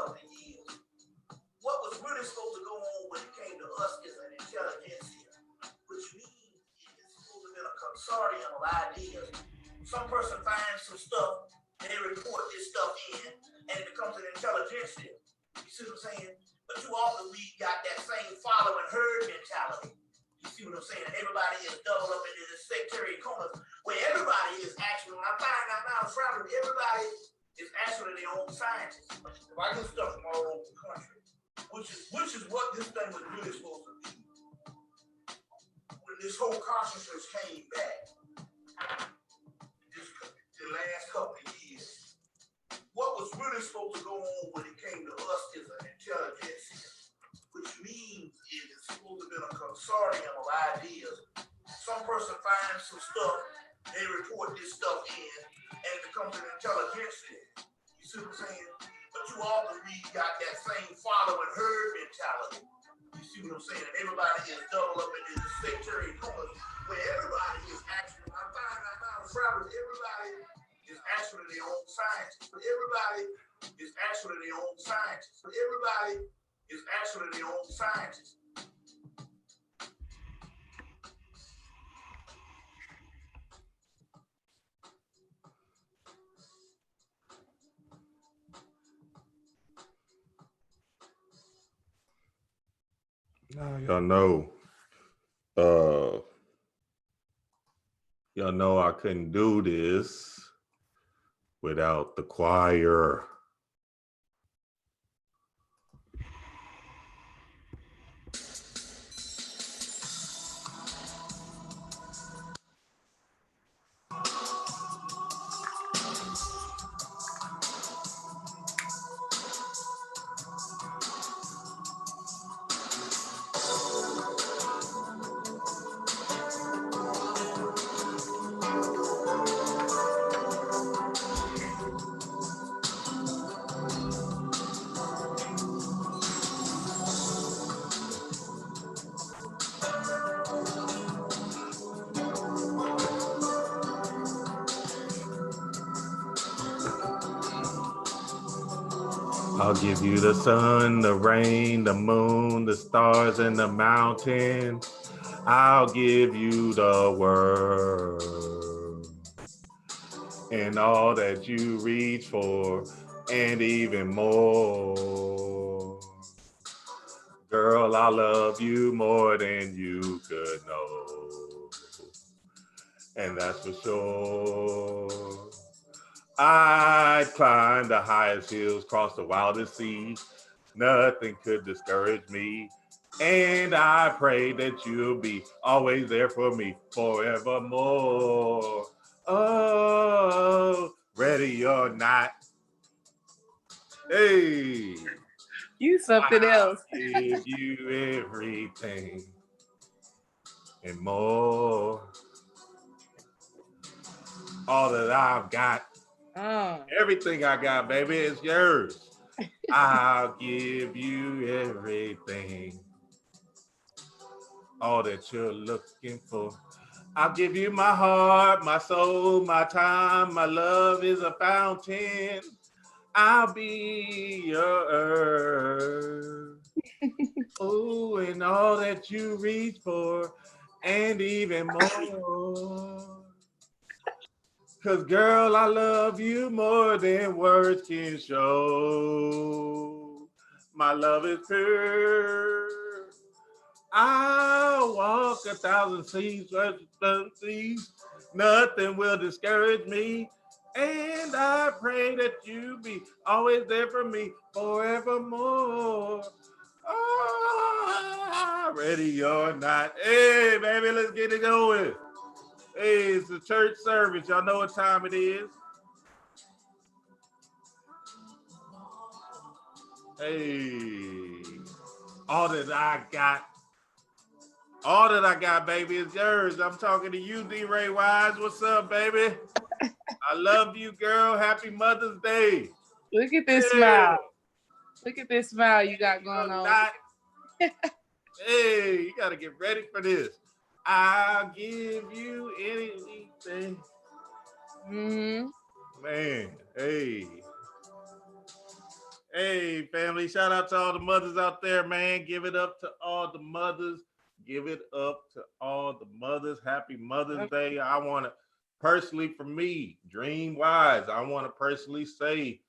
couple of years, what was really supposed to go on when it came to us is an intelligentsia, which means it's supposed to be a consortium of ideas. Some person finds some stuff, they report this stuff in, and it becomes an intelligentsia. You see what I'm saying? But too often we got that same following herd mentality. You see what I'm saying? And everybody is doubled up into this sectarian corners where everybody is actually, when I find out now traveling, everybody is actually their own scientist. If I get stuff from all over the country, which is what this thing was really supposed to be. When this whole consciousness came back, the last couple of years, what was really supposed to go on when it came to us is an intelligentsia, which means it is supposed to be a consortium of ideas. Some person finds some stuff, they report this stuff in, and it becomes an intelligentsia. You see what I'm saying? But too often we got that same following herd mentality. You see what I'm saying? And everybody is doubled up into the sectarian corners where everybody is actually, I find out now traveling, everybody is actually their own scientist. But everybody is actually their own scientist. But everybody is actually their own scientist. Y'all know I couldn't do this without the choir. I'll give you the sun, the rain, the moon, the stars, and the mountain. I'll give you the world and all that you reach for and even more. Girl, I love you more than you could know. And that's for sure. I'd climb the highest hills, cross the wildest seas. Nothing could discourage me. And I pray that you'll be always there for me forevermore. Oh, ready or not. Hey. You something else. Give you everything and more. All that I've got. Everything I got, baby, is yours. I'll give you everything. All that you're looking for. I'll give you my heart, my soul, my time. My love is a fountain. I'll be your earth. Oh, and all that you reach for, and even more. 'Cause girl, I love you more than words can show. My love is pure. I'll walk 1,000 seas, nothing will discourage me. And I pray that you be always there for me forevermore. Oh, ready or not. Hey, baby, let's get it going. Hey, it's a church service. Y'all know what time it is. Hey, all that I got, baby, is yours. I'm talking to you, D. Ray Wise. What's up, baby? I love you, girl. Happy Mother's Day. Look at this smile. Look at this smile you got going on. Hey, you got to get ready for this. I'll give you anything. Mm-hmm. Man, hey. Hey, family, shout out to all the mothers out there, man. Give it up to all the mothers. Give it up to all the mothers. Happy Mother's Day. I want to personally, for me, dream wise, I want to personally say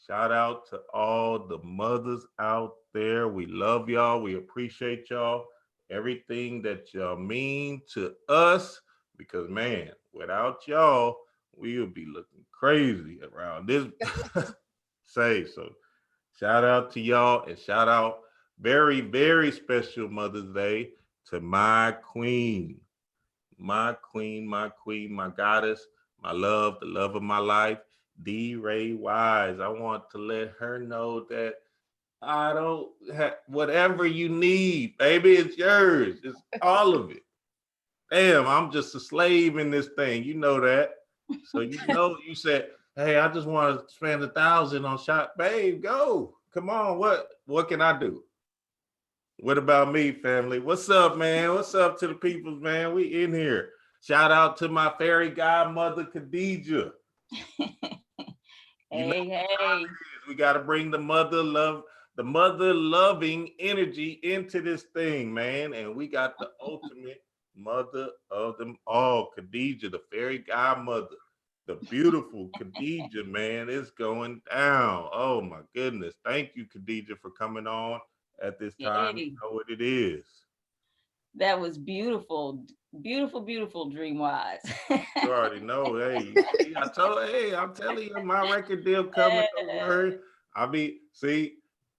shout out to all the mothers out there. We love y'all. We appreciate y'all. Everything that y'all mean to us, because man, without y'all, we would be looking crazy around this. Say so. Shout out to y'all and shout out very, very special Mother's Day to my queen, my goddess, my love, the love of my life, D. Ray Wise. I want to let her know that I don't have whatever you need, baby, it's yours. It's all of it. Damn, I'm just a slave in this thing. You know that. So you said, hey, I just want to spend 1,000 on shot. Babe, go. Come on. What can I do? What about me, family? What's up, man? What's up to the peoples, man? We in here. Shout out to my fairy godmother, Khadijah. Hey. We got to bring the mother loving energy into this thing, man. And we got the ultimate mother of them all, Khadijah, the fairy godmother. The beautiful Khadijah, man, is going down. Oh my goodness. Thank you, Khadijah, for coming on at this time. You know what it is. That was beautiful. Beautiful, Dream Wise. You already know. Hey, I'm telling you, my record deal coming. Don't worry.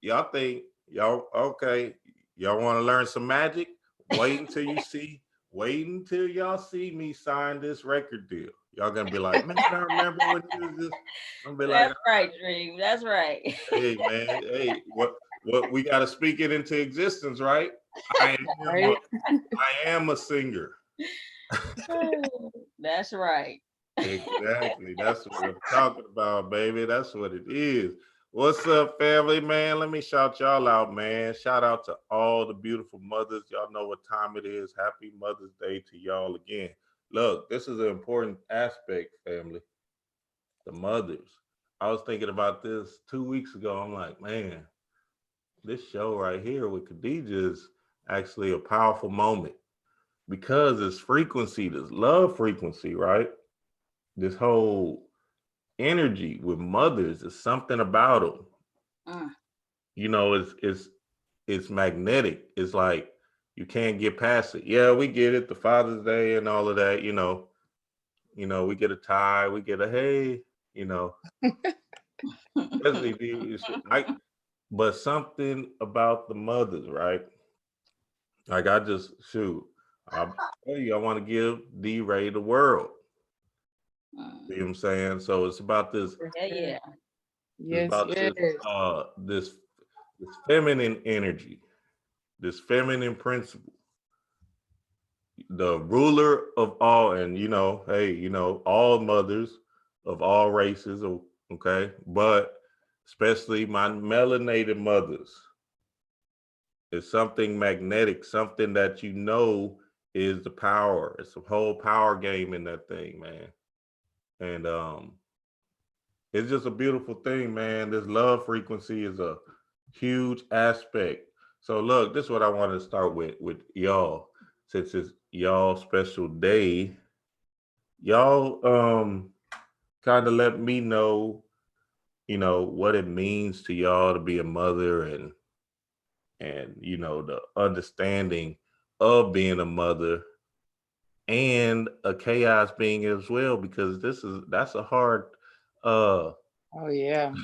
Y'all think y'all okay. Y'all want to learn some magic? Wait until y'all see me sign this record deal. Y'all gonna be like, man, I remember when you was this. I'm gonna be like, that's right, Dream. That's right. Hey, man. Hey, what we gotta speak it into existence, right? I am a singer. That's right. Exactly. That's what I'm talking about, baby. That's what it is. What's up, family, man? Let me shout y'all out, man. Shout out to all the beautiful mothers. Y'all know what time it is. Happy Mother's Day to y'all again. Look, this is an important aspect, family. The mothers. I was thinking about this 2 weeks ago. I'm like, man, this show right here with Khadijah is actually a powerful moment because it's frequency, this love frequency, right? This whole energy with mothers is something about them. You know, it's magnetic. It's like you can't get past it. Yeah, we get it, the Father's Day and all of that. We get a tie, we get a hey. But something about the mothers, right? Like I tell you, I want to give D Ray the world. You know what I'm saying? So it's about this. Yeah. Yes, this feminine energy, this feminine principle, the ruler of all, and all mothers of all races, okay, but especially my melanated mothers. It's something magnetic, something that is the power. It's a whole power game in that thing, man. And it's just a beautiful thing, man. This love frequency is a huge aspect. So look, this is what I want to start with y'all. Since it's y'all special day, y'all kind of let me know, what it means to y'all to be a mother and the understanding of being a mother and a chaos being as well, because that's a hard oh yeah.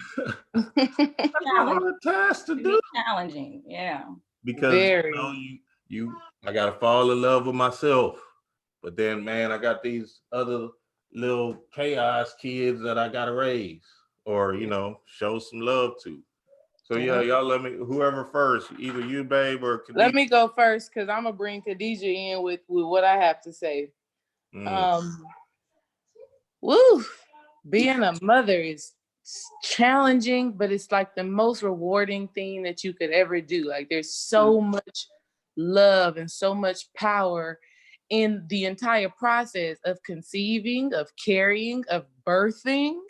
That's a hard task to do. Challenging, yeah. Because I gotta fall in love with myself. But then man, I got these other little chaos kids that I gotta raise or show some love to. So yeah, y'all let me, whoever first, either you, babe, or Khadijah. Let me go first because I'm gonna bring Khadijah in with what I have to say. Being a mother is challenging, but it's like the most rewarding thing that you could ever do. Like there's so much love and so much power in the entire process of conceiving, of carrying, of birthing.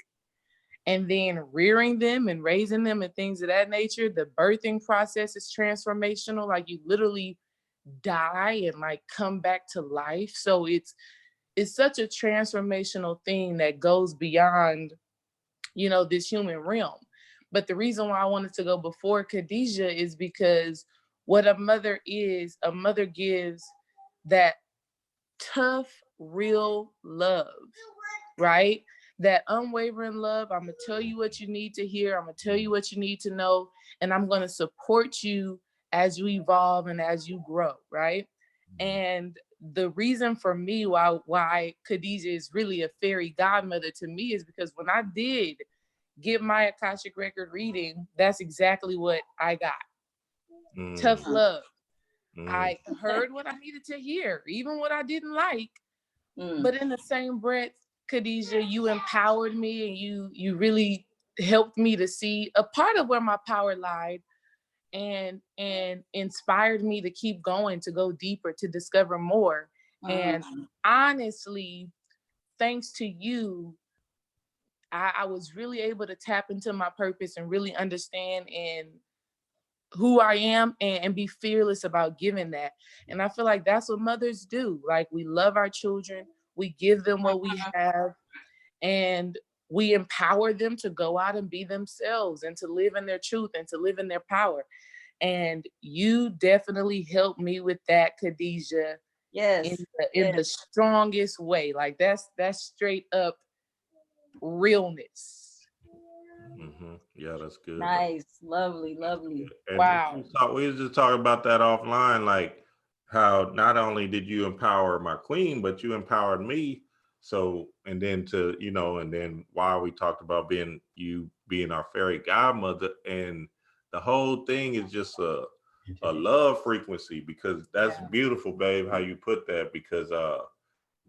and then rearing them and raising them and things of that nature. The birthing process is transformational. Like you literally die and like come back to life. So it's such a transformational thing that goes beyond, you know, this human realm. But the reason why I wanted to go before Khadijah is because what a mother is, a mother gives that tough, real love, right? That unwavering love. I'm going to tell you what you need to hear. I'm going to tell you what you need to know. And I'm going to support you as you evolve and as you grow, right? And the reason for me why Khadijah is really a fairy godmother to me is because when I did get my Akashic record reading, that's exactly what I got. Tough love. I heard what I needed to hear, even what I didn't like. But in the same breath, Khadijah, you empowered me and you really helped me to see a part of where my power lied and inspired me to keep going, to go deeper, to discover more. And honestly, thanks to you, I was really able to tap into my purpose and really understand and who I am and be fearless about giving that. And I feel like that's what mothers do. Like we love our children, we give them what we have, and we empower them to go out and be themselves and to live in their truth and to live in their power. And you definitely helped me with that, Khadijah. Yes. In the strongest way. Like that's straight up realness. Yeah, that's good. Nice, lovely, lovely. And Wow. we was just talking about that offline, like how not only did you empower my queen, but you empowered me. So, and then to, you know, and then why we talked about being our fairy godmother, and the whole thing is just a love frequency, because that's beautiful, babe, how you put that, because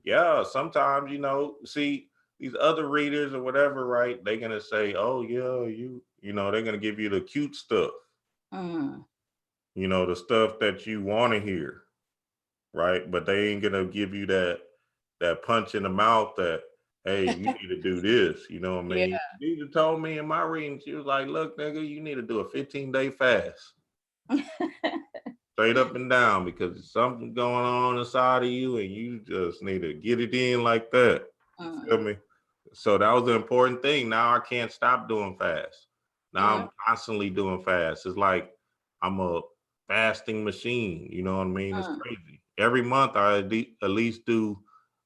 yeah, sometimes, you know, see these other readers or whatever, right? They're gonna say, oh yeah, you know, they're gonna give you the cute stuff. You know, the stuff that you want to hear, right? But they ain't gonna give you that punch in the mouth that, hey, you need to do this. You know what I mean? Khadijah told me in my reading, she was like, look, nigga, you need to do a 15-day fast. Straight up and down, because there's something going on inside of you and you just need to get it in like that. You feel me? So that was the important thing. Now I can't stop doing fast. Now I'm constantly doing fast. It's like I'm a fasting machine. You know what I mean? It's crazy. Every month I at least do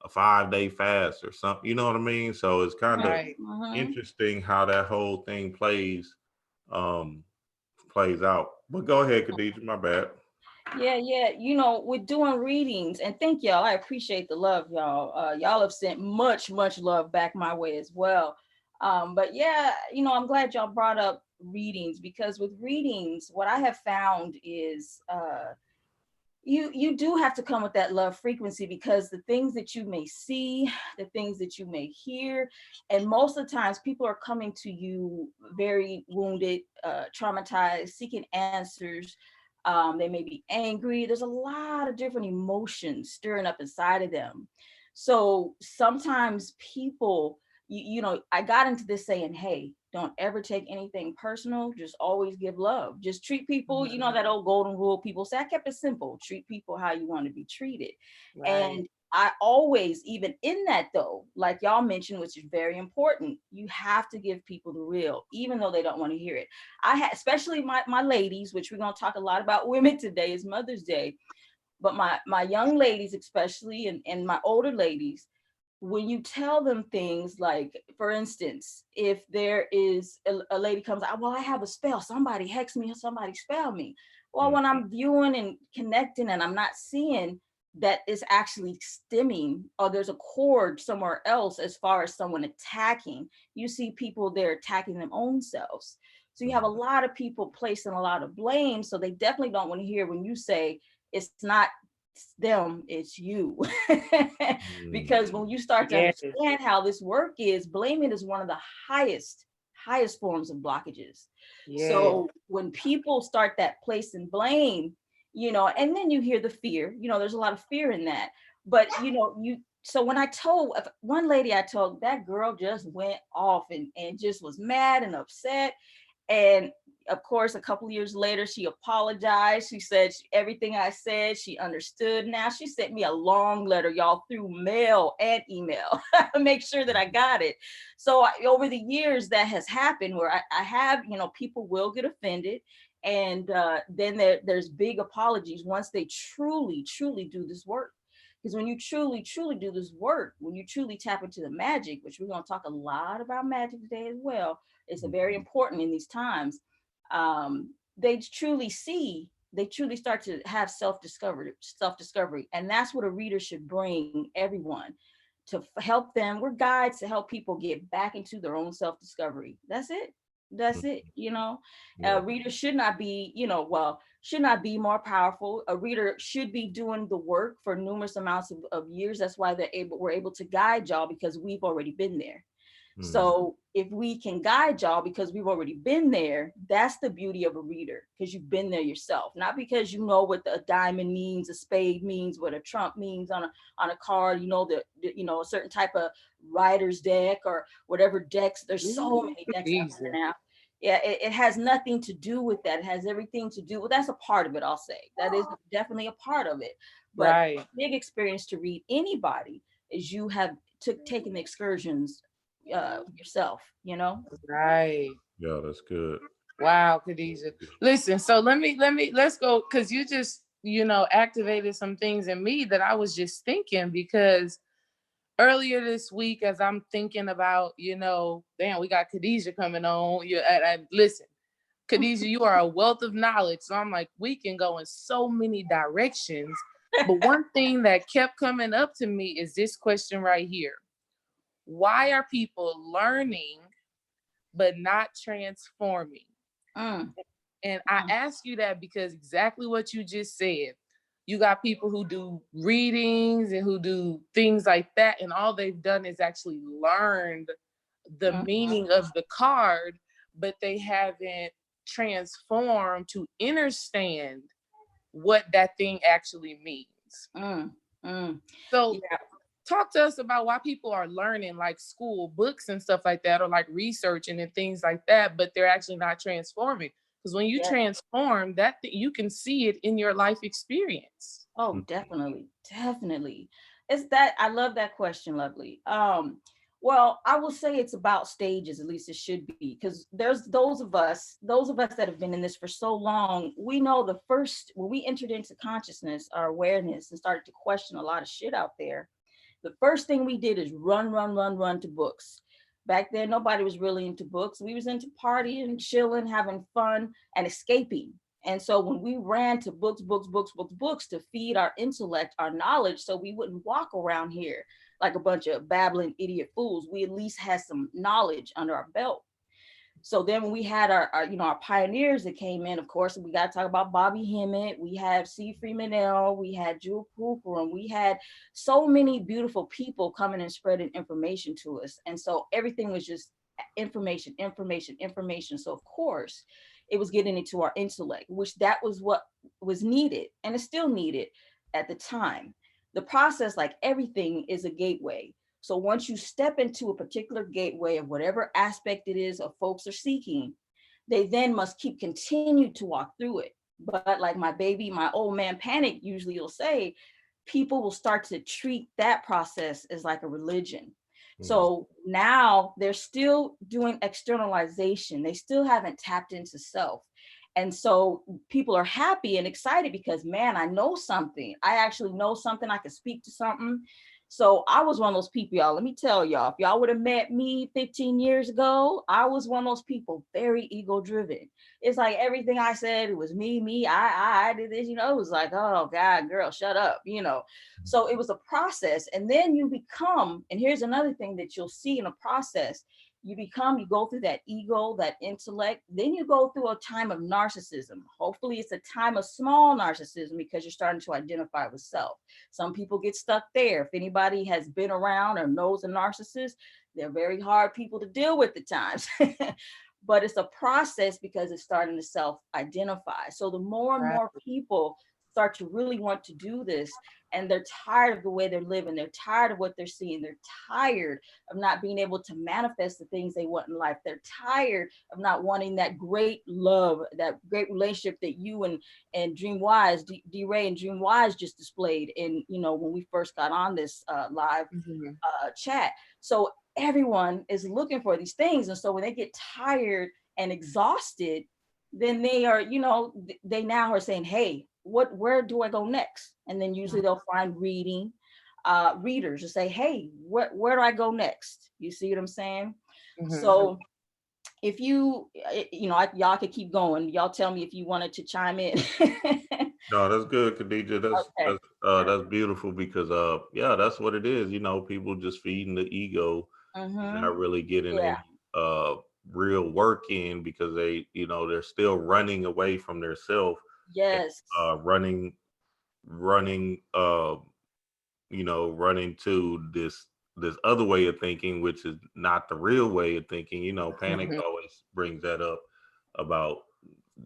a 5-day fast or something. You know what I mean? So it's kind of interesting how that whole thing plays out. But go ahead, Khadijah, my bad. Yeah, you know, we're doing readings, and thank y'all. I appreciate the love, y'all. Y'all have sent much love back my way as well. But yeah, you know, I'm glad y'all brought up readings, because with readings, what I have found is you do have to come with that love frequency, because the things that you may see, the things that you may hear, and most of the times people are coming to you very wounded, traumatized, seeking answers. They may be angry. There's a lot of different emotions stirring up inside of them. So sometimes people, you know, I got into this saying, hey, don't ever take anything personal. Just always give love. Just treat people, you know, that old golden rule people say. I kept it simple. Treat people how you want to be treated. Right. And I always, even in that though, like y'all mentioned, which is very important, you have to give people the real, even though they don't want to hear it. I had, especially my ladies, which we're going to talk a lot about women today, is Mother's Day. But my young ladies, especially, and my older ladies, when you tell them things like, for instance, if there is a lady comes out, well, I have a spell, somebody hex me, somebody spell me. Well, when I'm viewing and connecting and I'm not seeing that is actually stemming, or there's a cord somewhere else as far as someone attacking, you see people there attacking their own selves. So you have a lot of people placing a lot of blame. So they definitely don't want to hear when you say it's not them, it's you. Because when you start to understand how this work is, blaming is one of the highest forms of blockages. So when people start that place and blame, you know, and then you hear the fear, you know, there's a lot of fear in that. But, you know, so when I told one lady, I told, that girl just went off and just was mad and upset. And of course, a couple of years later, she apologized. She said everything I said, she understood. Now she sent me a long letter, y'all, through mail and email to make sure that I got it. So over the years, that has happened where I have, you know, people will get offended. And then there's big apologies once they truly, truly do this work. Because when you truly, truly do this work, when you truly tap into the magic, which we're going to talk a lot about magic today as well, it's very important in these times. They truly see, they truly start to have self-discovery. And that's what a reader should bring everyone to help them. We're guides to help people get back into their own self-discovery. That's it. That's it. You know, Yeah. a reader should not be, you know, well, should not be more powerful. A reader should be doing the work for numerous amounts of years. That's why we're able to guide y'all, because we've already been there. So if we can guide y'all because we've already been there, that's the beauty of a reader, because you've been there yourself, not because you know what a diamond means, a spade means, what a trump means on a card, you know, you know, a certain type of writer's deck or whatever decks. There's so many decks out there now. Yeah, it has nothing to do with that. It has everything to do with, that's a part of it, I'll say. That is definitely a part of it. But Right. big experience to read anybody is you have taken the excursions yourself, you know. Right. Yeah, that's good. Wow, Khadijah. Listen, so let's go, because you just, you know, activated some things in me that I was just thinking, because earlier this week, as I'm thinking about, you know, damn, we got Khadijah coming on. Listen, Khadijah, you are a wealth of knowledge. So I'm like, we can go in so many directions. But one thing that kept coming up to me is this question right here. Why are people learning but not transforming? And I ask you that because exactly what you just said. You got people who do readings and who do things like that, and all they've done is actually learned the meaning of the card, but they haven't transformed to understand what that thing actually means. So Yeah. talk to us about why people are learning, like school books and stuff like that, or like researching and things like that, but they're actually not transforming. Because when you transform, you can see it in your life experience. Oh, definitely, definitely. It's that, I love that question, Lovely. Well, I will say it's about stages, at least it should be, because there's those of us that have been in this for so long. We know the first, when we entered into consciousness, our awareness, and started to question a lot of shit out there, the first thing we did is run to books. Back then, nobody was really into books. We was into partying, chilling, having fun, and escaping. And so when we ran to books to feed our intellect, our knowledge, so we wouldn't walk around here like a bunch of babbling idiot fools, we at least had some knowledge under our belt. So then when we had our you know, our pioneers that came in, of course, we got to talk about Bobby Hemmett, we had C. Freeman L., we had Jewel Cooper, and we had so many beautiful people coming and spreading information to us. And so everything was just information, information, information. So of course, it was getting into our intellect, which that was what was needed, and it's still needed at the time. The process, like everything, is a gateway. So once you step into a particular gateway of whatever aspect it is of folks are seeking, they then must continue to walk through it. But like my old man Panic usually will say, people will start to treat that process as like a religion. So now they're still doing externalization. They still haven't tapped into self. And so people are happy and excited because, man, I know something. I actually know something. I can speak to something. So I was one of those people, y'all. Let me tell y'all, if y'all would have met me 15 years ago, I was one of those people, very ego driven. It's like everything I said, it was me, I did this, you know, it was like, oh God, girl, shut up, you know. So it was a process. And then you become, and here's another thing that you'll see in a process, you go through that ego, that intellect, then you go through a time of narcissism. Hopefully it's a time of small narcissism because you're starting to identify with self. Some people get stuck there. If anybody has been around or knows a narcissist, they're very hard people to deal with at times. But it's a process because it's starting to self-identify. So the more and more people start to really want to do this, and they're tired of the way they're living, they're tired of what they're seeing, they're tired of not being able to manifest the things they want in life, they're tired of not wanting that great love, that great relationship that you and Dream Wise, D Ray and Dream Wise just displayed in, you know, when we first got on this live chat. So everyone is looking for these things, and so when they get tired and exhausted, then they are, you know, they now are saying, hey, where do I go next? And then usually they'll find readers to say, hey, where do I go next? You see what I'm saying? So if you know, y'all could keep going. Y'all tell me if you wanted to chime in. No, that's good, Khadijah. Okay. That's beautiful because yeah, that's what it is. You know, people just feeding the ego, not really getting Yeah. any real work in because they, you know, they're still running away from their self, and, Yes. running you know, running to this other way of thinking, which is not the real way of thinking. You know, Panic always brings that up about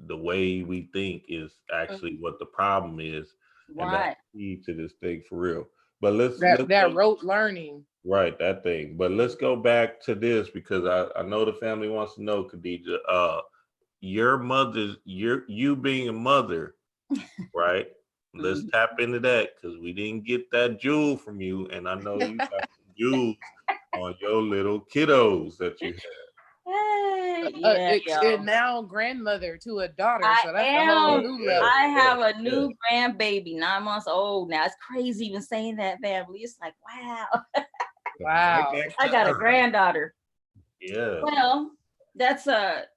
the way we think is actually what the problem is, and that's Right. key to this thing for real. But let's that go rote learning. right that thing. But let's go back to this because I know the family wants to know, Khadijah. Your mother's you being a mother, right? Let's tap into that because we didn't get that jewel from you, and I know you got some jewels on your little kiddos that you have. Hey, yeah, And y'all. now grandmother to a daughter, I so that's a whole am. new Yes, I level. yes, have a yes. new grandbaby, 9 months old now. It's crazy even saying that, family. It's like, wow, Right Wow. next I to got a her. granddaughter. Yes. Well, that's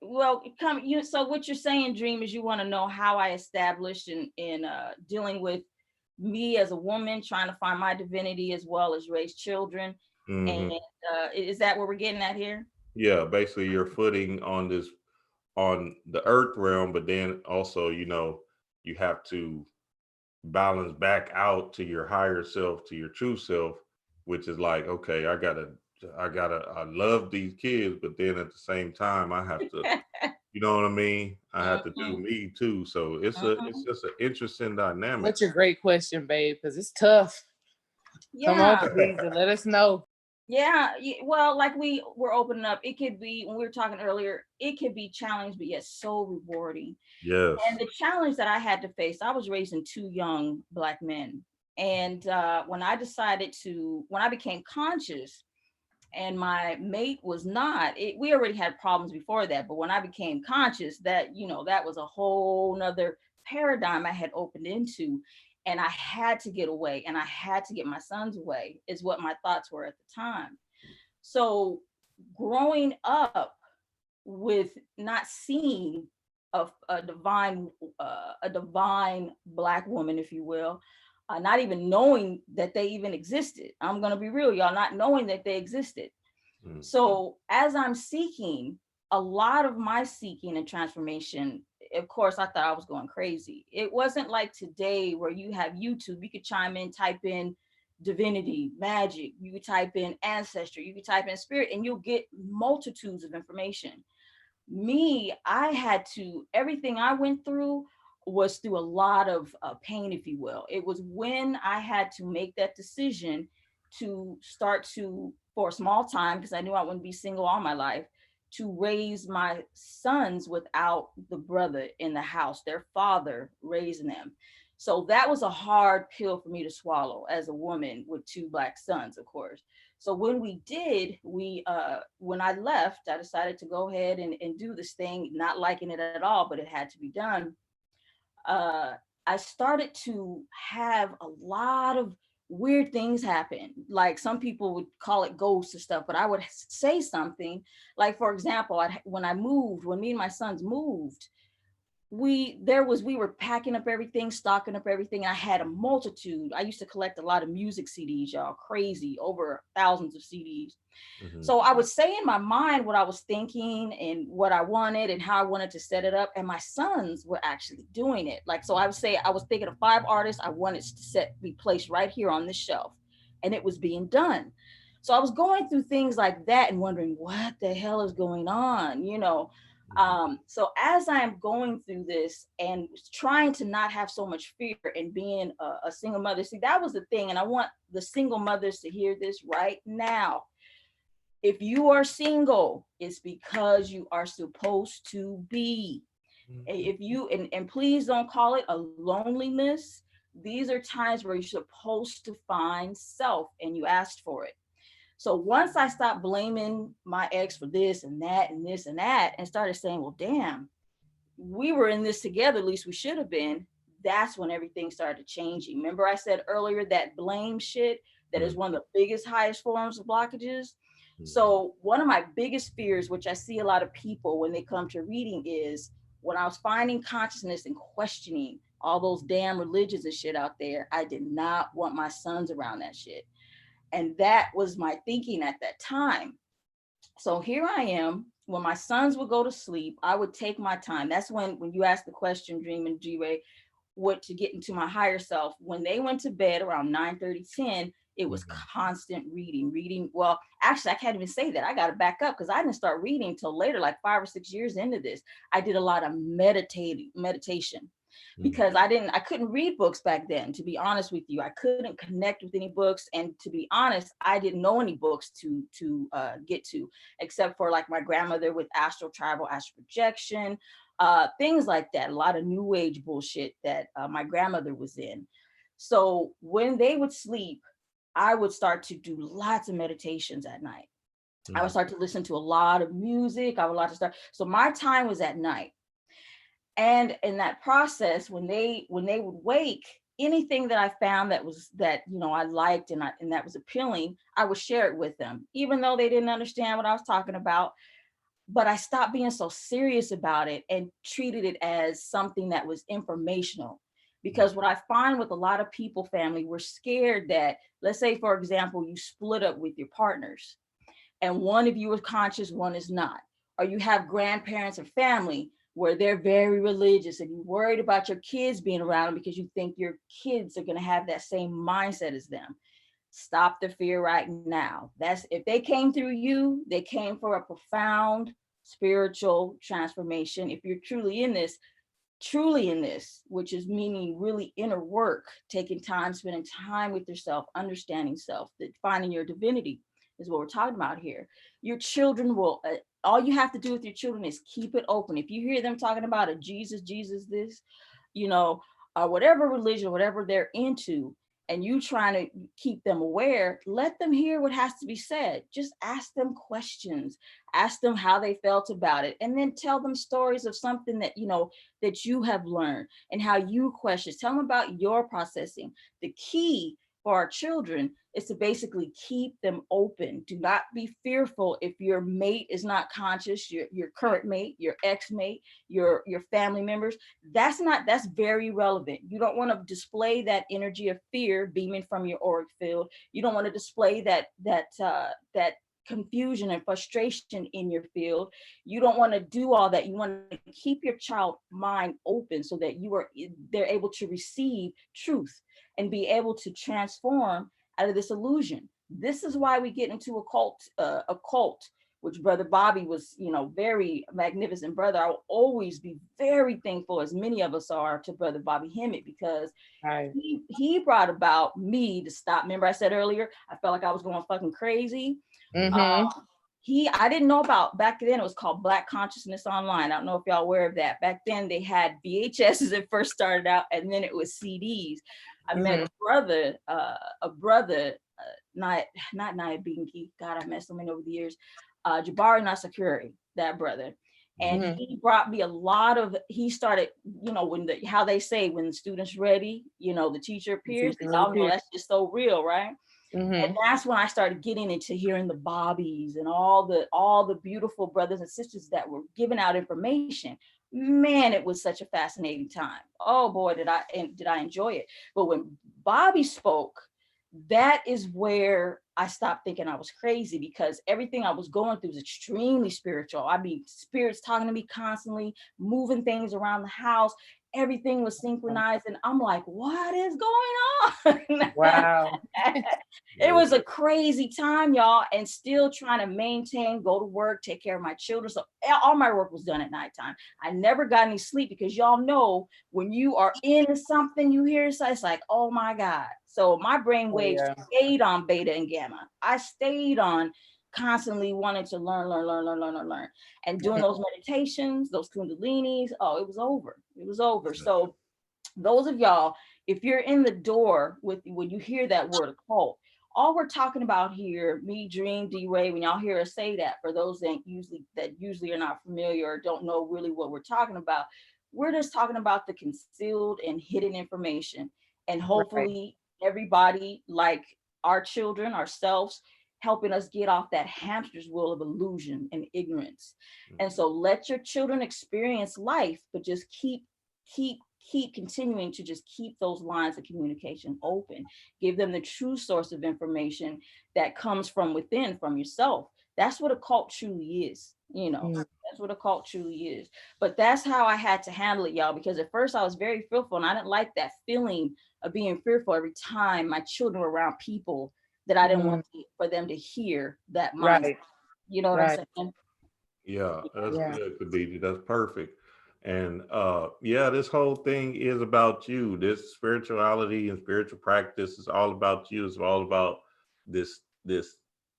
well, come you. So what you're saying, Dream, is you want to know how I established in dealing with me as a woman, trying to find my divinity as well as raise children, and Hmm. is that what we're getting at here? Yeah, basically your footing on this on the earth realm, but then also, you know, you have to balance back out to your higher self, to your true self, which is like, okay, I love these kids, but then at the same time, I have to, you know what I mean? I have to do Mhm, me too. So it's mhm. just an interesting dynamic. Such a great question, babe, because it's tough. Come on, Yeah. Khadijah, let us know. Yeah, well, like we were opening up, it could be, when we were talking earlier, it could be challenging, but yet so rewarding. And Yes. the challenge that I had to face, I was raising two young Black men. And when I became conscious and my mate was not, we already had problems before that. But when I became conscious, that, you know, that was a whole nother paradigm I had opened into. And I had to get away and I had to get my sons away, is what my thoughts were at the time. So growing up with not seeing a divine a divine Black woman, if you will, not even knowing that they even existed. I'm gonna be real, y'all, not knowing that they existed. Mm. So as I'm seeking, a lot of my seeking and transformation, of course, I thought I was going crazy. It wasn't like today where you have YouTube, you could chime in, type in divinity, magic, you could type in ancestor, you could type in spirit, and you'll get multitudes of information. Me, I had to, everything I went through was through a lot of pain, if you will. It was when I had to make that decision to start to, for a small time, because I knew I wouldn't be single all my life, to raise my sons without the brother in the house, their father raising them. So that was a hard pill for me to swallow as a woman with two Black sons, of course. So when we did, when I left, I decided to go ahead and do this thing, not liking it at all, but it had to be done. Uh, I started to have a lot of weird things happen. Like some people would call it ghosts and stuff, but I would say something. Like, for example, when me and my sons moved, we were packing up everything, stocking up everything. I had a multitude. I used to collect a lot of music CDs, y'all, crazy, over thousands of CDs. Hmm. So I would say in my mind what I was thinking and what I wanted and how I wanted to set it up, and my sons were actually doing it. Like, so I would say I was thinking of 5 artists I wanted to be placed right here on this shelf, and it was being done. So I was going through things like that and wondering what the hell is going on, you know. So as I'm going through this and trying to not have so much fear and being a single mother, see, that was the thing. And I want the single mothers to hear this right now. If you are single, it's because you are supposed to be. If you, and please don't call it a loneliness. These are times where you're supposed to find self and you asked for it. So once I stopped blaming my ex for this and that and this and that and started saying, well, damn, we were in this together, at least we should have been, that's when everything started changing. Remember I said earlier that blame shit, that is one of the biggest, highest forms of blockages. So one of my biggest fears, which I see a lot of people when they come to reading, is when I was finding consciousness and questioning all those damn religions and shit out there, I did not want my sons around that shit. And that was my thinking at that time. So here I am. When my sons would go to sleep, I would take my time. That's when you asked the question, Dream and G-Ray, what to get into my higher self. When they went to bed around 9:30, 10, it was constant reading. Well, actually, I can't even say that. I got to back up because I didn't start reading until later, like 5 or 6 years into this. I did a lot of meditation because I couldn't read books back then, to be honest with you. I couldn't connect with any books, and to be honest, I didn't know any books to get to, except for like my grandmother with astral travel, astral projection, things like that. A lot of new age bullshit that my grandmother was in. So when they would sleep, I would start to do lots of meditations at night. I would start to listen to a lot of music. So my time was at night. And in that process, when they would wake, anything that I found that I liked and that was appealing, I would share it with them, even though they didn't understand what I was talking about. But I stopped being so serious about it and treated it as something that was informational. Because what I find with a lot of people, family, we're scared that, let's say, for example, you split up with your partners and one of you is conscious, one is not. Or you have grandparents or family where they're very religious and you're worried about your kids being around them because you think your kids are going to have that same mindset as them. Stop the fear right now. That's, if they came through you, they came for a profound spiritual transformation. If you're truly in this, which is meaning really inner work, taking time, spending time with yourself, understanding self, finding your divinity is what we're talking about here. Your children will, all you have to do with your children is keep it open. If you hear them talking about a Jesus this, whatever religion, whatever they're into, and you trying to keep them aware, let them hear what has to be said. Just ask them questions, ask them how they felt about it, and then tell them stories of something that you have learned and how you question. Tell them about your processing. The key for our children is to basically keep them open. Do not be fearful if your mate is not conscious, your current mate, your ex-mate, your family members. That's very relevant. You don't want to display that energy of fear beaming from your auric field. You don't want to display that confusion and frustration in your field. You don't want to do all that. You want to keep your child mind open so that they're able to receive truth and be able to transform out of this illusion. This is why we get into a cult, which Brother Bobby was, very magnificent brother. I will always be very thankful, as many of us are, to Brother Bobby Hemmett, because he brought about me to stop. Remember I said earlier, I felt like I was going fucking crazy. I didn't know about, back then it was called Black Consciousness Online. I don't know if y'all aware of that. Back then they had VHSs that first started out, and then it was CDs. I met a brother, not Naya Binky. God, I met so many over the years. Jabari Nasakuri, that brother. And he brought me a lot of, he started, how they say, when the student's ready, the teacher appears. Y'all know that's just so real, right? And that's when I started getting into hearing the Bobbies and all the beautiful brothers and sisters that were giving out information. Man, it was such a fascinating time. Oh boy, did I enjoy it. But when Bobby spoke, that is where I stopped thinking I was crazy, because everything I was going through was extremely spiritual. I mean, spirits talking to me constantly, moving things around the house. everything was synchronized, and I'm like, what is going on? Wow. It was a crazy time, y'all, and still trying to maintain, go to work, take care of my children. So all my work was done at nighttime. I never got any sleep because y'all know when you are into something, you hear so it's like, oh my God. So my brain waves stayed on beta and gamma. I stayed on constantly wanting to learn, and doing those meditations, those kundalinis. Oh, it was over. It was over. So those of y'all, if you're in the door with when you hear that word occult, all we're talking about here, me, Dream, D-Ray, when y'all hear us say that, for those that usually are not familiar or don't know really what we're talking about, we're just talking about the concealed and hidden information. And hopefully everybody, like our children, ourselves, helping us get off that hamster's wheel of illusion and ignorance. And so let your children experience life, but just keep continuing to just keep those lines of communication open. Give them the true source of information that comes from within, from yourself. That's what a cult truly is, you know. That's what a cult truly is. But that's how I had to handle it, y'all, because at first I was very fearful, and I didn't like that feeling of being fearful every time my children were around people that I didn't want for them to hear that mindset. You know what I'm saying? Yeah, that's good, Khadijah. That's perfect. And yeah, this whole thing is about you. This spirituality and spiritual practice is all about you. It's all about this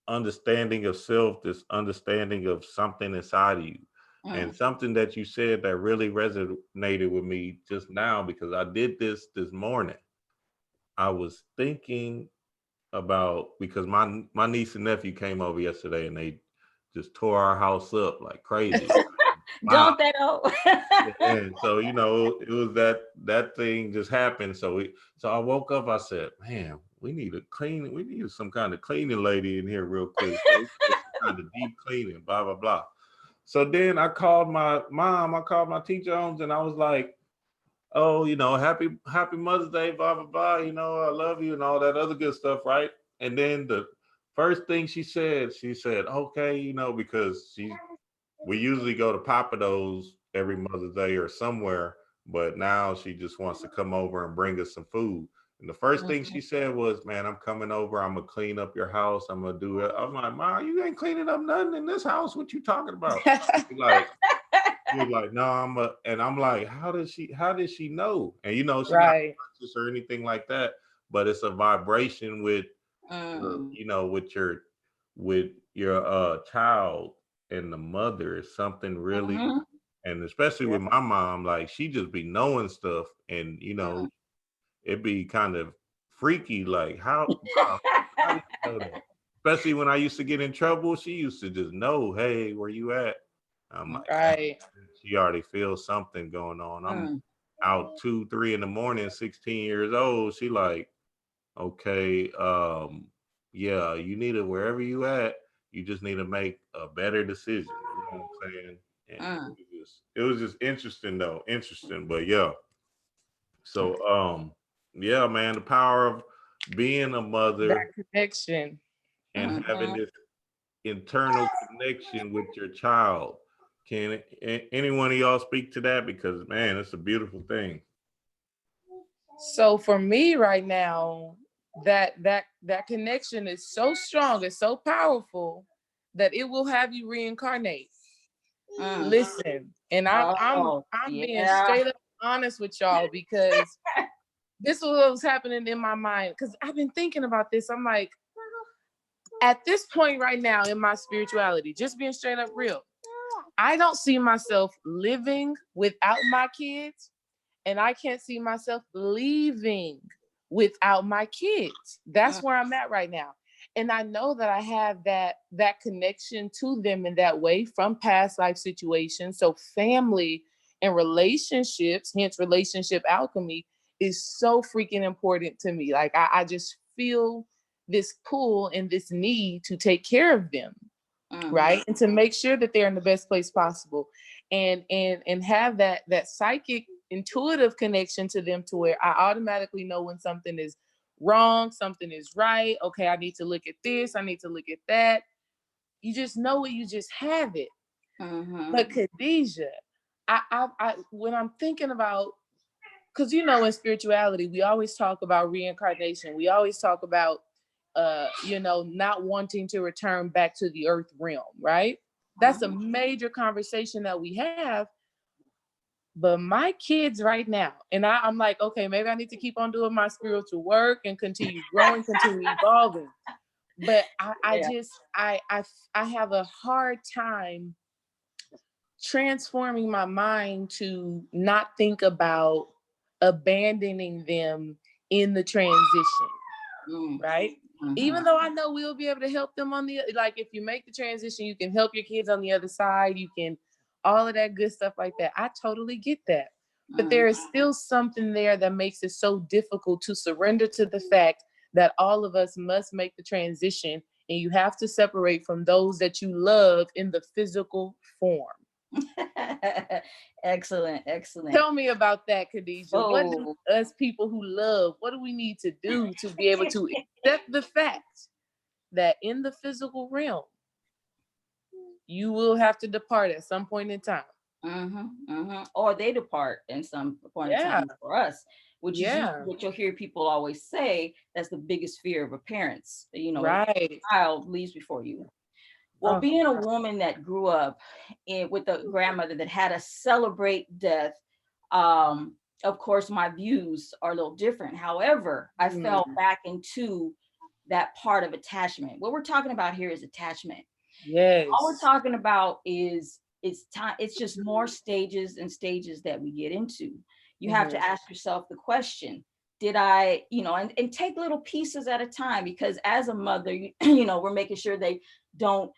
understanding of self, this understanding of something inside of you. And something that you said that really resonated with me just now, because I did this morning. I was thinking about, because my niece and nephew came over yesterday and they just tore our house up like crazy. Wow. Don't that oh? And so, you know, it was that thing just happened. So I woke up, I said, man, we need some kind of cleaning lady in here real quick. So we did some kind of deep cleaning, blah, blah, blah. So then I called my mom, I called my teacher homes, and I was like, oh, you know, happy Mother's Day, blah, blah, blah, you know, I love you and all that other good stuff, right? And then the first thing she said, okay, you know, because we usually go to Papados every Mother's Day or somewhere, but now she just wants to come over and bring us some food. And the first thing she said was, man, I'm coming over, I'm gonna clean up your house, I'm gonna do it. I'm like, Ma, you ain't cleaning up nothing in this house. What you talking about? She was like, no, and I'm like, how did she know? And you know, she's not conscious or anything like that, but it's a vibration with you know, with your child and the mother is something really, and especially with my mom, like she just be knowing stuff, and you know, it'd be kind of freaky, like how did you know that? Especially when I used to get in trouble, she used to just know, hey, where you at? I'm like, she already feels something going on. I'm out 2-3 in the morning, 16 years old. She like, okay, yeah, you need to, wherever you at, you just need to make a better decision. You know what I'm saying? And it was just interesting though, interesting. But yeah. So yeah, man, the power of being a mother, that connection, and having this internal connection with your child. Can any one of y'all speak to that? Because man, it's a beautiful thing. So for me right now, that connection is so strong, it's so powerful that it will have you reincarnate. Listen, and I'm being straight up honest with y'all, because this was what was happening in my mind, because I've been thinking about this. I'm like, at this point right now in my spirituality, just being straight up real, I don't see myself living without my kids, and I can't see myself leaving without my kids. That's where I'm at right now. And I know that I have that connection to them in that way from past life situations. So family and relationships, hence relationship alchemy, is so freaking important to me. Like I just feel this pull and this need to take care of them. Right. And to make sure that they're in the best place possible, and have that psychic intuitive connection to them, to where I automatically know when something is wrong, something is right. Okay, I need to look at this, I need to look at that. You just know it, you just have it. But Khadijah, I when I'm thinking about because in spirituality, we always talk about reincarnation. We always talk about not wanting to return back to the earth realm, right? That's a major conversation that we have. But my kids right now, and I'm like, okay, maybe I need to keep on doing my spiritual work and continue growing, continue evolving. But I have a hard time transforming my mind to not think about abandoning them in the transition, right? Even though I know we'll be able to help them like if you make the transition, you can help your kids on the other side, you can all of that good stuff like that. I totally get that. But there is still something there that makes it so difficult to surrender to the fact that all of us must make the transition, and you have to separate from those that you love in the physical form. Excellent. Tell me about that, Khadijah. What do us people who love, what do we need to do to be able to accept the fact that in the physical realm, you will have to depart at some point in time? Or they depart in some point in time for us, which is what you'll hear people always say. That's the biggest fear of a parent's, right. Child leaves before you. Well, being a woman that grew up with a grandmother that had to celebrate death, of course, my views are a little different. However, I fell back into that part of attachment. What we're talking about here is attachment. Yes. All we're talking about is it's time. It's just more stages and stages that we get into. You have to ask yourself the question, did I, and take little pieces at a time, because as a mother, we're making sure they don't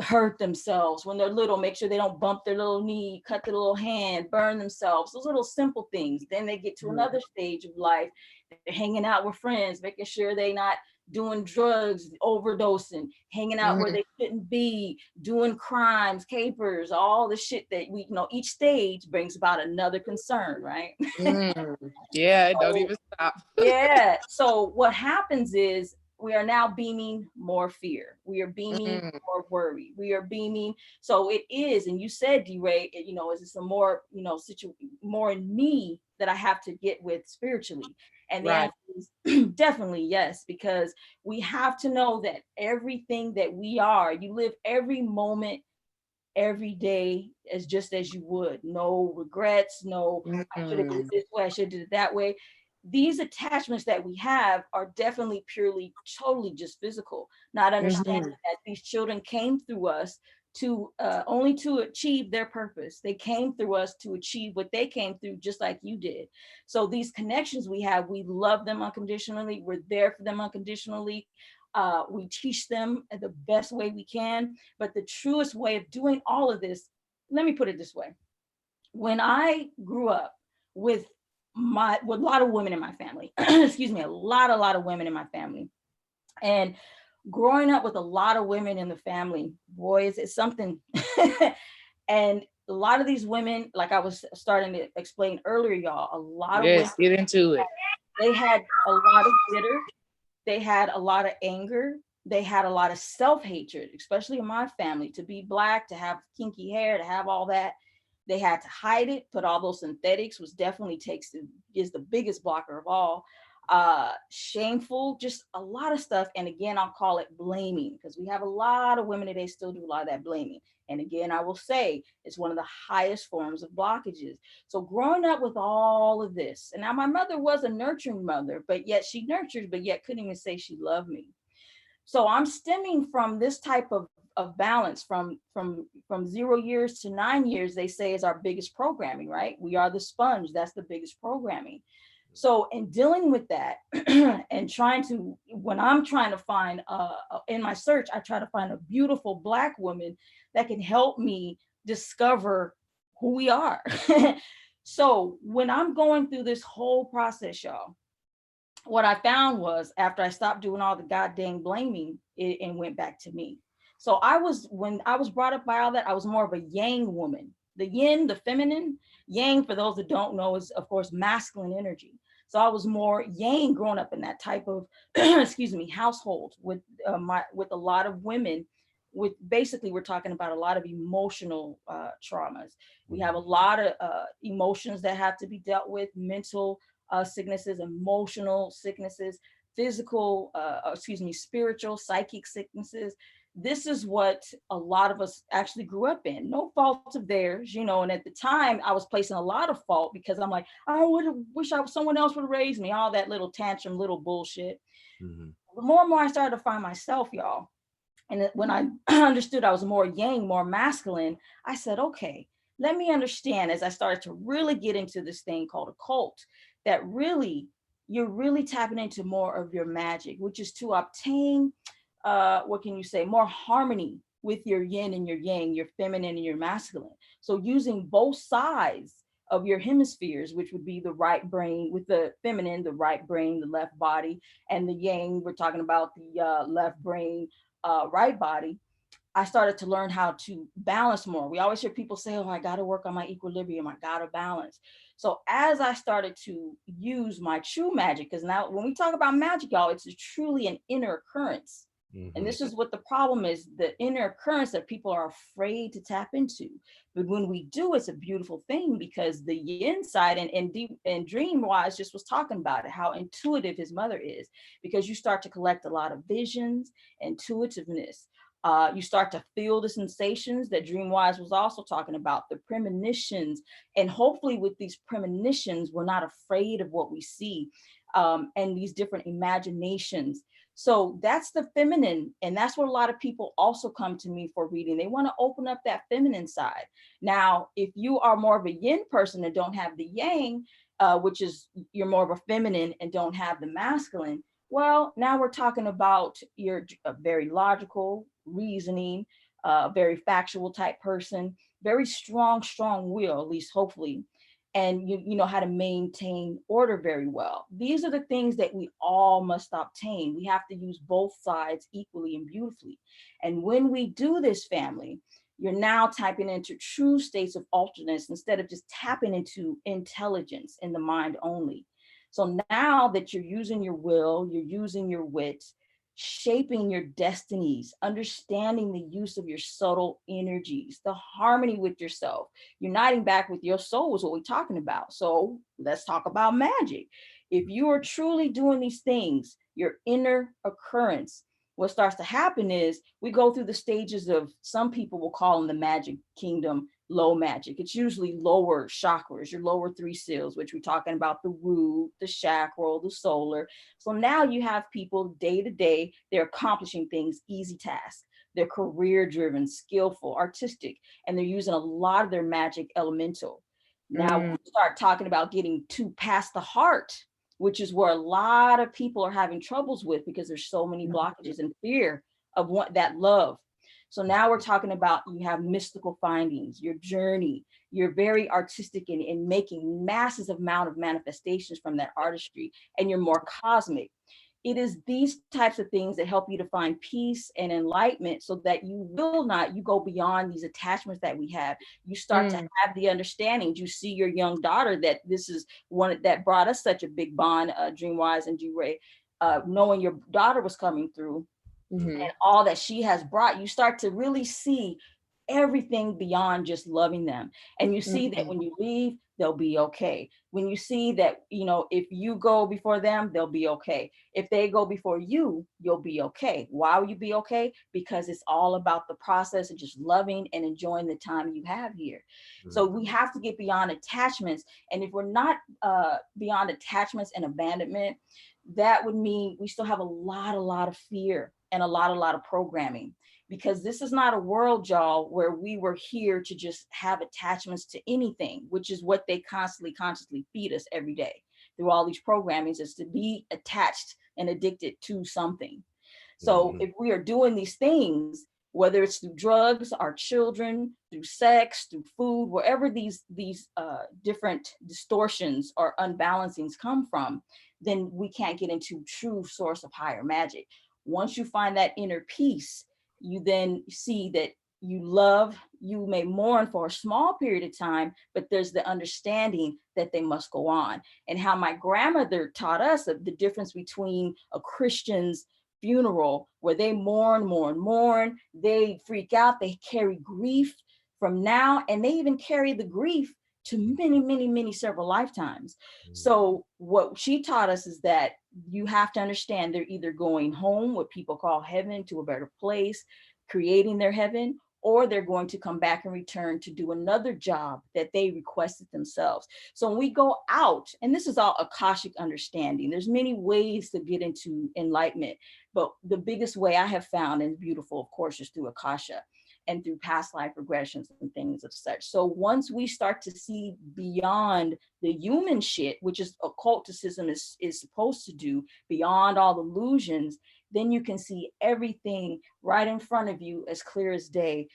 hurt themselves when they're little. Make sure they don't bump their little knee, cut their little hand, burn themselves, those little simple things. Then they get to another stage of life. They're hanging out with friends, making sure they're not doing drugs, overdosing, hanging out where they shouldn't be, doing crimes, capers, all the shit that we each stage brings about another concern, right? Yeah, it don't even stop. Yeah. So what happens is we are now beaming more fear. We are beaming more worry. We are beaming. So it is, and you said, D-Ray, is this a more, more in me that I have to get with spiritually? And the answer is definitely yes, because we have to know that everything that we are, you live every moment, every day as just as you would. No regrets, no, I should have did it this way, I should have did it that way. These attachments that we have are definitely purely, totally just physical, not understanding that these children came through us to only to achieve their purpose. They came through us to achieve what they came through, just like you did. So these connections we have, we love them unconditionally. We're there for them unconditionally. We teach them the best way we can. But the truest way of doing all of this, let me put it this way. When I grew up with a lot of women in my family, excuse me, a lot of women in my family, and growing up with a lot of women in the family, boy, is it something. And a lot of these women, like I was starting to explain earlier, y'all, a lot of women, get into it. They had a lot of bitter, they had a lot of anger, they had a lot of self-hatred, especially in my family. To be Black, to have kinky hair, to have all that, they had to hide it, put all those synthetics, which definitely is the biggest blocker of all. Shameful, just a lot of stuff. And again, I'll call it blaming, because we have a lot of women today still do a lot of that blaming. And again, I will say it's one of the highest forms of blockages. So growing up with all of this, and now my mother was a nurturing mother, but yet she nurtured, but yet couldn't even say she loved me. So I'm stemming from this type of balance from 0 years to 9 years, they say, is our biggest programming, right? We are the sponge. That's the biggest programming. So in dealing with that and when I'm trying to find, in my search, I try to find a beautiful Black woman that can help me discover who we are. So when I'm going through this whole process, y'all, what I found was, after I stopped doing all the goddamn blaming, it went back to me. So when I was brought up by all that, I was more of a yang woman. The yin, the feminine. Yang, for those that don't know, is of course masculine energy. So I was more yang growing up in that type of, excuse me, household with a lot of women with basically, we're talking about a lot of emotional traumas. We have a lot of emotions that have to be dealt with, mental sicknesses, emotional sicknesses, physical, spiritual, psychic sicknesses. This is what a lot of us actually grew up in. No fault of theirs, you know. And at the time, I was placing a lot of fault because I'm like, I would have wish someone else would have raised me. All that little tantrum, little bullshit. Mm-hmm. The more and more I started to find myself, y'all, and when I understood I was more yang, more masculine, I said, okay, let me understand, as I started to really get into this thing called a cult, that really, you're really tapping into more of your magic, which is to obtain, what can you say, more harmony with your yin and your yang, your feminine and your masculine. So using both sides of your hemispheres, which would be the right brain with the feminine, the right brain, the left body, and the yang, we're talking about the left brain, right body. I started to learn how to balance more. We always hear people say, oh, I got to work on my equilibrium. I got to balance. So as I started to use my true magic, because now when we talk about magic, y'all, it's truly an inner occurrence. And this is what the problem is, the inner occurrence that people are afraid to tap into. But when we do, it's a beautiful thing, because the yin side, and Dream Wise just was talking about it, how intuitive his mother is, because you start to collect a lot of visions, intuitiveness. You start to feel the sensations that Dreamwise was also talking about, the premonitions. And hopefully with these premonitions, we're not afraid of what we see, and these different imaginations. So that's the feminine. And that's what a lot of people also come to me for reading. They want to open up that feminine side. Now, if you are more of a yin person and don't have the yang, which is you're more of a feminine and don't have the masculine, well, now we're talking about you're a very logical, reasoning, very factual type person, very strong will, at least hopefully. And you know how to maintain order very well. These are the things that we all must obtain. We have to use both sides equally and beautifully. And when we do this, family, you're now tapping into true states of alternance instead of just tapping into intelligence in the mind only. So now that you're using your will, you're using your wit, shaping your destinies, understanding the use of your subtle energies, the harmony with yourself, uniting back with your soul is what we're talking about. So let's talk about magic. If you are truly doing these things, your inner occurrence, what starts to happen is we go through the stages of, some people will call in the magic kingdom low magic. It's usually lower chakras, your lower three seals, which we're talking about the root, the chakra, the solar. So now you have people day to day, they're accomplishing things, easy tasks. They're career driven, skillful, artistic, and they're using a lot of their magic elemental. Now we start talking about getting to past the heart, which is where a lot of people are having troubles with, because there's so many blockages and fear of that love. So now we're talking about, you have mystical findings, your journey, you're very artistic in making massive amount of manifestations from that artistry, and you're more cosmic. It is these types of things that help you to find peace and enlightenment, so that you go beyond these attachments that we have. You start to have the understanding. You see your young daughter, that this is one that brought us such a big bond, Dreamwise and G-Ray, knowing your daughter was coming through. And all that she has brought, you start to really see everything beyond just loving them. And you see that when you leave, they'll be okay. When you see that, you know, if you go before them, they'll be okay. If they go before you, you'll be okay. Why will you be okay? Because it's all about the process of just loving and enjoying the time you have here. So we have to get beyond attachments. And if we're not beyond attachments and abandonment, that would mean we still have a lot of fear and a lot of programming, because this is not a world, y'all, where we were here to just have attachments to anything, which is what they consciously feed us every day through all these programmings, is to be attached and addicted to something. So if we are doing these things, whether it's through drugs, our children, through sex, through food, wherever these different distortions or unbalancings come from, then we can't get into true source of higher magic. Once you find that inner peace, you then see that you may mourn for a small period of time, but there's the understanding that they must go on. And how my grandmother taught us of the difference between a Christian's funeral where they mourn, they freak out, they carry grief from now, and they even carry the grief to many several lifetimes. So what she taught us is that you have to understand they're either going home, what people call heaven, to a better place, creating their heaven, or they're going to come back and return to do another job that they requested themselves. So when we go out, and this is all Akashic understanding, there's many ways to get into enlightenment, but the biggest way I have found, and beautiful, of course, is through Akasha and through past life regressions and things of such. So once we start to see beyond the human shit, which is occulticism is supposed to do, beyond all illusions, then you can see everything right in front of you as clear as day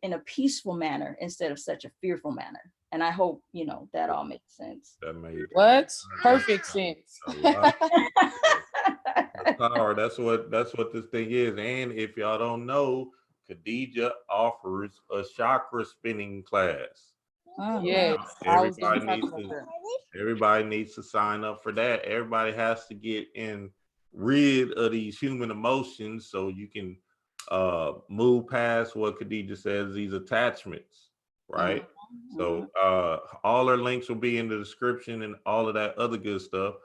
in a peaceful manner instead of such a fearful manner. And I hope, you know, that all makes sense. That made What? Perfect sense. a lot. The power. That's what this thing is. And if y'all don't know, Khadijah offers a chakra spinning class. Yes, I was gonna Everybody talk needs about to that. everybody needs to sign up for that. Everybody has to get rid of these human emotions so you can move past what Khadijah says, these attachments, right? So all our links will be in the description and all of that other good stuff.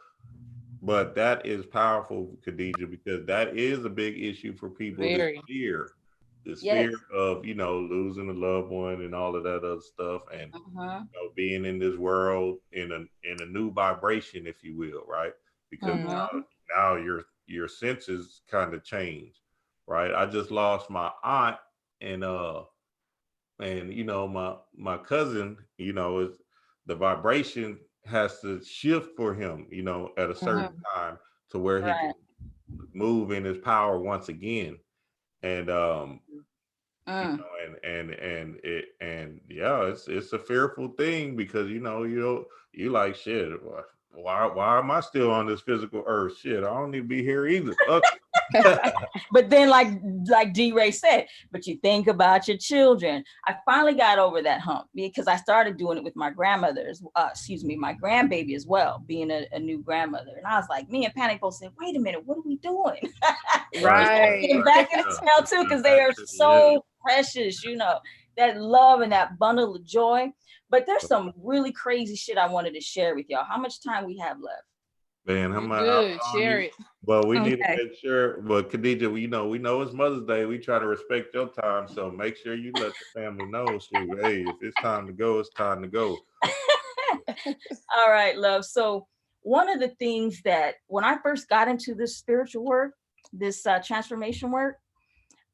But that is powerful, Khadijah, because that is a big issue for people. Very. This Yes. fear of, you know, losing a loved one and all of that other stuff, and you know, being in this world in a new vibration, if you will, right? Because now your senses kind of change, right? I just lost my aunt, and you know, my cousin, you know, is the vibration has to shift for him, you know, at a certain time to where he can move in his power once again. And you know, and yeah, it's a fearful thing because you know, you like shit. Why am I still on this physical earth? Shit, I don't need to be here either. But then like D-Ray said, but you think about your children. I finally got over that hump because I started doing it with my grandmother's, my grandbaby as well, being a new grandmother. And I was like, me and Panic both said, wait a minute, what are we doing? Right. Getting back in the tail too, because they are so precious, you know, that love and that bundle of joy. But there's some really crazy shit I wanted to share with y'all. How much time we have left? Man, how much? Good. Share it. But we need to make sure. But Khadijah, we know it's Mother's Day. We try to respect your time, so make sure you let the family know. Shoot, hey, if it's time to go, it's time to go. All right, love. So one of the things that when I first got into this spiritual work, this transformation work,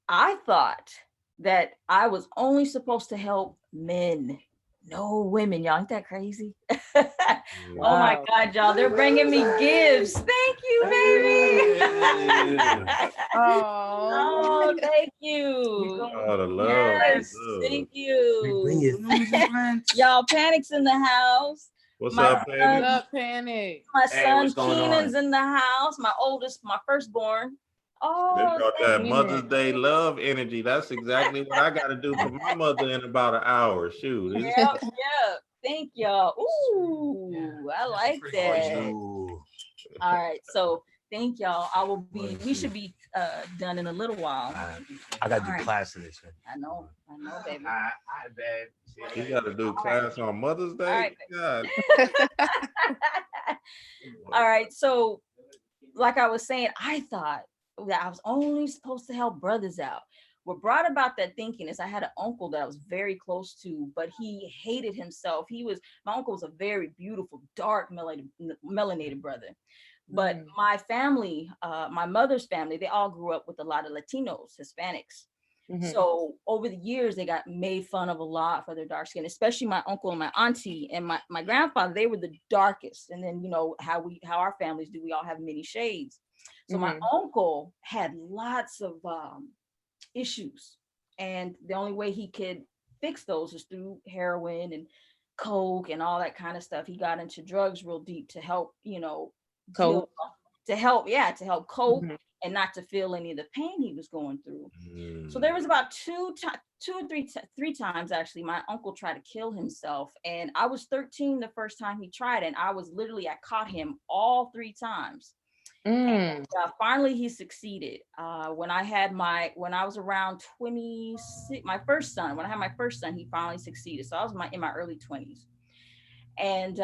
I thought that I was only supposed to help men, no women. Y'all, ain't that crazy? Oh my God, y'all, they're bringing me gifts. Thank you, baby. Oh, thank you. Oh, the love. Yes, thank you. Y'all, Panic's in the house. What's up, Panic? What's up, Panic? My son Keenan's in the house. My oldest, my firstbborn. Oh, they brought that you. Mother's Day love energy. That's exactly what I got to do for my mother in about an hour. Shoot. Yep. Thank y'all. Ooh, I like that. All right, so thank y'all. We should be done in a little while. I got to do class in this one. I know, baby. I bet. You got to do class on Mother's Day? Right. God. All right, so like I was saying, I thought that I was only supposed to help brothers out. What brought about that thinking is I had an uncle that I was very close to, but he hated himself. My uncle was a very beautiful, dark, melanated brother. But my family, my mother's family, they all grew up with a lot of Latinos, Hispanics. So over the years, they got made fun of a lot for their dark skin, especially my uncle and my auntie and my grandfather. They were the darkest. And then, you know, how our families do, we all have many shades. So my uncle had lots of issues. And the only way he could fix those is through heroin and coke and all that kind of stuff. He got into drugs real deep to help, you know, Cope. to help cope and not to feel any of the pain he was going through. So there was about three times actually my uncle tried to kill himself, and I was 13 the first time he tried, and I caught him all 3 times. Finally he succeeded. When I was around 26, when I had my first son, he finally succeeded. So I was in my early 20s. And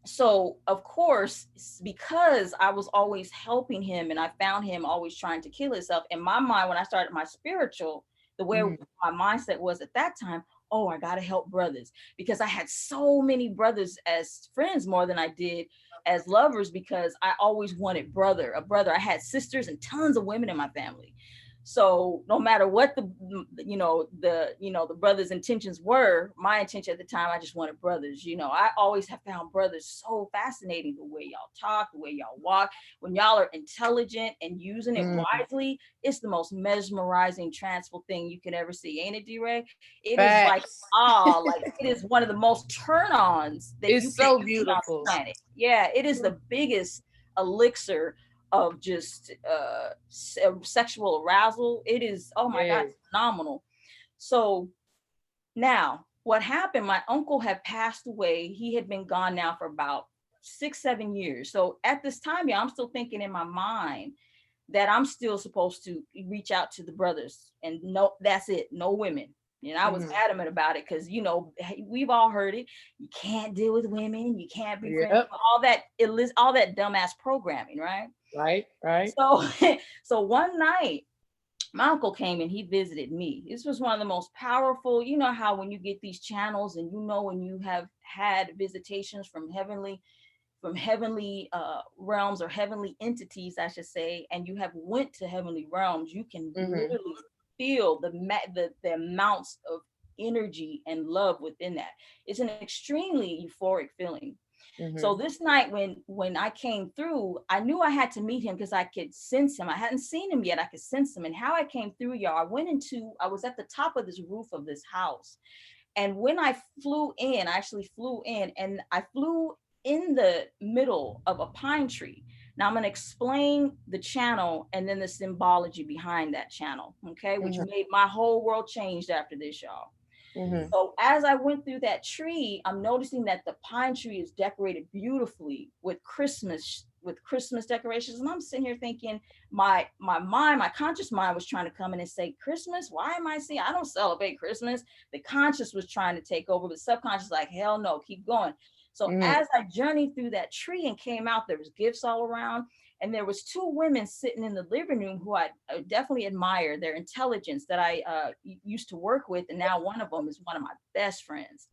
so of course, because I was always helping him and I found him always trying to kill himself, in my mind, when I started my spiritual, the way my mindset was at that time, oh, I gotta help brothers, because I had so many brothers as friends more than I did as lovers, because I always wanted a brother. I had sisters and tons of women in my family. So no matter what the brothers' intentions were, my intention at the time, I just wanted brothers. I always have found brothers so fascinating, the way y'all talk, the way y'all walk. When y'all are intelligent and using it wisely, it's the most mesmerizing, transful thing you can ever see. Ain't it, D-Ray? It is like, it is one of the most turn-ons that it's so beautiful. On the planet. Yeah, it is the biggest elixir of just sexual arousal. It is, oh my God, it's phenomenal. So now what happened, my uncle had passed away. He had been gone now for about 6-7 years. So at this time, I'm still thinking in my mind that I'm still supposed to reach out to the brothers, and no, that's it, no women. And I was adamant about it, because we've all heard it. You can't deal with women. You can't be friends. All that dumbass programming, right? Right. So one night, my uncle came and he visited me. This was one of the most powerful. You know how when you get these channels, and when you have had visitations from heavenly realms, or heavenly entities, I should say, and you have went to heavenly realms, you can literally feel the amounts of energy and love within that. It's an extremely euphoric feeling. So this night, when I came through, I knew I had to meet him, because I could sense him. I hadn't seen him yet. I could sense him. And how I came through, y'all, I was at the top of this roof of this house. And when I actually flew in, and I flew in the middle of a pine tree. Now I'm going to explain the channel and then the symbology behind that channel, okay? Which made my whole world changed after this, y'all. So as I went through that tree, I'm noticing that the pine tree is decorated beautifully with Christmas decorations. And I'm sitting here thinking, my conscious mind was trying to come in and say, Christmas? Why am I seeing? I don't celebrate Christmas. The conscious was trying to take over, but subconscious like, hell no, keep going. So as I journeyed through that tree and came out, there was gifts all around. And there was 2 women sitting in the living room who I definitely admire their intelligence, that I used to work with. And now one of them is one of my best friends.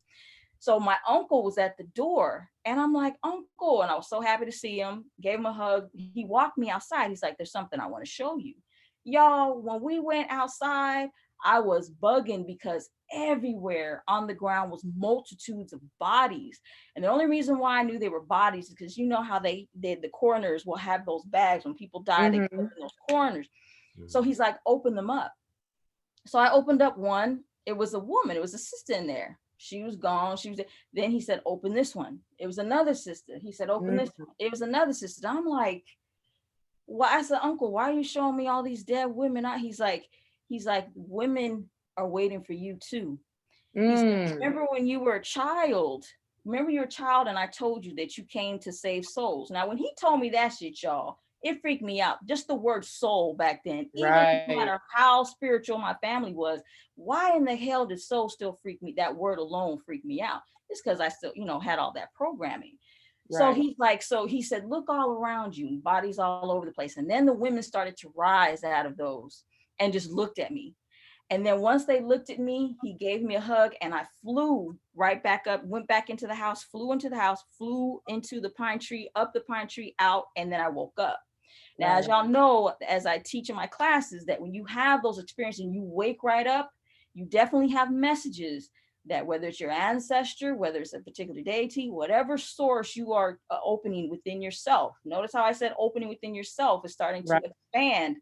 So my uncle was at the door, and I'm like, Uncle, and I was so happy to see him, gave him a hug. He walked me outside. He's like, there's something I want to show you. Y'all, when we went outside, I was bugging, because everywhere on the ground was multitudes of bodies. And the only reason why I knew they were bodies is because you know how the coroners will have those bags when people die, they put in those coroners. So he's like, open them up. So I opened up one. It was a woman. It was a sister in there. She was gone. Then he said, open this one. It was another sister. He said, open this one. It was another sister. I'm like, why? I said, Uncle, why are you showing me all these dead women? He's like, women are waiting for you too. He said, remember when you were a child? And I told you that you came to save souls. Now, when he told me that shit, y'all, it freaked me out. Just the word soul back then, even no matter how spiritual my family was, why in the hell did soul still freak me? That word alone freaked me out. It's because I still, had all that programming. So he said, look all around you, bodies all over the place. And then the women started to rise out of those and just looked at me. And then once they looked at me, he gave me a hug, and I flew right back up, went back into the house, flew into the pine tree, up the pine tree, out, and then I woke up. Now, as y'all know, as I teach in my classes, that when you have those experiences and you wake right up, you definitely have messages that whether it's your ancestor, whether it's a particular deity, whatever source you are opening within yourself. Notice how I said opening within yourself is starting to expand.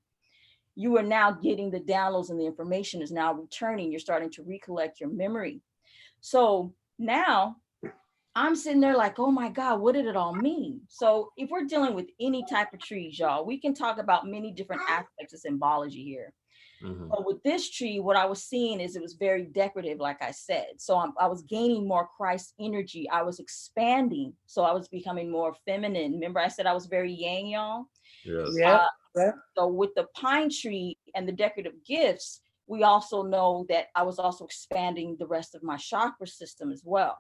You are now getting the downloads, and the information is now returning. You're starting to recollect your memory. So now I'm sitting there like, oh my God, what did it all mean? So if we're dealing with any type of trees, y'all, we can talk about many different aspects of symbology here. Mhm. But with this tree, what I was seeing is it was very decorative, like I said. So I was gaining more Christ energy. I was expanding. So I was becoming more feminine. Remember, I said I was very yang, y'all? Yes. Yep. Uh, Yep. so with the pine tree and the decorative gifts, we also know that I was also expanding the rest of my chakra system as well.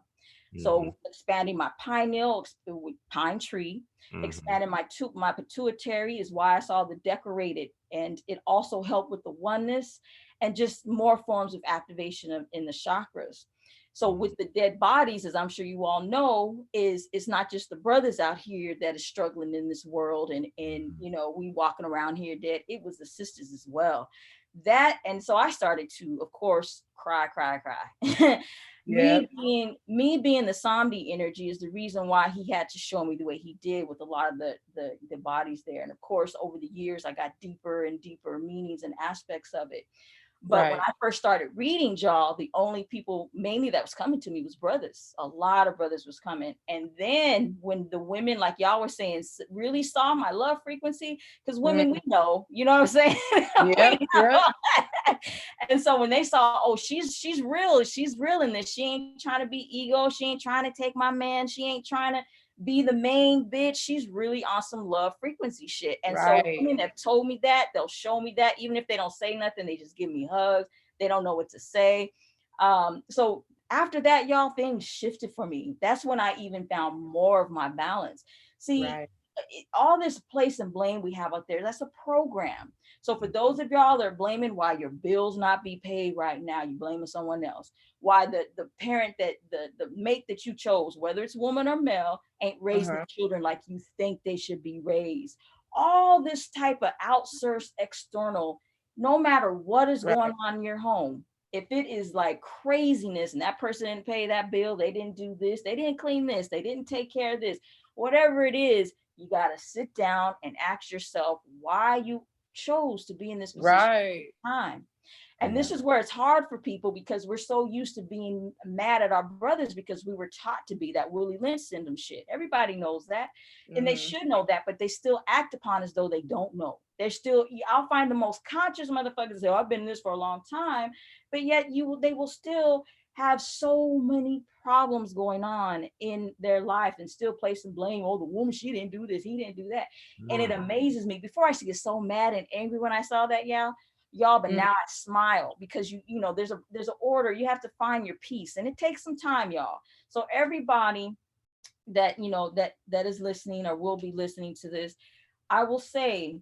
Mhm. So expanding my pineal with pine tree, Mhm. expanding my pituitary is why I saw the decorated, and it also helped with the oneness and just more forms of activation in the chakras. So with the dead bodies, as I'm sure you all know, is it's not just the brothers out here that is struggling in this world and you know, we walking around here dead. It was the sisters as well. That, and so I started to, of course, cry. Yep. Me being the Samedi energy is the reason why he had to show me the way he did with a lot of the bodies there. And of course, over the years, I got deeper and deeper meanings and aspects of it. But when Right. I first started reading, y'all, the only people mainly that was coming to me was brothers. A lot of brothers was coming. And then when the women, like y'all were saying, really saw my love frequency, because women, Mm. we know, you know what I'm saying? Yep. We Yep. know. And so when they saw, oh, she's real in this. She ain't trying to be ego. She ain't trying to take my man. She ain't trying to be the main bitch. She's really on some love frequency shit. And so Right. women have told me that, they'll show me that, even if they don't say nothing, they just give me hugs. They don't know what to say. So after that, y'all, things shifted for me. That's when I even found more of my balance. See, Right. all this place and blame we have out there, that's a program. So for those of y'all that are blaming why your bills not be paid right now, you blaming someone else. Why the parent that the mate that you chose, whether it's woman or male, ain't raising Uh-huh. the children like you think they should be raised. All this type of outsourced external, no matter what is Right. going on in your home, if it is like craziness and that person didn't pay that bill, they didn't do this, they didn't clean this, they didn't take care of this, whatever it is, you got to sit down and ask yourself why you chose to be in this position Right. at the time. And this is where it's hard for people because we're so used to being mad at our brothers because we were taught to be that Willie Lynch syndrome shit. Everybody knows that. And they Mhm. should know that, but they still act upon as though they don't know. They're still, I'll find the most conscious motherfuckers say, oh, I've been in this for a long time, but yet they will still have so many problems going on in their life and still place and blame. Oh, the woman, she didn't do this, he didn't do that. And it amazes me. Before I used to get so mad and angry when I saw that, y'all, but Mhm. now I smile because you know there's an order. You have to find your peace, and it takes some time, y'all. So everybody that you know that is listening or will be listening to this, I will say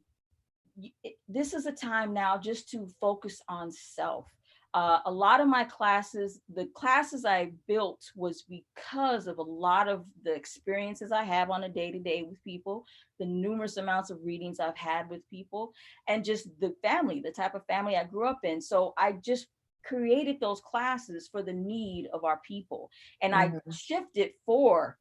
this is a time now just to focus on self. A lot of my classes, the classes I built was because of a lot of the experiences I have on a day-to-day with people, the numerous amounts of readings I've had with people, and just the family, the type of family I grew up in. So I just created those classes for the need of our people. And I Mhm. shifted for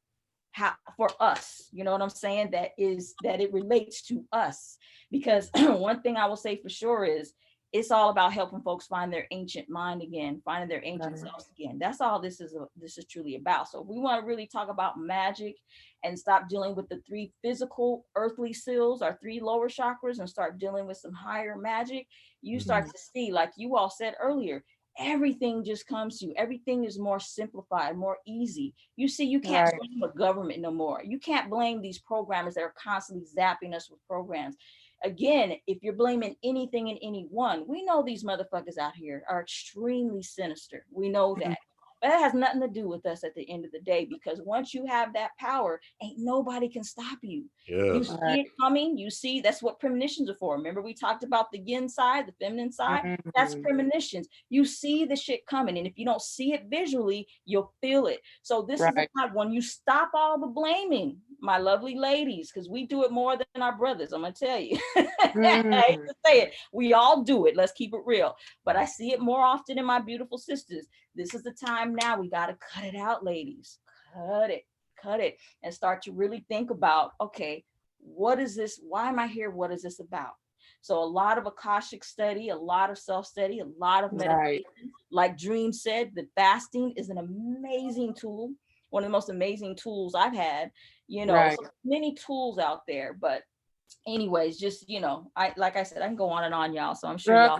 us, you know what I'm saying, that it relates to us, because one thing I will say for sure is it's all about helping folks find their ancient mind again, finding their ancient Right. selves again. That's all this is truly about. So if we want to really talk about magic and stop dealing with the three physical earthly seals, our three lower chakras, and start dealing with some higher magic, you start to see, like you all said earlier, everything just comes to you. Everything is more simplified, more easy. You see, you can't Right. blame the government no more. You can't blame these programmers that are constantly zapping us with programs. Again, if you're blaming anything and anyone, we know these motherfuckers out here are extremely sinister. We know Mhm. that. But that has nothing to do with us at the end of the day, because once you have that power, ain't nobody can stop you. You Yes. see it coming. You see, that's what premonitions are for. Remember, we talked about the yin side, the feminine side. That's Mhm. premonitions. You see the shit coming. And if you don't see it visually, you'll feel it. So this is the Right. time when you stop all the blaming, my lovely ladies, because we do it more than our brothers. I'm going to tell you. I hate Mhm. to say it. We all do it. Let's keep it real. But I see it more often in my beautiful sisters. This is the time now. We got to cut it out, ladies. Cut it, and start to really think about, okay, what is this? Why am I here? What is this about? So a lot of Akashic study, a lot of self-study, a lot of Right. meditation. Like Dream said, the fasting is an amazing tool, one of the most amazing tools I've had. You know, Right. so many tools out there, but anyways, just, you know, like I said, I can go on and on, y'all. So I'm sure Girl, y'all.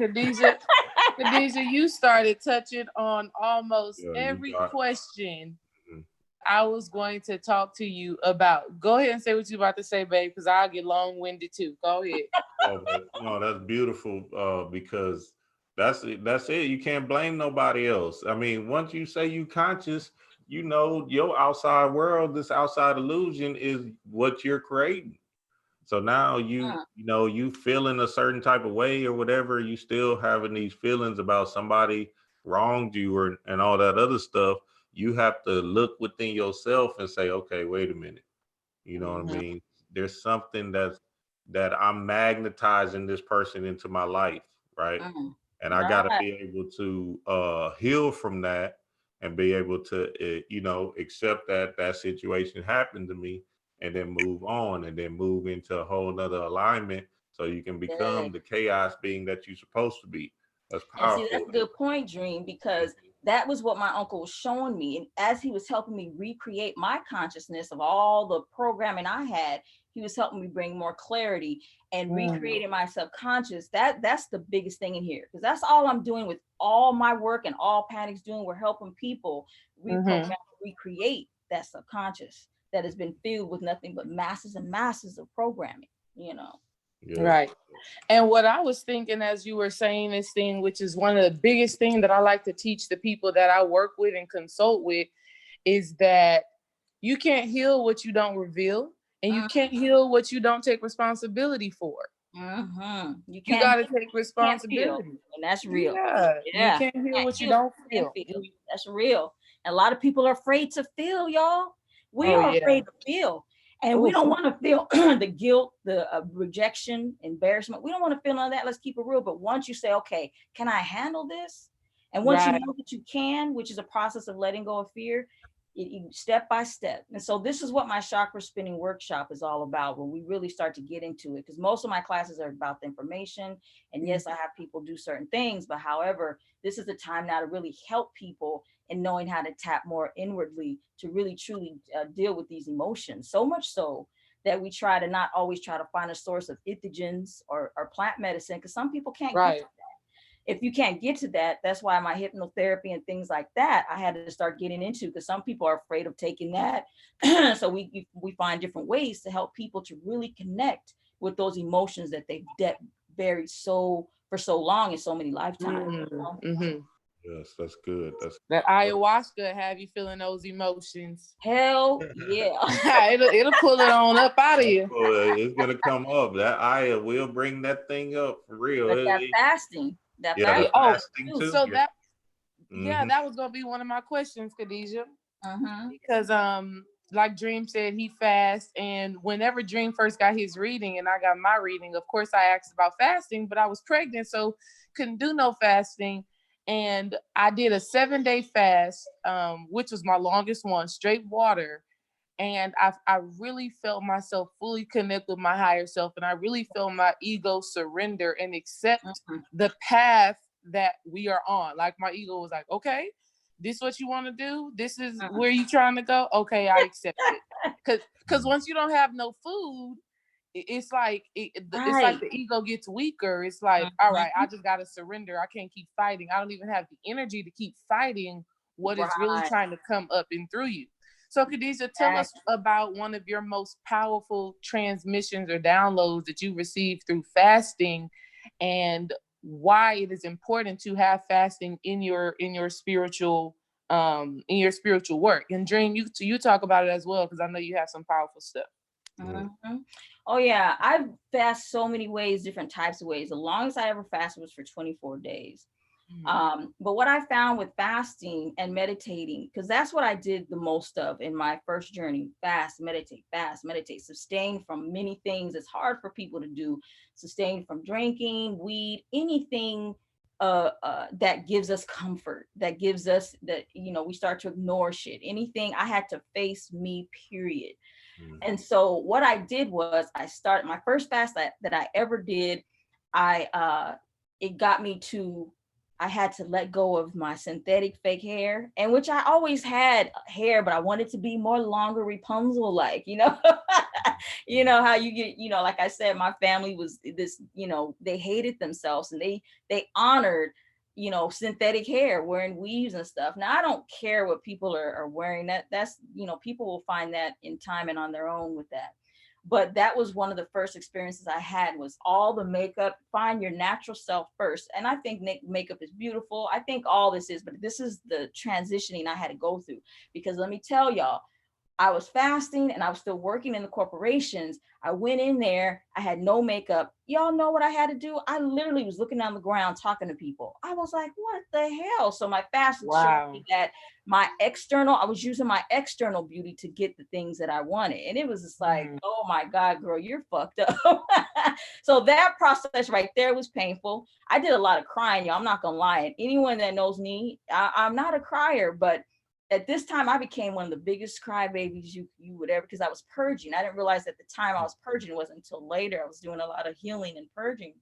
Khadijah, you started touching on almost Yeah, you every got. question Mhm. I was going to talk to you about. Go ahead and say what you about to say, babe, because I'll get long-winded too. Go ahead. Oh, but no, that's beautiful because that's it. That's it. You can't blame nobody else. I mean, once you say you conscious, you know your outside world, this outside illusion is what you're creating. So now you know you feeling a certain type of way or whatever, you still having these feelings about somebody wronged you or and all that other stuff. You have to look within yourself and say, okay, wait a minute. You know what I Mhm. mean? There's something that I'm magnetizing this person into my life, right? And I got to Right. be able to heal from that and be able to you know accept that that situation happened to me and then move on and then move into a whole nother alignment so you can Yeah. become the chaos being that you're supposed to be. That's And see, powerful. that's a good point, Dream, because that was what my uncle was showing me. And as he was helping me recreate my consciousness of all the programming I had, he was helping me bring more clarity and recreating my subconscious. That's the biggest thing in here. Because that's all I'm doing with all my work and all Panic's doing. We're helping people reprogram, recreate that subconscious that has been filled with nothing but masses and masses of programming, you know. Yes. Right. And what I was thinking as you were saying this thing, which is one of the biggest things that I like to teach the people that I work with and consult with, is that you can't heal what you don't reveal, and you can't heal what you don't take responsibility for. You You can't got to take can't feel, responsibility. and that's real. Yeah, you Yeah, can't heal can't what you heal, don't can't feel. feel. That's real. And a lot of people are afraid to feel, y'all. We Oh are yeah. afraid to feel, and we Oof. don't want to feel the guilt, the rejection, embarrassment. We don't want to feel none of that. Let's keep it real. But once you say, okay, can I handle this? And once you Right. know that you can, which is a process of letting go of fear, step by step. And so this is what my chakra spinning workshop is all about, when we really start to get into it, because most of my classes are about the information. And yes, I have people do certain things, but however, this is the time now to really help people in knowing how to tap more inwardly to really truly deal with these emotions. So much so that we try to not always try to find a source of entheogens or plant medicine, because some people can't get Right. to, if you can't get to that, that's why my hypnotherapy and things like that I had to start getting into, because some people are afraid of taking that. So we find different ways to help people to really connect with those emotions that they've buried so for so long in so many lifetimes. Mm-hmm. Yes, that's good. That's That ayahuasca have you feeling those emotions. Hell yeah. it'll pull it on up out of you. it's gonna come up. That Aya will bring that thing up for real. But that fasting, that Yeah, Yeah, the fasting oh, fasting too. too. so Yeah. that Hmm. that was gonna be one of my questions, Khadijah. Mm-hmm. Because like Dream said, he fasts, and whenever Dream first got his reading and I got my reading, of course I asked about fasting, but I was pregnant, so couldn't do no fasting. And I did a 7-day fast, which was my longest one, straight water. And I really felt myself fully connect with my higher self, and I really felt my ego surrender and accept Mm-hmm. the path that we are on. Like my ego was like, okay, this what you want to do, this is where you trying to go, okay, I accept it. Because once you don't have no food, it's like it's like Right. the ego gets weaker. It's like, all right, I just gotta surrender. I can't keep fighting. I don't even have the energy to keep fighting what is really Right. trying to come up and through you. So Khadijah, tell us about one of your most powerful transmissions or downloads that you received through fasting, and why it is important to have fasting in your spiritual work. And Dream, you talk about it as well, because I know you have some powerful stuff. Mm-hmm. Oh yeah, I've fasted so many ways, different types of ways. The longest I ever fasted was for 24 days. But what I found with fasting and meditating, because that's what I did the most of in my first journey: fast, meditate, sustain from many things. It's hard for people to do. Sustain from drinking, weed, anything that gives us comfort, that gives us that, we start to ignore shit. Anything, I had to face me, period. And so what I did was I started my first fast that I ever did. It got me to I had to let go of my synthetic fake hair, and which I always had hair, but I wanted to be more longer Rapunzel like, you know. You know how you get, you know, like I said, my family was this, you know, they hated themselves, and they honored, you know, synthetic hair, wearing weaves and stuff. Now I don't care what people are wearing. That's, you know, people will find that in time and on their own with that. But that was one of the first experiences I had, was all the makeup. Find your natural self first. And I think makeup is beautiful. I think all this is, but this is the transitioning I had to go through, because let me tell y'all, I was fasting and I was still working in the corporations. I went in there, I had no makeup. Y'all know what I had to do? I literally was looking on the ground talking to people. I was like, what the hell? So my fast showed me that I was using my external beauty to get the things that I wanted. And it was just like, oh my God, girl, you're fucked up. So that process right there was painful. I did a lot of crying, y'all. I'm not gonna lie. And anyone that knows me, I'm not a crier, but at this time I became one of the biggest crybabies you would ever, because I was purging. I didn't realize at the time I was purging. It wasn't until later I was doing a lot of healing and purging.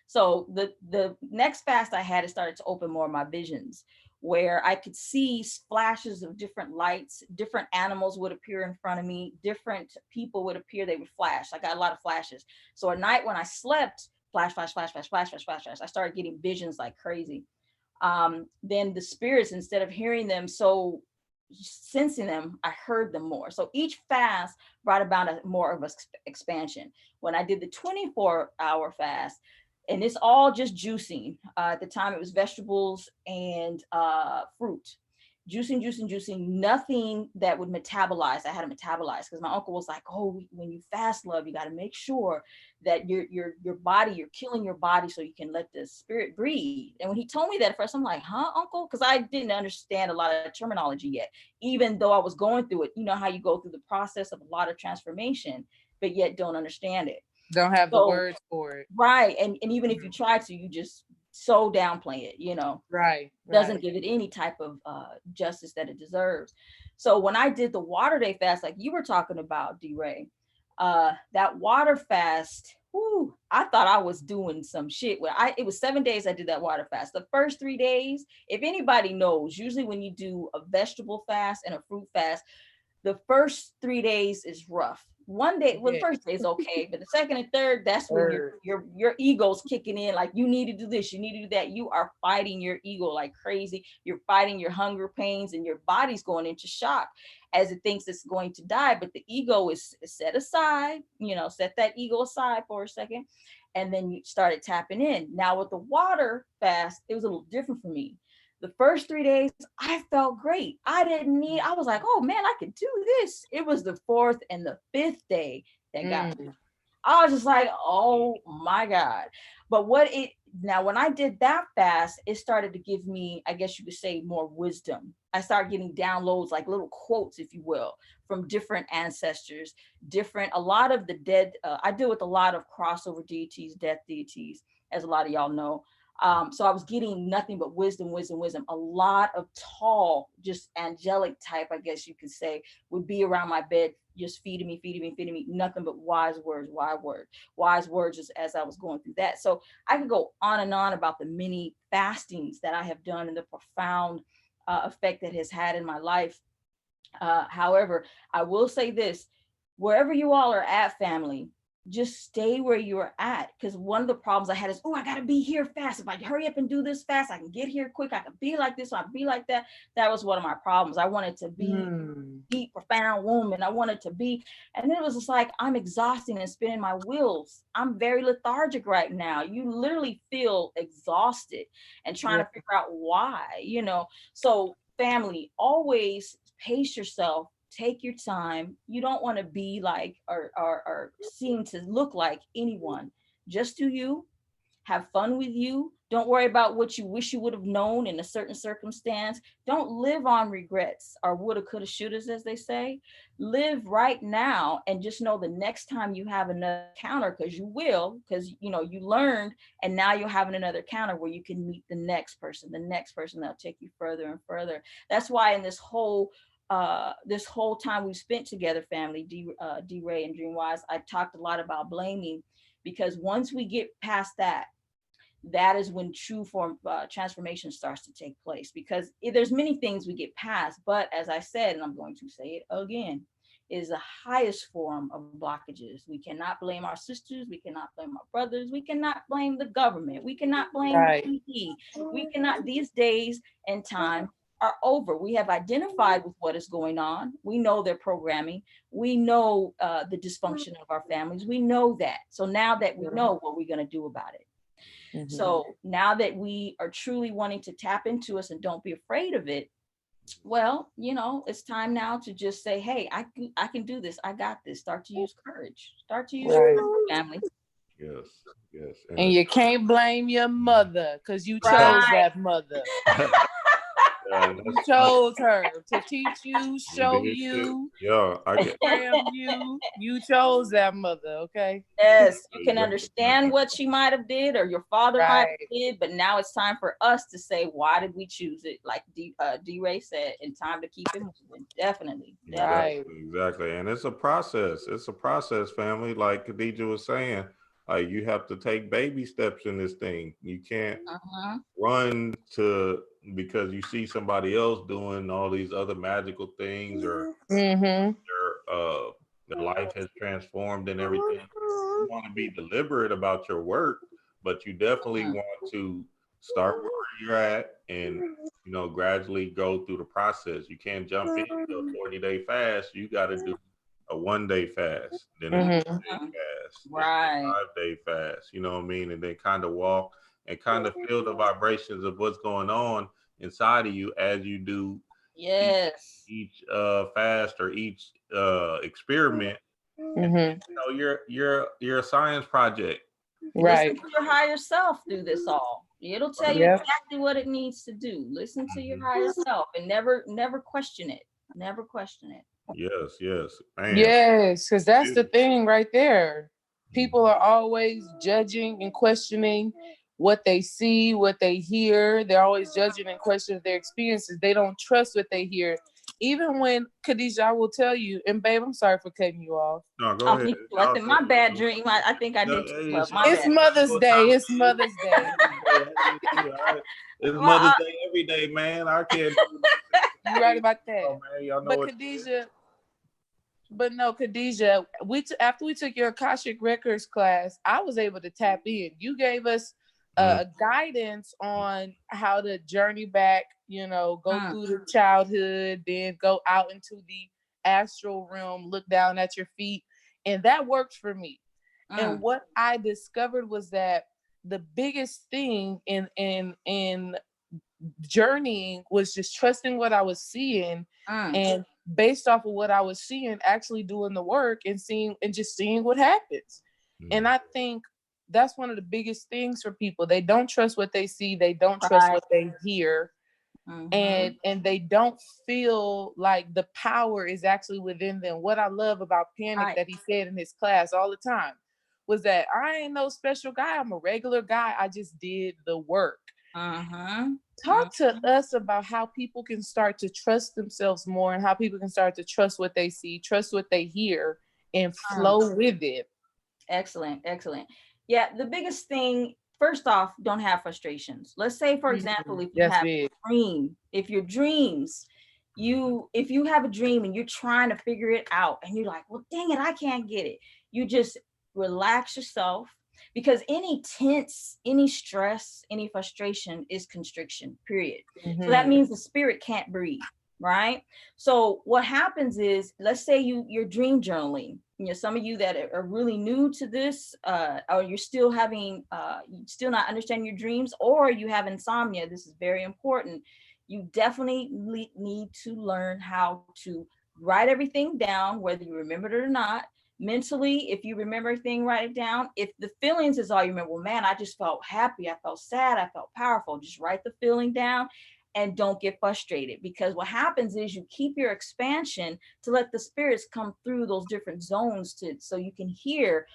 So the next fast I had, it started to open more of my visions, where I could see flashes of different lights, different animals would appear in front of me, different people would appear, they would flash. I got a lot of flashes. So at night when I slept, flash, flash, flash, flash, flash, flash, flash, flash, I started getting visions like crazy. Then the spirits, instead of hearing them, so sensing them, I heard them more. So each fast brought about more of an expansion. When I did the 24-hour fast, and it's all just juicing. At the time, it was vegetables and fruit. Juicing, nothing that would metabolize. I had to metabolize, because my uncle was like, oh, when you fast, love, you got to make sure that your body, you're killing your body so you can let the spirit breathe. And when he told me that at first, I'm like, huh, uncle? Because I didn't understand a lot of terminology yet, even though I was going through it. You know how you go through the process of a lot of transformation, but yet don't understand it. Don't have the words for it. Right. And even if you try to, you just so downplay it, you know. Right. Doesn't give it any type of justice that it deserves. So when I did the water day fast, like you were talking about, D-Ray, that water fast, whew, I thought I was doing some shit. It was 7 days I did that water fast. The first 3 days, if anybody knows, usually when you do a vegetable fast and a fruit fast, the first 3 days is rough. One day, well, the first day is okay, but the second and third, that's when your ego's kicking in. Like, you need to do this, you need to do that. You are fighting your ego like crazy. You're fighting your hunger pains, and your body's going into shock as it thinks it's going to die. But the ego is set aside. You know, set that ego aside for a second, and then you started tapping in. Now with the water fast, it was a little different for me. The first 3 days, I felt great. I was like, oh man, I could do this. It was the fourth and the fifth day that got me. I was just like, oh my God. But now when I did that fast, it started to give me, I guess you could say, more wisdom. I started getting downloads, like little quotes, if you will, from different ancestors, a lot of the dead. I deal with a lot of crossover deities, death deities, as a lot of y'all know. So I was getting nothing but wisdom. A lot of tall, just angelic type, I guess you could say, would be around my bed, just feeding me, nothing but wise words as I was going through that. So I could go on and on about the many fastings that I have done and the profound effect that has had in my life. However, I will say this, wherever you all are at, family, just stay where you're at. Because one of the problems I had is, oh, I got to be here fast. If I hurry up and do this fast, I can get here quick. I can be like this, or I can be like that. That was one of my problems. I wanted to be deep, profound woman. I wanted to be, and then it was just like, I'm exhausting and spinning my wheels. I'm very lethargic right now. You literally feel exhausted and trying to figure out why, you know. So family, always pace yourself. Take your time. You don't want to be like or seem to look like anyone. Just do you. Have fun with you. Don't worry about what you wish you would have known in a certain circumstance. Don't live on regrets or woulda, coulda, shouldas, as they say. Live right now, and just know the next time you have another counter, because you will, because you know you learned, and now you're having another counter where you can meet the next person that'll take you further and further. That's why in this whole time we've spent together, family, D-Ray and Dreamwise, I talked a lot about blaming, because once we get past that, that is when true form transformation starts to take place, because there's many things we get past, but as I said, and I'm going to say it again, is the highest form of blockages. We cannot blame our sisters, we cannot blame our brothers, we cannot blame the government, we cannot blame Right. the PD. We cannot, these days and time are over. We have identified with what is going on. We know their programming. We know the dysfunction of our families. We know that. So now that we know, what we're going to do about it. Mhm. So now that we are truly wanting to tap into us and don't be afraid of it, well, you know, it's time now to just say, hey, I can do this. I got this. Start to use courage. Start to use Right. courage, family. Yes, yes. And you can't blame your mother because you Right. chose that mother. Yeah, You chose her to teach you, show did you, too. Yeah, I get program you. You chose that mother, okay? Yes, you can Exactly. understand what she might have did or your father might have Right. did, but now it's time for us to say, why did we choose it? Like D-Ray said, and time to keep it moving. Definitely. Right. Exactly. And it's a process. It's a process, family. Like Khadijah was saying, you have to take baby steps in this thing. You can't run to because you see somebody else doing all these other magical things, or Mm-hmm. their life has transformed and everything. You want to be deliberate about your work, but you definitely want to start where you're at and gradually go through the process. You can't jump into a 40-day fast. You got to do a 1-day fast, then a 2-day fast, then Right. a 5-day fast. You know what I mean? And then kind of walk and kind of feel the vibrations of what's going on inside of you as you do Yes. each fast or each experiment. Mm-hmm. You're a science project. Right. Listen to your higher self do this all. It'll tell you Yep. exactly what it needs to do. Listen to your higher self and never question it. Never question it. Yes, man. Yes, because that's the thing right there. People are always judging and questioning what they see, what they hear. They're always judging and questioning their experiences. They don't trust what they hear. Even when, Khadijah, I will tell you, and babe, I'm sorry for cutting you off. No, go ahead. Me too. I think my bad dream. I think I did too. Love. My It's bad. Mother's Day. It's Mother's Day. It's Mother's Day every day, man. I can't. You're right about that. Oh, man, y'all know But what Khadijah, Khadijah, after we took your Akashic Records class, I was able to tap in. You gave us guidance on how to journey back, go through the childhood, then go out into the astral realm, look down at your feet. And that worked for me. And what I discovered was that the biggest thing in journeying was just trusting what I was seeing, and based off of what I was seeing, actually doing the work and seeing what happens. And I think that's one of the biggest things for people. They don't trust what they see, they don't trust what they hear, and they don't feel like the power is actually within them. What I love about Panic that he said in his class all the time was that I ain't no special guy. I'm a regular guy. I just did the work. Talk to us about how people can start to trust themselves more, and how people can start to trust what they see, trust what they hear, and flow with it. Excellent. Yeah, the biggest thing, first off, don't have frustrations. Let's say, for example, if you have a dream, if you have a dream and you're trying to figure it out and you're like, well, dang it, I can't get it. You just relax yourself, because any tense, any stress, any frustration is constriction, period. So that means the spirit can't breathe, right? So what happens is, let's say you're dream journaling. Some of you that are really new to this, or you're still having, still not understanding your dreams, or you have insomnia. This is very important. You definitely need to learn how to write everything down, whether you remember it or not. Mentally, if you remember everything, write it down. If the feelings is all you remember, well, man, I just felt happy, I felt sad, I felt powerful, just write the feeling down and don't get frustrated, because what happens is you keep your expansion to let the spirits come through those different zones so you can hear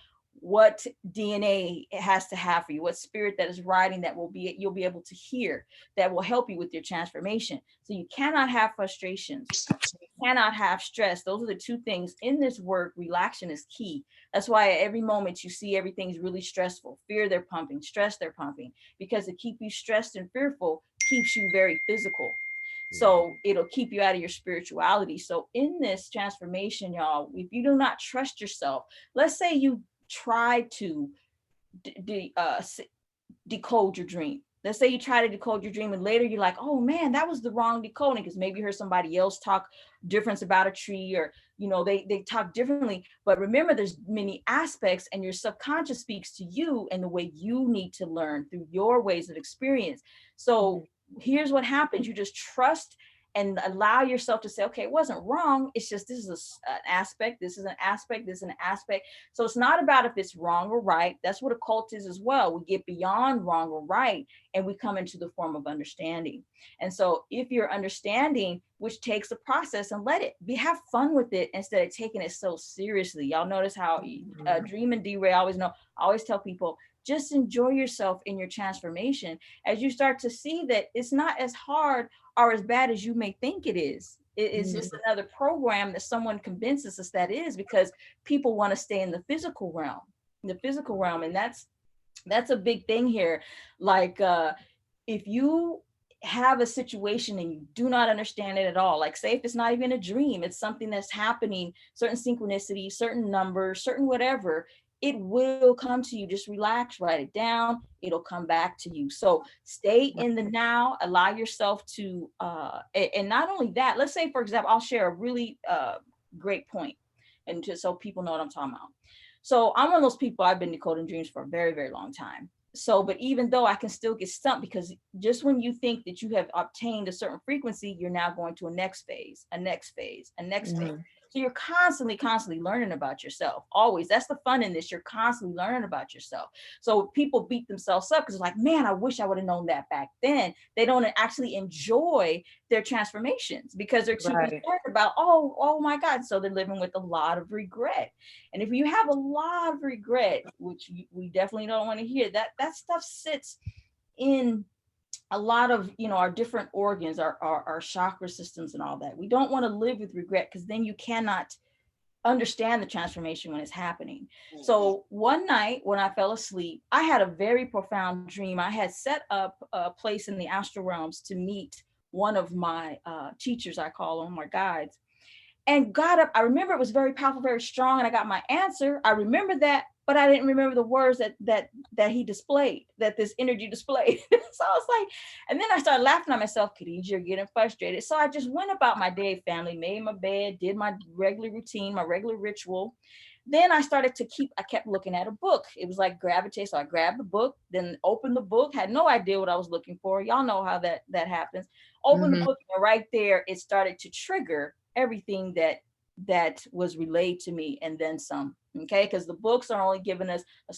what DNA it has to have for you, what spirit that is riding that you'll be able to hear, that will help you with your transformation. So you cannot have frustrations. You cannot have stress. Those are the two things in this work. Relaxation is key. That's why at every moment you see everything's really stressful. Fear they're pumping, stress they're pumping, because to keep you stressed and fearful keeps you very physical. So it'll keep you out of your spirituality. So in this transformation, y'all, if you do not trust yourself, let's say you try to decode your dream. Let's say you try to decode your dream and later you're like, oh man, that was the wrong decoding, because maybe you heard somebody else talk difference about a tree, or they talk differently. But remember, there's many aspects, and your subconscious speaks to you and the way you need to learn through your ways of experience. So here's what happens. You just trust and allow yourself to say, okay, it wasn't wrong. It's just, this is an aspect, this is an aspect, this is an aspect. So it's not about if it's wrong or right. That's what a cult is as well. We get beyond wrong or right, and we come into the form of understanding. And so if you're understanding, which takes a process, and let it be, have fun with it instead of taking it so seriously. Y'all notice how Dream and D-Ray I always tell people, just enjoy yourself in your transformation as you start to see that it's not as hard or as bad as you may think it is. It's just another program that someone convinces us that is, because people want to stay in the physical realm, and that's a big thing here. Like if you have a situation and you do not understand it at all, like say if it's not even a dream, it's something that's happening, certain synchronicity, certain numbers, certain whatever, it will come to you. Just relax, write it down, it'll come back to you. So stay in the now, allow yourself to and not only that, let's say for example, I'll share a really great point, and just so people know what I'm talking about. So I'm one of those people, I've been decoding dreams for a very, very long time. So, but even though I can still get stumped, because just when you think that you have obtained a certain frequency, you're now going to a next phase, a next phase, a next phase. So you're constantly learning about yourself. Always. That's the fun in this. You're constantly learning about yourself. So people beat themselves up because it's like, man, I wish I would have known that back then. They don't actually enjoy their transformations because they're too concerned about, oh my God. So they're living with a lot of regret. And if you have a lot of regret, which we definitely don't want to hear, that stuff sits in a lot of our different organs, our chakra systems and all that. We don't want to live with regret, because then you cannot understand the transformation when it's happening. So one night when I fell asleep, I had a very profound dream. I had set up a place in the astral realms to meet one of my teachers, I call them, my guides, and got up. I remember it was very powerful, very strong, and I got my answer. I remember that, but I didn't remember the words that he displayed, that this energy displayed. So I was like, and then I started laughing at myself, Khadijah, you're getting frustrated. So I just went about my day, family, made my bed, did my regular routine, my regular ritual. Then I kept looking at a book. It was like gravitate. So I grabbed the book, then opened the book, had no idea what I was looking for. Y'all know how that happens. Opened the book, and right there, it started to trigger everything that was relayed to me, and then some. Okay, because the books are only giving us a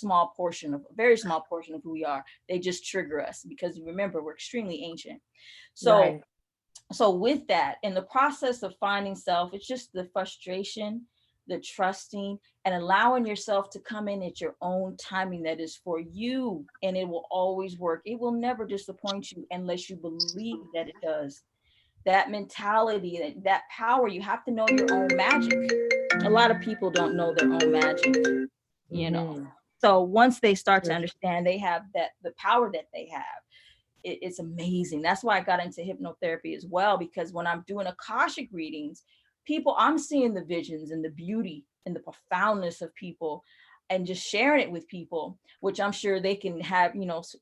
very small portion of who we are. They just trigger us because remember, we're extremely ancient. So so with that, in the process of finding self, it's just the frustration, the trusting, and allowing yourself to come in at your own timing that is for you, and it will always work. It will never disappoint you unless you believe that it does. That mentality, that power, you have to know your own magic. A lot of people don't know their own magic, So once they start to understand they have the power that they have, it's amazing. That's why I got into hypnotherapy as well, because when I'm doing Akashic readings, I'm seeing the visions and the beauty and the profoundness of people, and just sharing it with people, which I'm sure they can have,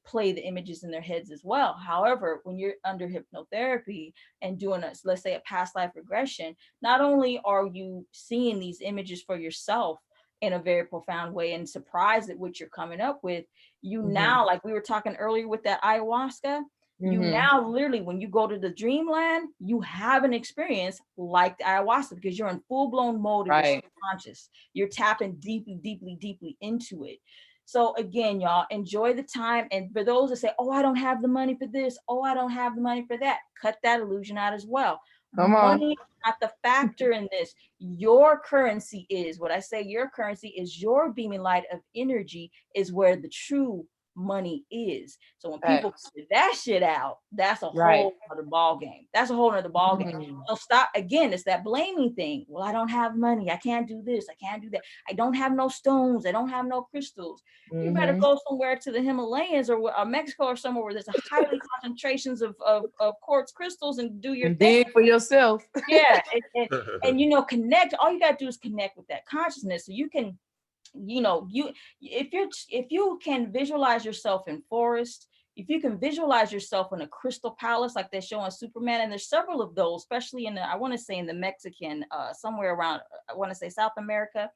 play the images in their heads as well. However, when you're under hypnotherapy and doing let's say a past life regression, not only are you seeing these images for yourself in a very profound way and surprised at what you're coming up with, now, like we were talking earlier with that ayahuasca, you now literally, when you go to the dreamland, you have an experience like the ayahuasca, because you're in full-blown mode of your subconscious. You're tapping deeply into it. So again, y'all, enjoy the time. And for those that say, oh, I don't have the money for this, oh, I don't have the money for that, cut that illusion out as well. Come on. Money is not the factor in this. Your currency is what I say. Your currency is your beaming light of energy is where the true money is. So when people Facts. figure that shit out, that's a Right. whole other ball game. That's a whole other ball game. Mm. So stop again. It's that blaming thing. Well, I don't have money. I can't do this. I can't do that. I don't have no stones. I don't have no crystals. You better Mhm. go somewhere to the Himalayas or Mexico or somewhere where there's a highly concentrations of quartz crystals and do your And thing. dig for yourself. Yeah, and you know, connect. All you gotta do is connect with that consciousness, so you can, you know, if you can visualize yourself in forest, if you can visualize yourself in a crystal palace like they show on Superman, and there's several of those, especially in the, I want to say in the Mexican, somewhere around, I want to say South America.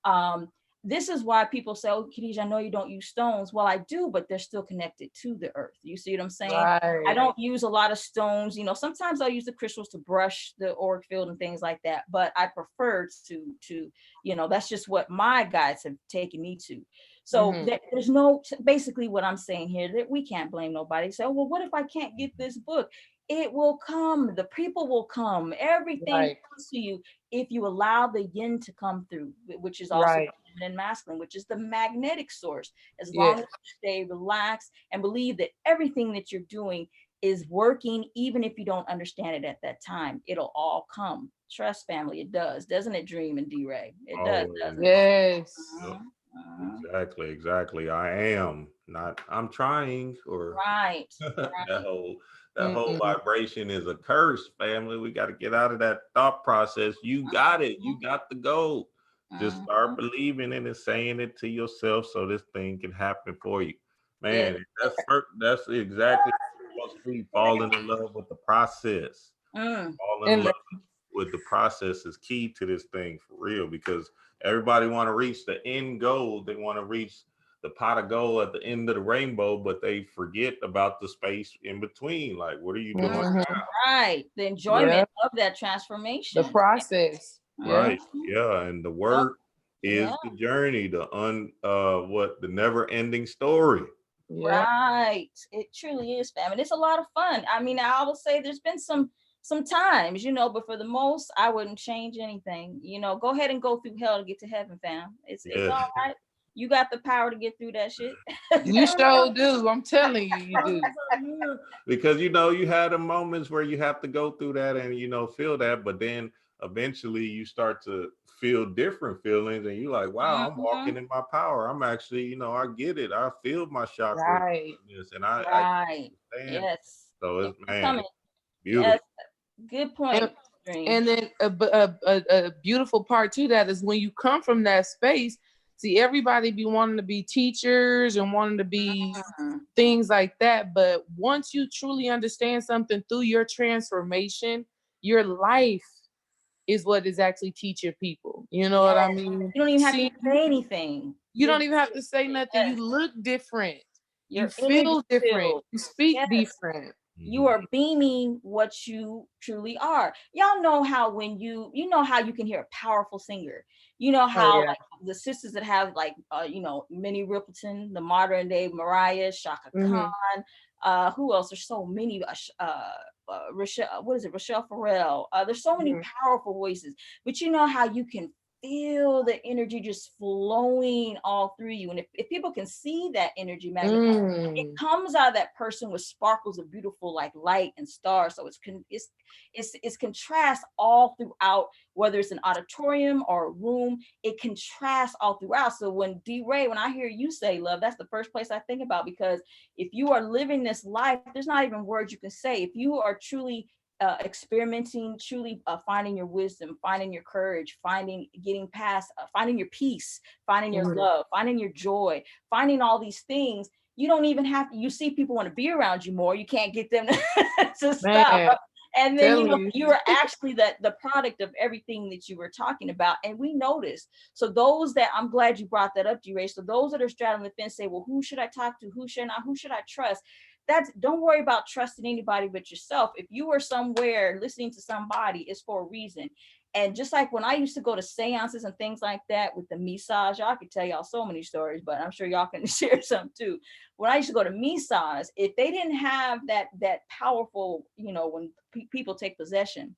Um, this is why people say, oh, Khadijah, I know you don't use stones. Well, I do, but they're still connected to the earth. You see what I'm saying? I Right. don't use a lot of stones. You know, sometimes I'll use the crystals to brush the auric field and things like that, but I prefer to, you know, that's just what my guides have taken me to. So Mhm. there's no, basically what I'm saying here, that we can't blame nobody. So, well, what if I can't get this book? It will come. The people will come. Everything Right. comes to you if you allow the yin to come through, which is also Right. feminine masculine, which is the magnetic source. As long Yes. as you stay relaxed and believe that everything that you're doing is working, even if you don't understand it at that time, it'll all come. Trust, family, it does. Doesn't it, Dream and D-Ray? It does, doesn't it? Always. Yes. Yep. Uh-huh. Exactly. I am not. I'm trying. Or Right, that right. whole Mm-mm. vibration is a curse, family. We got to get out of that thought process. You got it. You got the gold. Just start Uh-huh. believing it and saying it to yourself, so this thing can happen for you, Yeah. man. That's exactly what it's supposed to be. Falling in love with the process. Mm. Fall in And love with the process is key to this thing for real, because everybody want to reach the end goal. They want to reach the pot of gold at the end of the rainbow, but they forget about the space in between. Like, what are you doing Mhm. now? Right. The Yeah. enjoyment of that The transformation. process. Yeah. Right. Mhm. Yeah. And the Don't, work yeah. is the journey, the never ending story. Yeah. Right. It truly is, fam. And it's a lot of fun. I mean, I will say there's been some times, you know, but for the most, I wouldn't change anything. You know, go ahead and go through hell to get to heaven, fam. It's Yeah. all right. You got the power to get through that shit. You sure do. I'm telling you, you do. Because you had the moments where you have to go through that and feel that, but then eventually you start to feel different feelings and you're like, wow, I'm Mhm. walking in my power. I'm actually, I get it. I feel my chakras Right. and I Right. understand. Yes. So Yep. it's, I'm man, coming. it's Yes. beautiful. Good And point, Dream. and then a beautiful part to that is when you come from that space. See, everybody be wanting to be teachers and wanting to be Mhm. things like that. But once you truly understand something through your transformation, your life is what is actually teaching people. You know what I Yes. mean? You don't even have to See, say anything. you don't even have to say nothing. Yes. You look different. You Your energy feel different. field. You speak Yes. different. You Mhm. are beaming what you truly are. Y'all know how when you know how you can hear a powerful singer. You know Oh how yeah. like the sisters that have like Minnie Riperton, the modern day Mariah, Shaka Mm-hmm. Khan, who else? There's so many. Rochelle, what is it? Rochelle Farrell. There's so many Mm-hmm. powerful voices, but you know how you can feel the energy just flowing all through you, and if people can see that energy magnified, it Mm. comes out of that person with sparkles of beautiful like light and stars. So it's contrast all throughout, whether it's an auditorium or a room, it contrasts all throughout. So when D-Ray, when I hear you say love, that's the first place I think about, because if you are living this life, there's not even words you can say. If you are truly experimenting, truly finding your wisdom, finding your courage, getting past, finding your peace, finding your Mm-hmm. love, finding your joy, finding all these things, you don't even have to, you see people want to be around you more, you can't get them to stop. Man, And then, telling you. you are actually the product of everything that you were talking about. And we noticed. So those that, I'm glad you brought that up, D-Ray. So those that are straddling the fence say, well, who should I talk to? Who should I, who should I trust? Don't worry about trusting anybody but yourself. If you are somewhere listening to somebody, it's for a reason. And just like when I used to go to seances and things like that with the massage, I could tell y'all so many stories, but I'm sure y'all can share some too. When I used to go to massage, if they didn't have that powerful, when people take possession,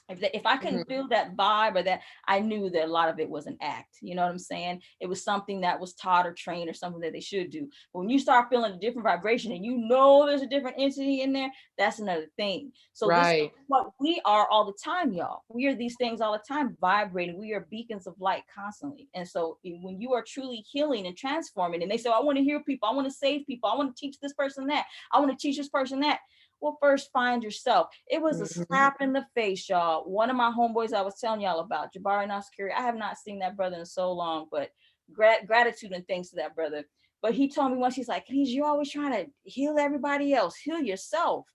If I couldn't feel that vibe or that, I knew that a lot of it was an act. You know what I'm saying? It was something that was taught or trained or something that they should do. But when you start feeling a different vibration and you know there's a different entity in there, that's another thing. So this is what we are all the time, y'all. We are these things all the time, vibrating. We are beacons of light constantly. And so when you are truly healing and transforming, and they say, I want to heal people, I want to save people, I want to teach this person that, I want to teach this person that. Well, first find yourself. It was a slap in the face, y'all. One of my homeboys I was telling y'all about, Jabari Naskiri, I have not seen that brother in so long, but gratitude and thanks to that brother. But he told me once, he's like, Khadijah, you're always trying to heal everybody else, heal yourself.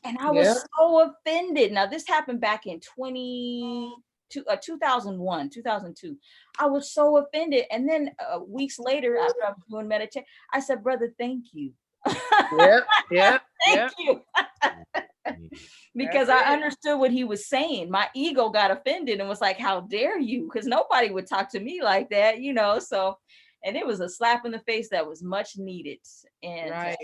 And I was so offended. Now, this happened back in 2001, 2002. I was so offended. And then weeks later, after I was doing meditation, I said, brother, thank you. Thank you. Because I understood what he was saying. My ego got offended and was like, how dare you? Because nobody would talk to me like that, you know. So, and it was a slap in the face that was much needed. And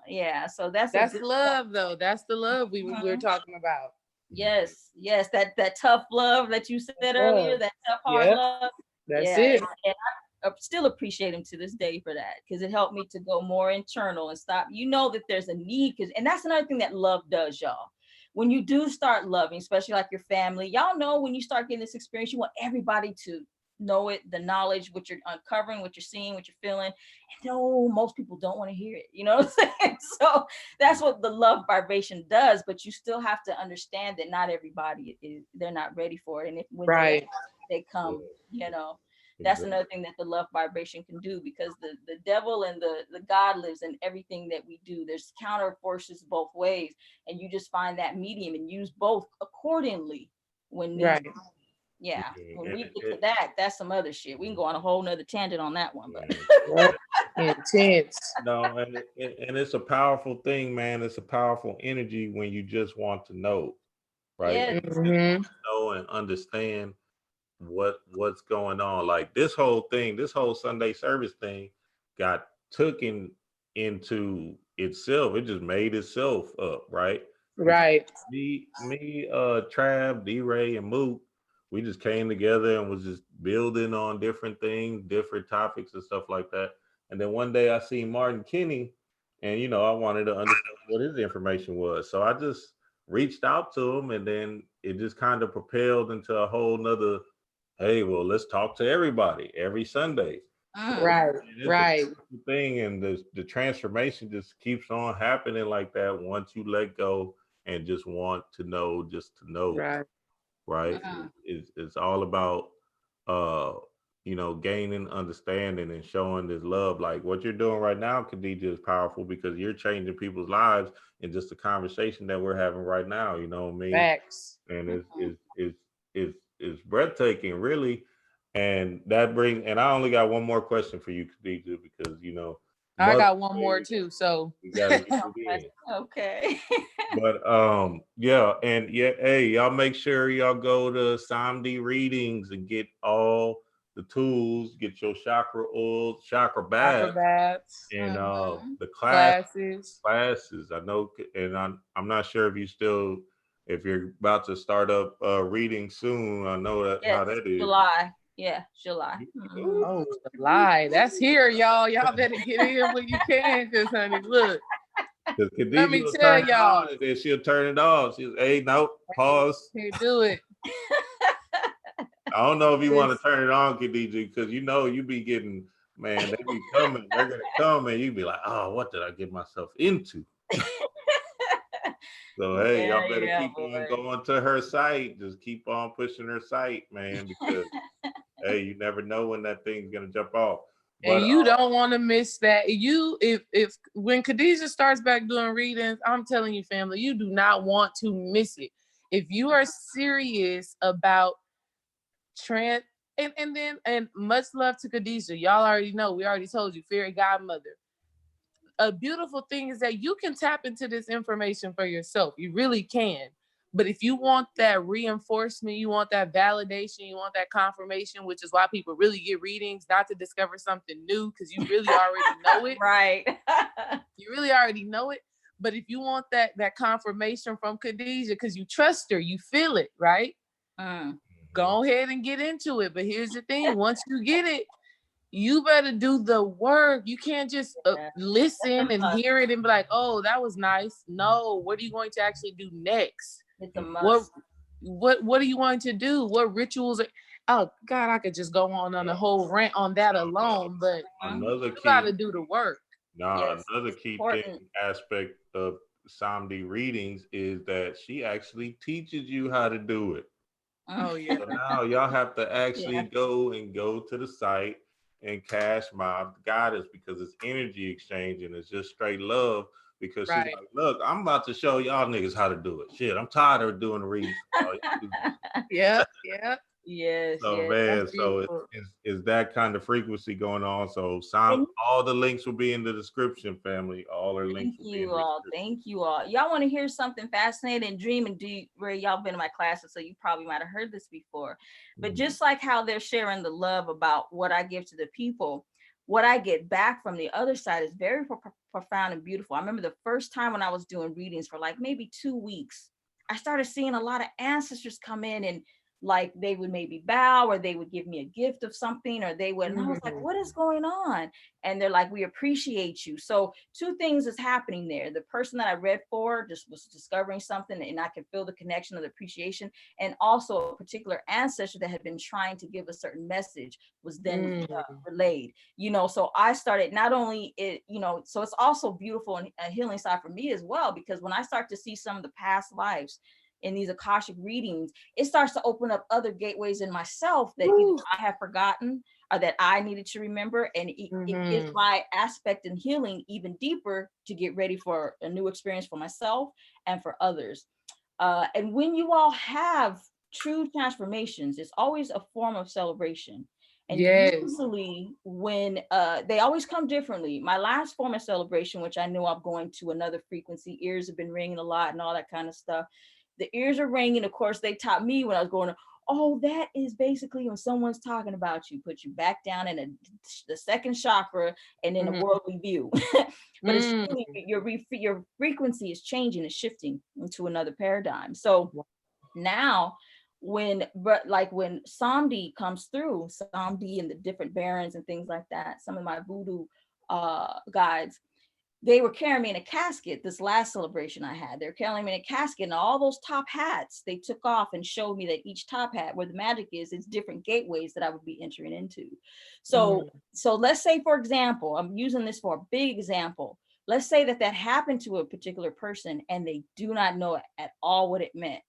yeah, so that's love though. That's the love we were talking about. Yes, that tough love that you said earlier, that tough hard love. That's it. And I still appreciate him to this day for that, because it helped me to go more internal and stop. You know that there's a need, and that's another thing that love does, y'all. When you do start loving, especially like your family, y'all know when you start getting this experience, you want everybody to know it, the knowledge, what you're uncovering, what you're seeing, what you're feeling. And no, most people don't want to hear it. You know what I'm saying? So that's what the love vibration does. But you still have to understand that not everybody they're not ready for it. And if when they come, you know, that's another thing that the love vibration can do, because the devil and the God lives in everything that we do. There's counter forces both ways, and you just find that medium and use both accordingly when needed. Yeah, when we get to that, that's some other shit. We can go on a whole nother tangent on that one, but intense. No, and it's a powerful thing, man. It's a powerful energy when you just want to know, right? Yeah. Know and understand what's going on. Like this whole thing, this whole Sunday service thing got taken into itself. It just made itself up, right? Me, Trav, D-Ray, and Mook, we just came together and was just building on different things, different topics and stuff like that. And then one day I seen Martin Kinney, and you know, I wanted to understand what his information was. So I just reached out to him, and then it just kind of propelled into a whole nother, hey, well, let's talk to everybody every Sunday. Right. Thing, and the transformation just keeps on happening like that once you let go and just want to know, just to know. Right. It's all about you know, gaining understanding and showing this love. Like what you're doing right now, Khadijah, is powerful because you're changing people's lives in just the conversation that we're having right now. You know what I mean? Facts. And it's breathtaking, really. And that brings, and I only got one more question for you, Khadijah, because you know I got one more too. So we gotta get it in. Okay. But hey, y'all make sure y'all go to Samedi readings and get all the tools, get your chakra oils, chakra baths, and the classes. I know, and I'm not sure if you're about to start up reading soon. I know that how that is. July. Yeah, July. Oh, July. That's here, y'all. Y'all better get in when you can, because honey, look. Let me tell y'all. And then she'll turn it off. She's, hey, nope, pause. Can't do it. I don't know if you want to turn it on, Khadijah, because you know you be getting, man, they be coming. They're gonna come, and you be like, oh, what did I get myself into? So hey, y'all better keep on going to her site. Just keep on pushing her site, man, because hey, you never know when that thing's gonna jump off. But, and you don't want to miss that. If when Khadijah starts back doing readings, I'm telling you, family, you do not want to miss it. If you are serious about and much love to Khadijah. Y'all already know. We already told you, fairy godmother. A beautiful thing is that you can tap into this information for yourself. You really can. But if you want that reinforcement, you want that validation, you want that confirmation, which is why people really get readings, not to discover something new, because you really already know it. Right. You really already know it. But if you want that confirmation from Khadijah, because you trust her, you feel it, right? Go ahead and get into it. But here's the thing: once you get it, you better do the work. You can't just listen and hear it and be like, "Oh, that was nice." No, what are you going to actually do next? It's a must. What are you going to do? What rituals? Oh God, I could just go on a whole rant on that alone. But Another you key. got to do the work. Yes, Another key important. aspect of Samedi readings is that she actually teaches you how to do it. Oh yeah. So now y'all have to actually go to the site and cash my goddess, because it's energy exchange and it's just straight love. Because she's like, look, I'm about to show y'all niggas how to do it. Shit, I'm tired of doing the readings. Yeah. Yes, So yes. man, so it's that kind of frequency going on. So all the links will be in the description, family. All our links will be in the description. Thank you all. Y'all want to hear something fascinating? Dream and do where y'all been in my classes, so you probably might have heard this before. But just like how they're sharing the love about what I give to the people, what I get back from the other side is very profound and beautiful. I remember the first time when I was doing readings for like maybe 2 weeks, I started seeing a lot of ancestors come in and like they would maybe bow or they would give me a gift of something or they would, and I was like, what is going on? And they're like, we appreciate you. So 2 things is happening there. The person that I read for just was discovering something and I could feel the connection of the appreciation. And also a particular ancestor that had been trying to give a certain message was then relayed, so I started not only so it's also beautiful and a healing side for me as well, because when I start to see some of the past lives in these Akashic readings, it starts to open up other gateways in myself that either I have forgotten or that I needed to remember. And it gives my aspect in healing even deeper to get ready for a new experience for myself and for others. And when you all have true transformations, it's always a form of celebration. And usually when they always come differently. My last form of celebration, which I knew I'm going to another frequency, ears have been ringing a lot and all that kind of stuff. The ears are ringing. Of course, they taught me when I was going, oh, that is basically when someone's talking about you, put you back down in the second chakra and in a worldly view. But it's really, your frequency is changing, it's shifting into another paradigm. So now when Samedi comes through, Samedi and the different barons and things like that, some of my voodoo guides, they were carrying me in a casket. This last celebration I had, they're carrying me in a casket, and all those top hats they took off and showed me that each top hat, where the magic is, it's different gateways that I would be entering into. So let's say, for example, I'm using this for a big example. Let's say that happened to a particular person and they do not know at all what it meant.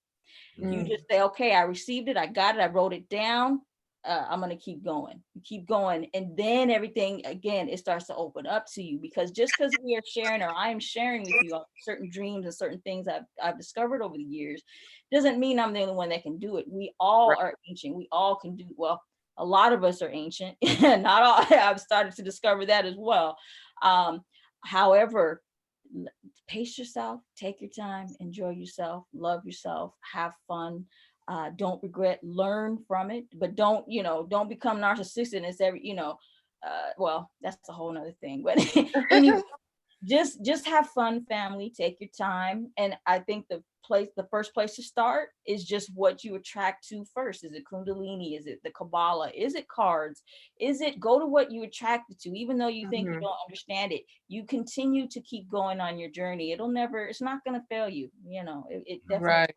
You just say, okay, I received it, I got it, I wrote it down. I'm going to keep going. And then everything, again, it starts to open up to you, because just because we are sharing, or I am sharing with you certain dreams and certain things I've discovered over the years, doesn't mean I'm the only one that can do it. We all are ancient. We all can do, well, a lot of us are ancient. Not all. I've started to discover that as well. However, pace yourself, take your time, enjoy yourself, love yourself, have fun. Don't regret, learn from it, but don't become narcissistic and it's well, that's a whole nother thing. But anyway, just have fun, family, take your time. And I think the first place to start is just what you attract to first. Is it Kundalini? Is it the Kabbalah? Is it cards? Is it go to what you attracted to, even though you think you don't understand it, you continue to keep going on your journey. It's not going to fail you. It definitely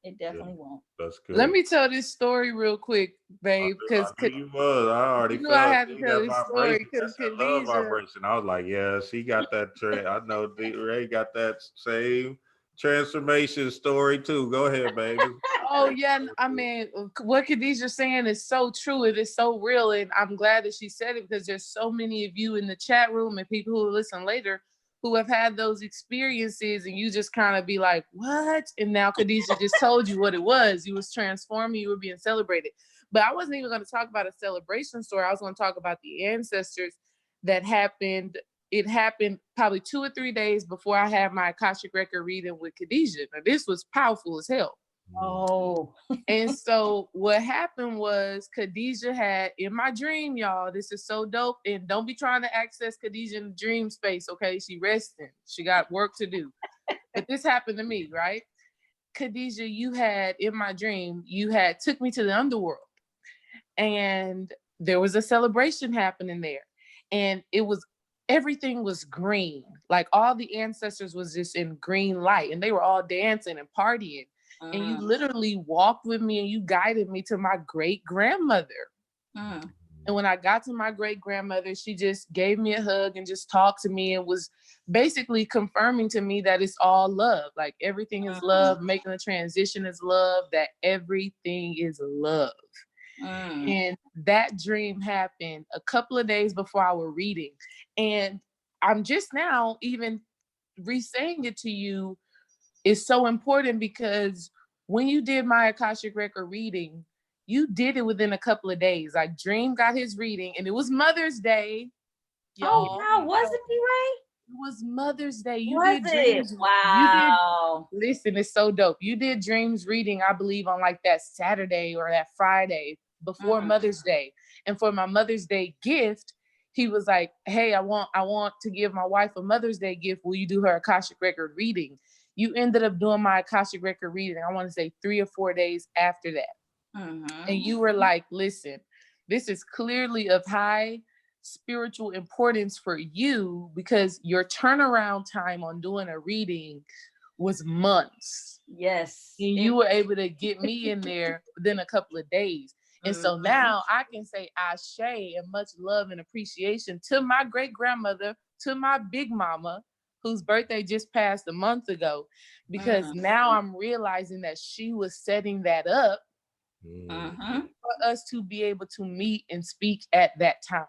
It definitely won't. That's good. Let me tell this story real quick, babe. Because I already felt I had to tell this story because love vibration. I was like, yeah, she got that. I know Ray got that same transformation story too. Go ahead, baby. Oh yeah, I mean, what Khadijah's saying is so true. It is so real, and I'm glad that she said it, because there's so many of you in the chat room and people who will listen later who have had those experiences, and you just kind of be like, what? And now Khadijah just told you what it was. You was transforming, you were being celebrated. But I wasn't even going to talk about a celebration story. I was going to talk about the ancestors that happened. It happened probably 2 or 3 days before I had my Akashic record reading with Khadijah. Now, this was powerful as hell. Oh. And so what happened was Khadijah had, in my dream, y'all, this is so dope, and don't be trying to access Khadijah in the dream space, okay? She resting. She got work to do. But this happened to me, right? Khadijah, you had in my dream, you had took me to the underworld, and there was a celebration happening there, and it was everything was green, like all the ancestors was just in green light, and they were all dancing and partying. And you literally walked with me and you guided me to my great grandmother. And when I got to my great grandmother, she just gave me a hug and just talked to me and was basically confirming to me that it's all love. Like everything is love, making the transition is love, that everything is love. And that dream happened a couple of days before our reading. And I'm just now even re-saying it to you is so important, because when you did my Akashic Record reading, you did it within a couple of days. Like Dream got his reading, and it was Mother's Day, y'all. Oh wow, was it, D-Ray? It was Mother's Day. You Was did it? Dreams. Wow. You did. Listen, it's so dope. You did Dreams reading, I believe, on like that Saturday or that Friday before Mother's Day. And for my Mother's Day gift, he was like, "Hey, I want to give my wife a Mother's Day gift. Will you do her Akashic Record reading?" You ended up doing my Akashic Record reading, I want to say 3 or 4 days after that. And you were like, "Listen, this is clearly of high spiritual importance for you, because your turnaround time on doing a reading was months." Yes. And you were able to get me in there within a couple of days. And so now I can say ashe and much love and appreciation to my great grandmother, to my big mama, whose birthday just passed a month ago, because now I'm realizing that she was setting that up for us to be able to meet and speak at that time.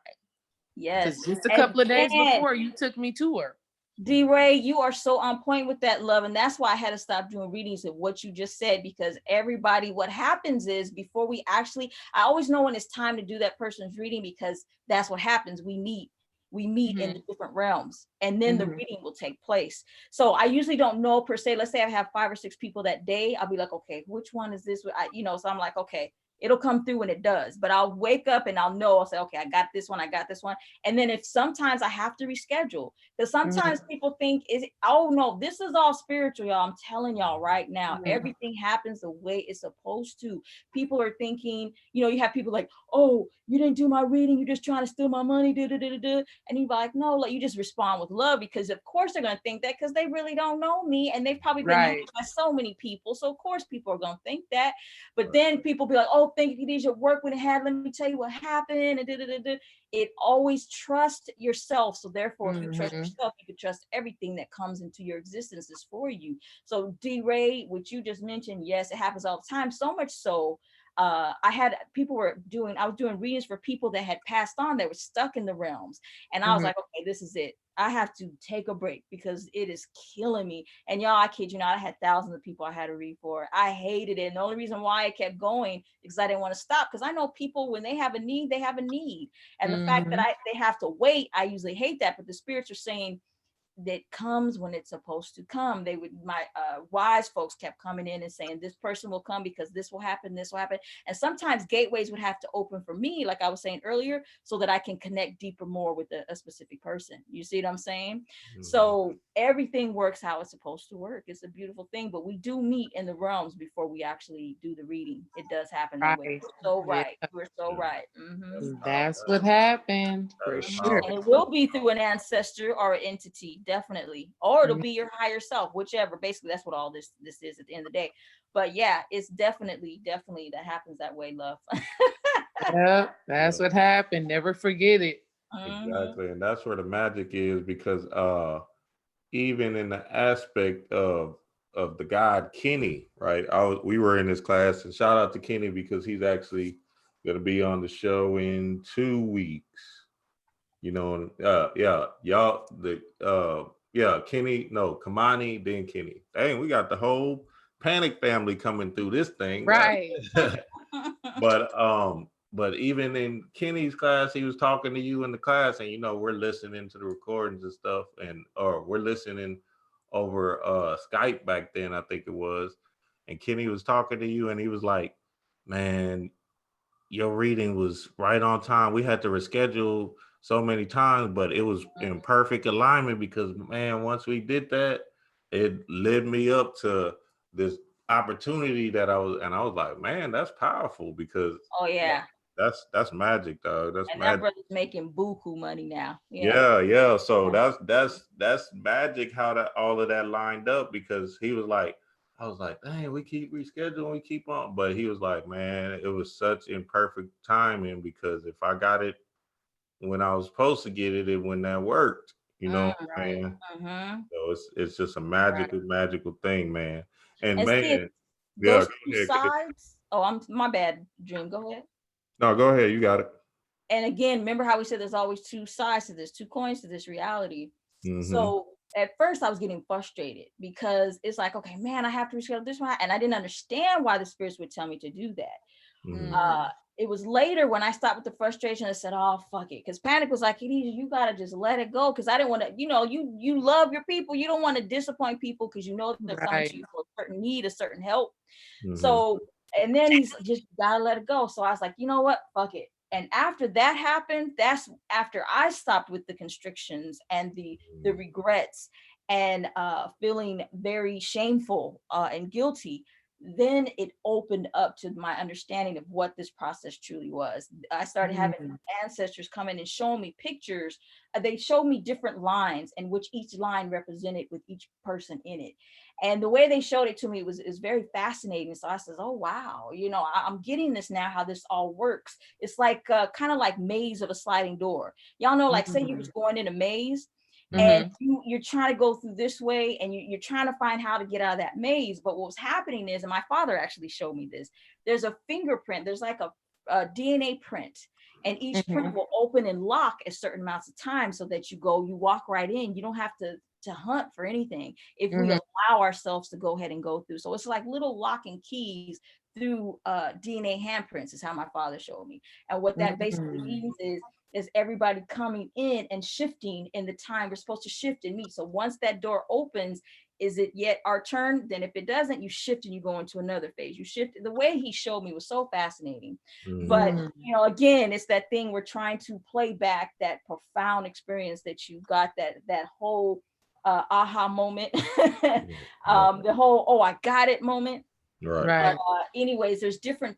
Yes. Because just a couple of days before, you took me to her. D-Ray, you are so on point with that, love. And that's why I had to stop doing readings of what you just said, because everybody, what happens is before we actually, I always know when it's time to do that person's reading, because that's what happens. We meet in the different realms, and then the reading will take place. So I usually don't know per se. Let's say I have 5 or 6 people that day. I'll be like, okay, which one is this? So I'm like, okay, it'll come through when it does, but I'll wake up and I'll know, I'll say, okay, I got this one. And then if sometimes I have to reschedule, because sometimes people think, oh no, this is all spiritual, y'all. I'm telling y'all right now, everything happens the way it's supposed to. People are thinking, you have people like, oh, you didn't do my reading, you're just trying to steal my money, and you're like, no, like, you just respond with love, because of course they're going to think that, because they really don't know me, and they've probably been hacked by so many people, so of course people are going to think that. But then people be like, oh, thank you, Khadijah, work with it had, let me tell you what happened, and it always trust yourself. So therefore, if you trust yourself, you can trust everything that comes into your existence is for you. So D-Ray, what you just mentioned, yes, it happens all the time, so much so I was doing readings for people that had passed on, that were stuck in the realms, and I was like, okay, this is it. I have to take a break, because it is killing me. And y'all, I kid you not, I had thousands of people I had to read for. I hated it. And the only reason why I kept going is because I didn't want to stop, because I know people, when they have a need, they have a need. And the fact that they have to wait, I usually hate that. But the spirits are saying, that comes when it's supposed to come. My wise folks kept coming in and saying, this person will come because this will happen. And sometimes gateways would have to open for me, like I was saying earlier, so that I can connect deeper more with a specific person. You see what I'm saying? So everything works how it's supposed to work. It's a beautiful thing, but we do meet in the realms before we actually do the reading. It does happen that way. You're so right. You're so right. That's what happened, for sure. And it will be through an ancestor or an entity, definitely, or it'll be your higher self, whichever. Basically, that's what all this is at the end of the day. But yeah, it's definitely that happens that way, love. Yeah, that's what happened. Never forget it. Exactly. And that's where the magic is, because even in the aspect of the god Kenny, right? We were in this class, and shout out to Kenny, because he's actually going to be on the show in 2 weeks. Kenny, no, Kamani, then Kenny. Dang, we got the whole Panic family coming through this thing. Right. But even in Kenny's class, he was talking to you in the class, and we're listening to the recordings and stuff, or we're listening over Skype back then, I think it was. And Kenny was talking to you, and he was like, man, your reading was right on time. We had to reschedule so many times, but it was in perfect alignment, because man, once we did that, it led me up to this opportunity that I was like, man, that's powerful because Oh yeah. that's magic, dog. That's And that magic. brother's making buku money now. Yeah. Yeah, yeah. So that's magic how that all of that lined up because he was like, I was like, dang, we keep rescheduling, we keep on. But he was like, man, it was such imperfect timing because if I got it when I was supposed to get it, it wouldn't have worked. You know what I'm Right. saying? Mm-hmm. So it's just a Right. magical thing, man. And And see, man, yeah, those go two ahead. sides. Oh, I'm my bad, Dream. Go ahead. No, go ahead. You got it. And again, remember how we said there's always two sides to this, two coins to this reality. Mm-hmm. So at first I was getting frustrated because it's like, okay, man, I have to reschedule this one. And I didn't understand why the spirits would tell me to do that. Mm-hmm. It was later when I stopped with the frustration and said, oh, fuck it. Because Panic was like, you got to just let it go. Because I didn't want to, you love your people. You don't want to disappoint people because you know they're coming Right. to you for a certain need, a certain help. Mm-hmm. So, and then he's just gotta let it go. So I was like, you know what? Fuck it. And after that happened, that's after I stopped with the constrictions and the regrets and feeling very shameful and guilty. Then it opened up to my understanding of what this process truly was. I started having ancestors come in and show me pictures. They showed me different lines and which each line represented with each person in it. And the way they showed it to me was very fascinating. So I says, oh, wow, I'm getting this now, how this all works. It's like kind of like maze of a sliding door. Y'all know, like say you was going in a maze and you're trying to go through this way and you're trying to find how to get out of that maze. But what was happening is, and my father actually showed me this, there's a fingerprint, there's like a DNA print. And each print will open and lock at certain amounts of time so that you walk right in. You don't have to hunt for anything if we allow ourselves to go ahead and go through. So it's like little locking keys through DNA handprints is how my father showed me. And what that basically means is everybody coming in and shifting in the time we're supposed to shift and meet. So once that door opens, is it yet our turn? Then if it doesn't, you shift and you go into another phase. You shift. The way he showed me was so fascinating. But again, it's that thing we're trying to play back that profound experience that you got, that whole aha moment, the whole oh I got it moment. Right. Anyways, there's different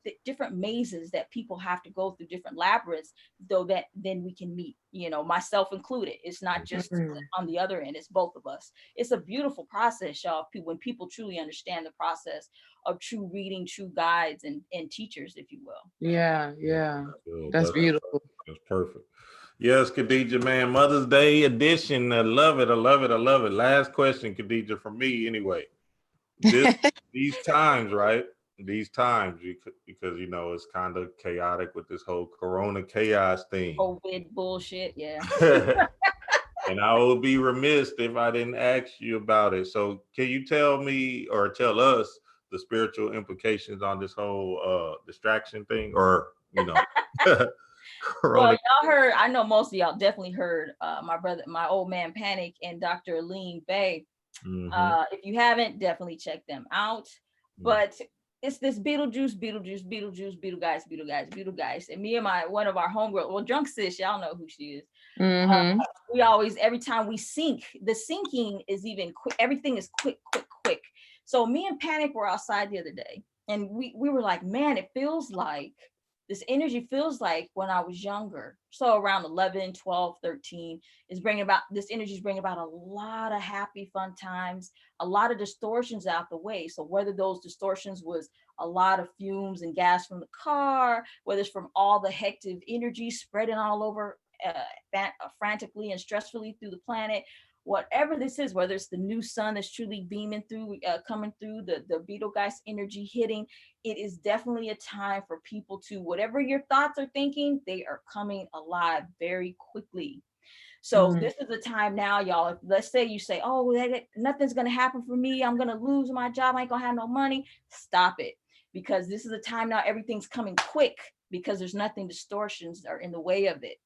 mazes that people have to go through, different labyrinths, though that then we can meet, myself included. It's not just on the other end, it's both of us. It's a beautiful process, y'all, when people truly understand the process of true reading, true guides and teachers, if you will. Yeah. That's beautiful. That's perfect. Yes, Khadijah, man. Mother's Day edition. I love it. Last question, Khadijah, from me anyway. These times, right? These times, because it's kind of chaotic with this whole Corona chaos thing. COVID bullshit, yeah. And I would be remiss if I didn't ask you about it. So, can you tell me or tell us the spiritual implications on this whole distraction thing, or Well, y'all heard, I know most of y'all definitely heard my old man Panic and Dr. Aline Bay. If you haven't, definitely check them out. But it's this Beetlejuice, Beetle guys. And me and one of our homegirls, well, Drunk Sis, y'all know who she is. We always, every time we sync, the syncing is even quick. Everything is quick. So me and Panic were outside the other day and we were like, man, it feels like this energy feels like when I was younger. So around 11, 12, 13 this energy is bringing about a lot of happy, fun times, a lot of distortions out the way. So whether those distortions was a lot of fumes and gas from the car, whether it's from all the hectic energy spreading all over frantically and stressfully through the planet, whatever this is, whether it's the new sun that's truly beaming through, coming through, the Betelgeuse energy hitting, it is definitely a time for people to, whatever your thoughts are thinking, they are coming alive very quickly. So this is the time now, y'all. If, let's say you say, oh, nothing's going to happen for me. I'm going to lose my job. I ain't going to have no money. Stop it. Because this is a time now, everything's coming quick because there's nothing, distortions are in the way of it.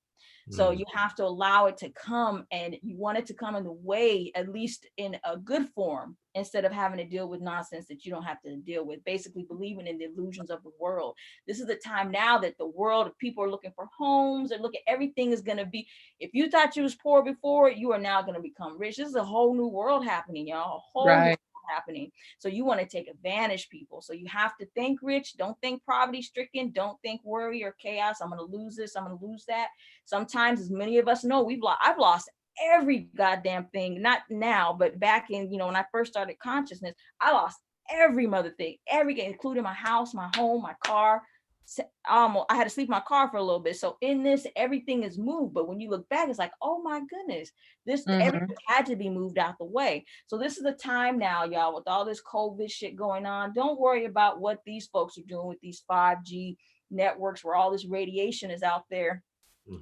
So you have to allow it to come, and you want it to come in the way, at least in a good form, instead of having to deal with nonsense that you don't have to deal with, basically believing in the illusions of the world. This is the time now that the world, if people are looking for homes, they're looking, everything is going to be, if you thought you was poor before, you are now going to become rich. This is a whole new world happening, y'all. A whole new world happening. So you want to take advantage, people. So you have to think rich. Don't think poverty stricken. Don't think worry or chaos. I'm going to lose this. I'm going to lose that. Sometimes, as many of us know, I've lost every goddamn thing. Not now, but back in, when I first started consciousness, I lost every mother thing, everything, including my house, my home, my car. I had to sleep in my car for a little bit. So in this, everything is moved. But when you look back, it's like, oh my goodness, everything had to be moved out the way. So this is the time now, y'all, with all this COVID shit going on. Don't worry about what these folks are doing with these 5G networks where all this radiation is out there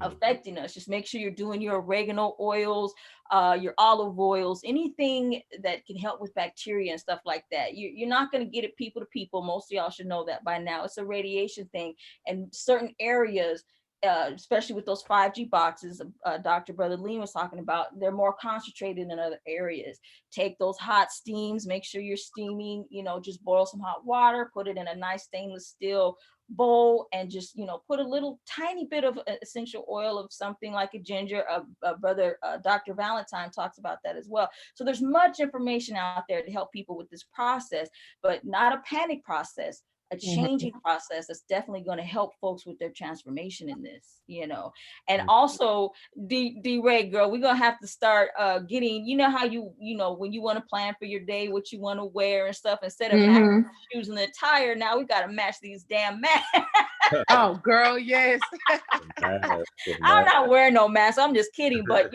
affecting us. Just make sure you're doing your oregano oils, your olive oils, anything that can help with bacteria and stuff like that. You're not going to get it people to people. Most of y'all should know that by now. It's a radiation thing, and certain areas, especially with those 5G boxes, Dr. Brother Lean was talking about, they're more concentrated in other areas. Take those hot steams, make sure you're steaming, just boil some hot water, put it in a nice stainless steel bowl, and just put a little tiny bit of essential oil of something like a ginger. Brother Dr. Valentine talks about that as well. So there's much information out there to help people with this process, but not a panic process, a changing process that's definitely going to help folks with their transformation in this, and also D Ray, girl, we're gonna have to start getting, how you when you want to plan for your day, what you want to wear and stuff, instead of matching shoes and the attire, now we got to match these damn masks. Oh girl, yes. I'm not wearing no mask, I'm just kidding, but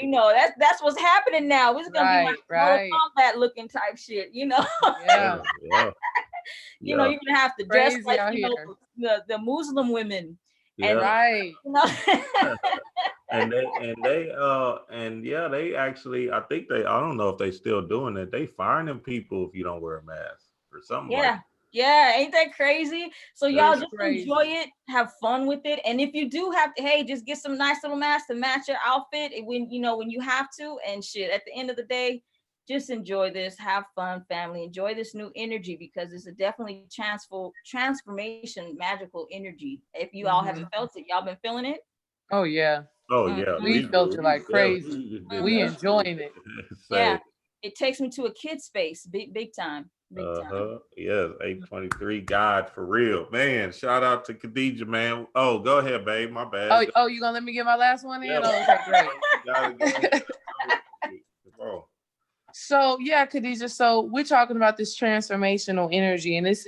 that's what's happening now. It's gonna be like Mortal Kombat looking type shit, Yeah. You're gonna have to dress like the Muslim women. And right. They actually, I think I don't know if they still doing it. They fining people if you don't wear a mask or something like that. Yeah, ain't that crazy? So y'all just enjoy it, have fun with it. And if you do have to, hey, just get some nice little masks to match your outfit when you have to, and shit. At the end of the day, just enjoy this, have fun, family, enjoy this new energy, because it's a definitely transformation, magical energy. If you all haven't felt it, y'all been feeling it? Oh yeah. Oh yeah. We felt it like crazy. We enjoying it. Yeah. It takes me to a kid space, big time. Big time. Yes, 823 God for real. Man, shout out to Khadijah, man. Oh, go ahead, babe. My bad. Oh, you gonna let me get my last one in? Oh, okay, great. Come on. So yeah, Khadijah. So we're talking about this transformational energy, and it's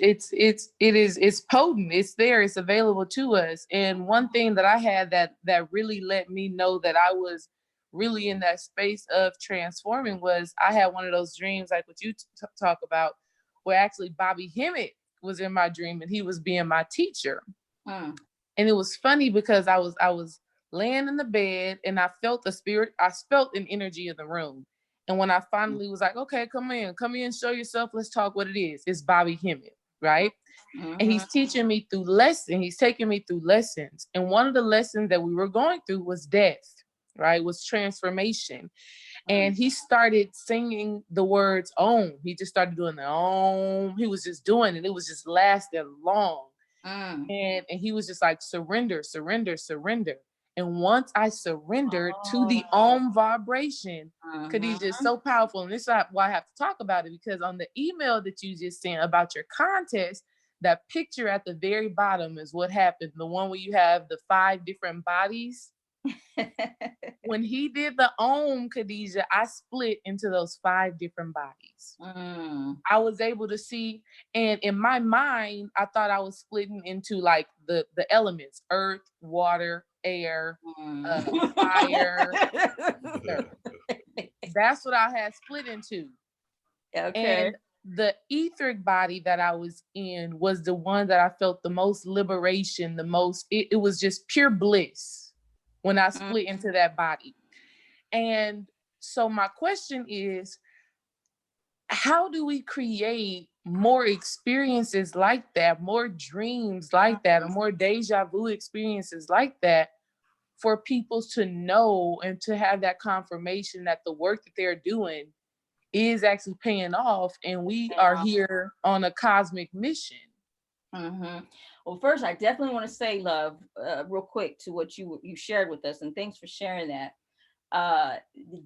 potent. It's there. It's available to us. And one thing that I had that really let me know that I was really in that space of transforming was I had one of those dreams like what you talk about, where actually Bobby Hemmett was in my dream and he was being my teacher. And it was funny because I was laying in the bed and I felt the spirit. I felt an energy in the room. And when I finally was like, okay, come in, show yourself. Let's talk what it is. It's Bobby Hemmett, right? And he's teaching me through lessons. He's taking me through lessons. And one of the lessons that we were going through was death, right? Was transformation. And he started singing the words Om. He just started doing the Om. He was just doing it. It was just lasting long. And he was just like, surrender, surrender, surrender. And once I surrendered to the Om vibration, Khadijah, is so powerful. And this is why I have to talk about it, because on the email that you just sent about your contest, that picture at the very bottom is what happened. The one where you have the 5 different bodies. When he did the Om, Khadijah, I split into those 5 different bodies. I was able to see, and in my mind, I thought I was splitting into like the elements: earth, water, air, fire. That's what I had split into. Okay. And the etheric body that I was in was the one that I felt the most liberation, it was just pure bliss when I split into that body. And so my question is, how do we create more experiences like that, more dreams like that, or more deja vu experiences like that for people to know and to have that confirmation that the work that they're doing is actually paying off and we are here on a cosmic mission? Well, first, I definitely want to say, love, real quick to what you shared with us, and thanks for sharing that.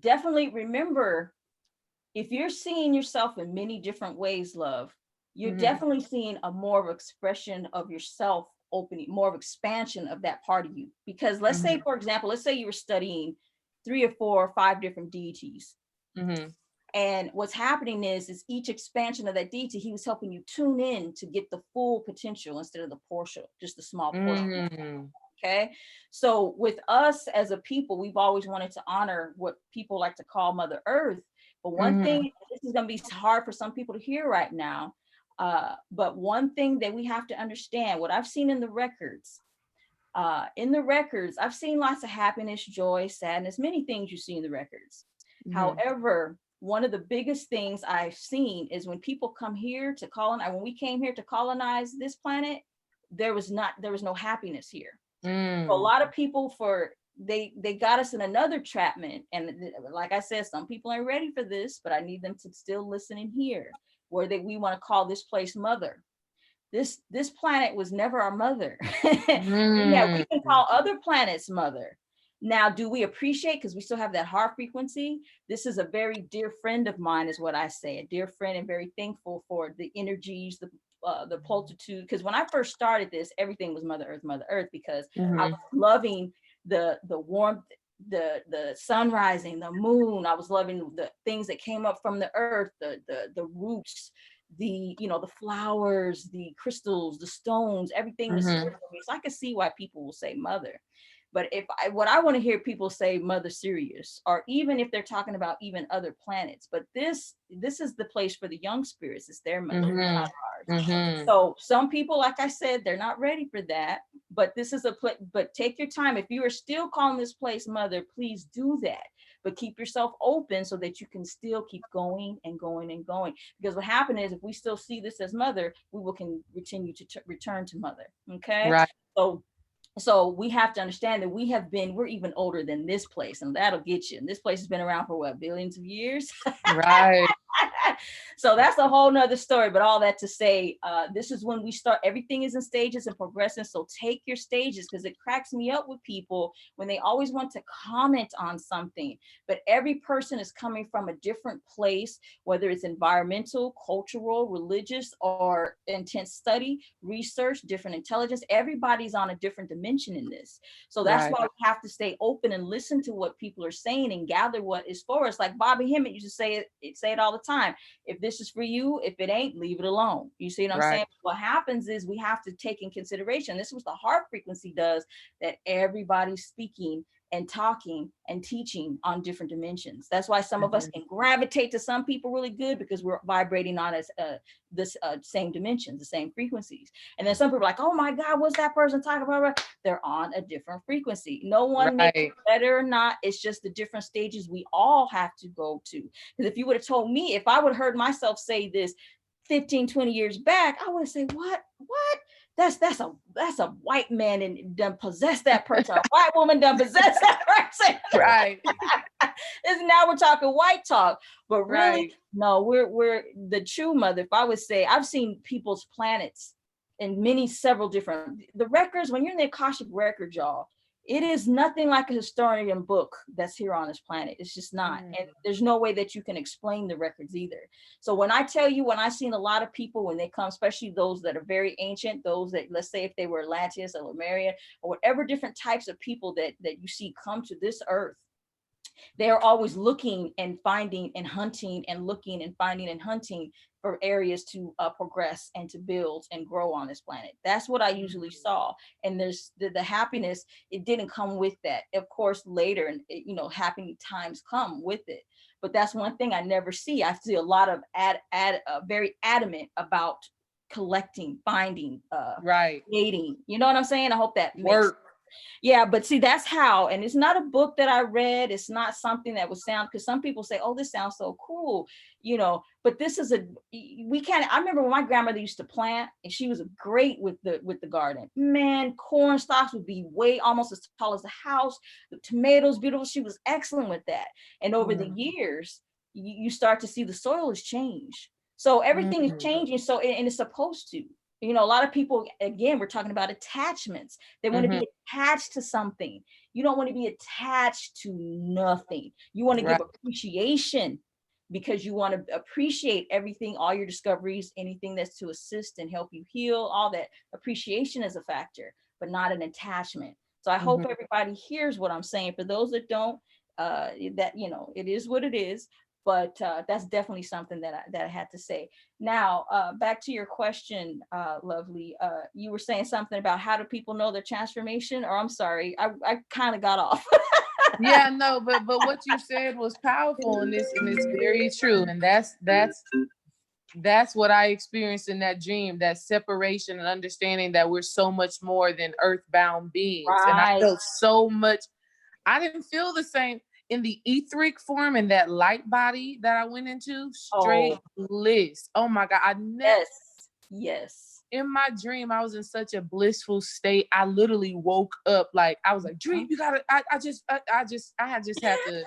Definitely remember, if you're seeing yourself in many different ways, love, you're Mhm. definitely seeing a more of expression of yourself opening, more of expansion of that part of you. Because let's say, for example, let's say you were studying 3 or 4 or 5 different deities. Mhm. And what's happening is each expansion of that deity, he was helping you tune in to get the full potential instead of the portion, just the small portion. Mhm. Okay. So with us as a people, we've always wanted to honor what people like to call Mother Earth. But one thing, this is going to be hard for some people to hear right now. But one thing that we have to understand, what I've seen in the records, I've seen lots of happiness, joy, sadness, many things you see in the records. However, one of the biggest things I've seen is when people come here to colonize, when we came here to colonize this planet, there was no happiness here. So a lot of people they got us in another trapment. And like I said, some people ain't ready for this, but I need them to still listen and hear where we want to call this place mother. This planet was never our mother. Yeah, we can call other planets mother. Now, do we appreciate, because we still have that heart frequency? This is a very dear friend of mine, is what I say, a dear friend, and very thankful for the energies, the multitude. Because when I first started this, everything was Mother Earth, because I was loving the warmth, the sun rising, the moon. I was loving the things that came up from the earth, the roots, the flowers, the crystals, the stones, everything was here for me. So I could see why people will say mother. But what I want to hear people say Mother Sirius, or even if they're talking about even other planets, but this is the place for the young spirits. It's their mother, not ours. So some people, like I said, they're not ready for that. But this is a place. But take your time. If you are still calling this place mother, please do that. But keep yourself open so that you can still keep going and going and going. Because what happened is, if we still see this as mother, we will continue to return to mother. Okay. Right. So we have to understand that we're even older than this place, and that'll get you. And this place has been around for what, billions of years? Right. So that's a whole nother story. But all that to say, this is when we start. Everything is in stages and progressing. So take your stages, because it cracks me up with people when they always want to comment on something. But every person is coming from a different place, whether it's environmental, cultural, religious, or intense study, research, different intelligence. Everybody's on a different dimension in this. So that's why we have to stay open and listen to what people are saying and gather what is for us. Like Bobby Hemmett used to say it all the time. If this is for you, if it ain't, leave it alone. You see what I'm saying? What happens is we have to take in consideration. This is what the heart frequency does, that everybody's speaking and talking and teaching on different dimensions. That's why some of us can gravitate to some people really good, because we're vibrating on this same dimensions, the same frequencies. And then some people are like, oh my God, what's that person talking about? They're on a different frequency. No one makes it better or not. It's just the different stages we all have to go to. Because if you would have told me, if I would have heard myself say this 15, 20 years back, I would say, what? That's a white man and done possessed that person. A white woman done possessed that person. Right. Now we're talking white talk. But really, no, we're the true mother. If I would say, I've seen people's planets in several different, the records, when you're in the Akashic record, y'all, it is nothing like a historian book that's here on this planet. It's just not. And there's no way that you can explain the records either. So when I tell you, when I've seen a lot of people, when they come, especially those that are very ancient, those that, let's say if they were Atlanteans or Lemurian or whatever different types of people that you see come to this earth, they are always looking and finding and hunting and looking and finding and hunting for areas to progress and to build and grow on this planet. That's what I usually saw. And there's the happiness, it didn't come with that. Of course, later, and happy times come with it. But that's one thing I never see. I see a lot of very adamant about collecting, finding, creating. You know what I'm saying? I hope that makes sense. Yeah, but see, that's how, and it's not a book that I read. It's not something that would sound, because some people say, oh, this sounds so cool, but this is I remember when my grandmother used to plant, and she was great with the garden. Man, corn stalks would be way almost as tall as the house. The tomatoes, beautiful. She was excellent with that. And over the years, you start to see the soil has changed. So everything is changing. So, and it's supposed to. A lot of people, again, we're talking about attachments. They want to be attached to something. You don't want to be attached to nothing. You want to give appreciation because you want to appreciate everything, all your discoveries, anything that's to assist and help you heal, all that. Appreciation is a factor, but not an attachment. So I hope everybody hears what I'm saying. For those that don't, that, you know, it is what it is, but that's definitely something that I had to say. Now, back to your question, Lovely, you were saying something about how do people know their transformation, or I'm sorry, I kind of got off. Yeah, no, but what you said was powerful, and it's very true. And that's what I experienced in that dream, that separation and understanding that we're so much more than earthbound beings. And I Right. felt so much, I didn't feel the same in the etheric form, in that light body that I went into, straight bliss. Oh my God. I never, yes. in my dream, I was in such a blissful state. I literally woke up like, I was like, dream, you gotta, I had just had to,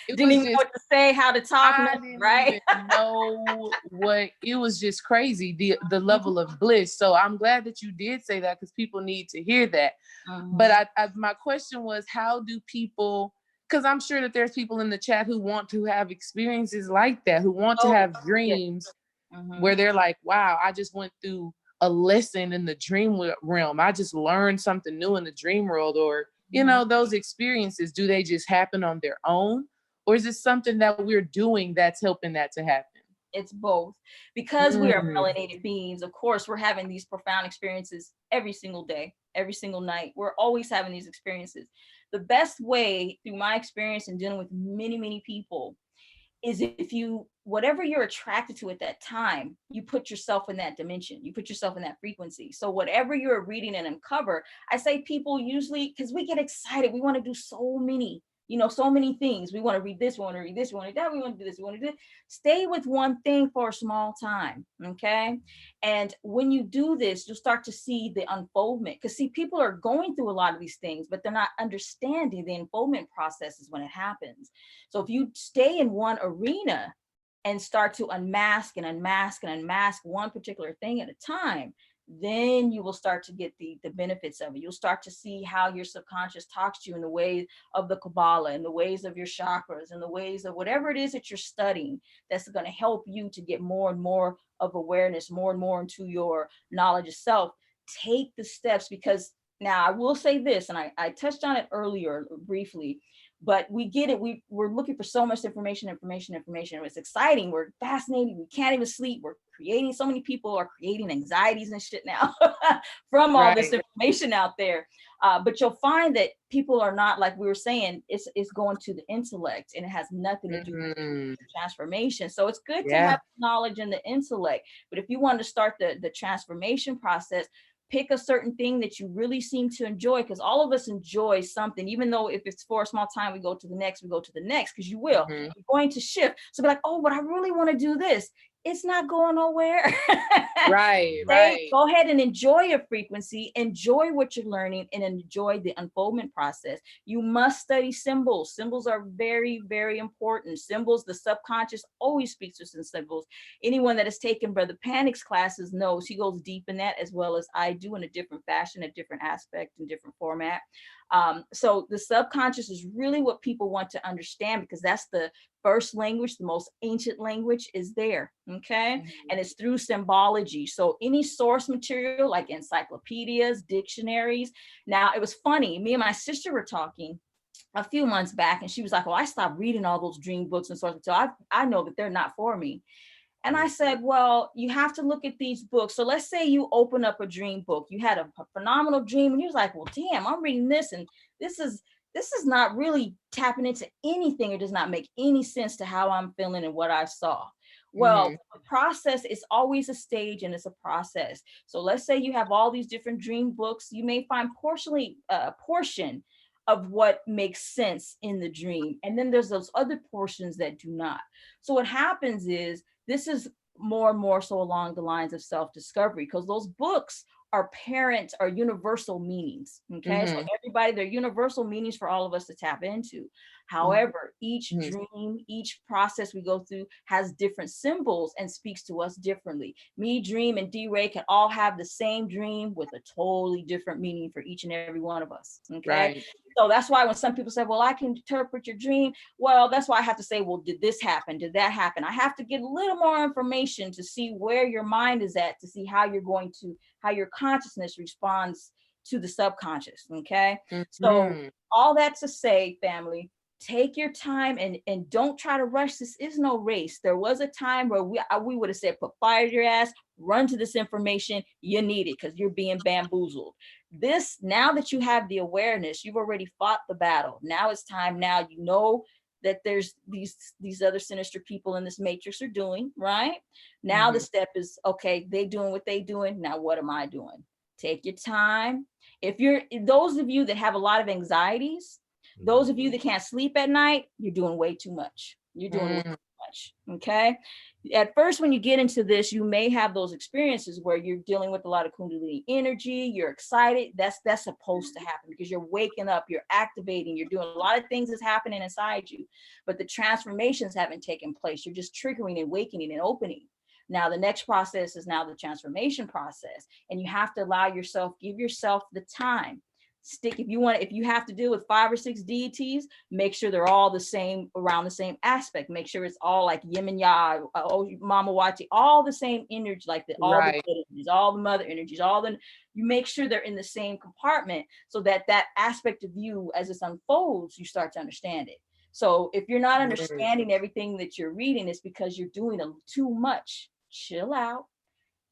it Didn't was even know just, what to say, how to talk, I nothing, didn't right? even know what, it was just crazy, the level of bliss. So I'm glad that you did say that, because people need to hear that. But my question was, how do people, because I'm sure that there's people in the chat who want to have experiences like that, who want to have dreams where they're like, wow, I just went through a lesson in the dream realm. I just learned something new in the dream world. Or, you know, those experiences, do they just happen on their own? Or is it something that we're doing that's helping that to happen? It's both. Because we are melanated beings, of course, we're having these profound experiences every single day, every single night. We're always having these experiences. The best way, through my experience in dealing with many, many people, is if you, whatever you're attracted to at that time, you put yourself in that dimension, you put yourself in that frequency. So whatever you're reading and uncover, I say people usually, because we get excited, we want to do so many, you know, so many things. We want to read this, we want to read this, we want to do that, we want to do this, we want to do this. Stay with one thing for a small time, okay? And when you do this, you'll start to see the unfoldment. Because see, people are going through a lot of these things, but they're not understanding the unfoldment processes when it happens. So if you stay in one arena and start to unmask and unmask and unmask one particular thing at a time, then you will start to get the benefits of it. You'll start to see how your subconscious talks to you in the ways of the Kabbalah, in the ways of your chakras, in the ways of whatever it is that you're studying, that's going to help you to get more and more of awareness, more and more into your knowledge of self. Take the steps, because now I will say this, and I touched on it earlier briefly, but we get it. We're looking for so much information. It's exciting. We're fascinated. We can't even sleep. We're creating, so many people are creating anxieties and shit now from all this information out there. But you'll find that people are not, like we were saying, it's going to the intellect, and it has nothing to do with transformation. So it's good to have knowledge in the intellect. But if you want to start the transformation process, pick a certain thing that you really seem to enjoy, because all of us enjoy something, even though if it's for a small time, we go to the next, because you will. You're going to shift. So be like, oh, but I really want to do this. It's not going nowhere. Right. Go ahead and enjoy your frequency, enjoy what you're learning, and enjoy the unfoldment process. You must study symbols. Symbols are very, very important. Symbols, the subconscious always speaks to some symbols. Anyone that has taken Brother Panic's classes knows he goes deep in that, as well as I do, in a different fashion, a different aspect, and different format. So the subconscious is really what people want to understand, because that's the first language, the most ancient language is there, okay? And it's through symbology. So any source material like encyclopedias, dictionaries. Now, it was funny, me and my sister were talking a few months back, and she was like, well, I stopped reading all those dream books and source material. I know that they're not for me. And I said, well, you have to look at these books. So let's say you open up a dream book. You had a phenomenal dream, and you're like, well, damn, I'm reading this, and this is not really tapping into anything. It does not make any sense to how I'm feeling and what I saw. Well, the process is always a stage, and it's a process. So let's say you have all these different dream books. You may find a portion of what makes sense in the dream. And then there's those other portions that do not. So what happens is, this is more and more so along the lines of self-discovery, because those books are universal meanings. Okay. So everybody, they're universal meanings for all of us to tap into. However, each Mhm. dream, each process we go through has different symbols and speaks to us differently. Me, Dream, and D-Ray can all have the same dream with a totally different meaning for each and every one of us. Okay. Right. So that's why when some people say, well, I can interpret your dream. Well, that's why I have to say, well, did this happen? Did that happen? I have to get a little more information to see where your mind is at, to see how how your consciousness responds to the subconscious. Okay. So Mhm. all that to say, family, take your time and don't try to rush. This is no race. There was a time where we would have said, put fire to your ass, run to this information. You need it because you're being bamboozled. This, now that you have the awareness, you've already fought the battle. Now it's time. Now you know that there's these other sinister people in this matrix are doing, right? Now the step is, okay, they doing what they doing. Now what am I doing? Take your time. If you're, those of you that have a lot of anxieties, those of you that can't sleep at night, you're doing way too much. You're doing way too much. Okay. At first, when you get into this, you may have those experiences where you're dealing with a lot of Kundalini energy. You're excited. That's supposed to happen because you're waking up, you're activating, you're doing a lot of things that's happening inside you, but the transformations haven't taken place. You're just triggering and awakening and opening. Now, the next process is now the transformation process, and you have to allow yourself, give yourself the time. Stick, if you have to deal with 5 or 6 deities, make sure they're all the same, around the same aspect. Make sure it's all like yin and yang, mama wati, all the same energy, like all the energies, all the mother energies, you make sure they're in the same compartment so that aspect of you, as it unfolds, you start to understand it. So if you're not understanding everything that you're reading, it's because you're doing too much. Chill out,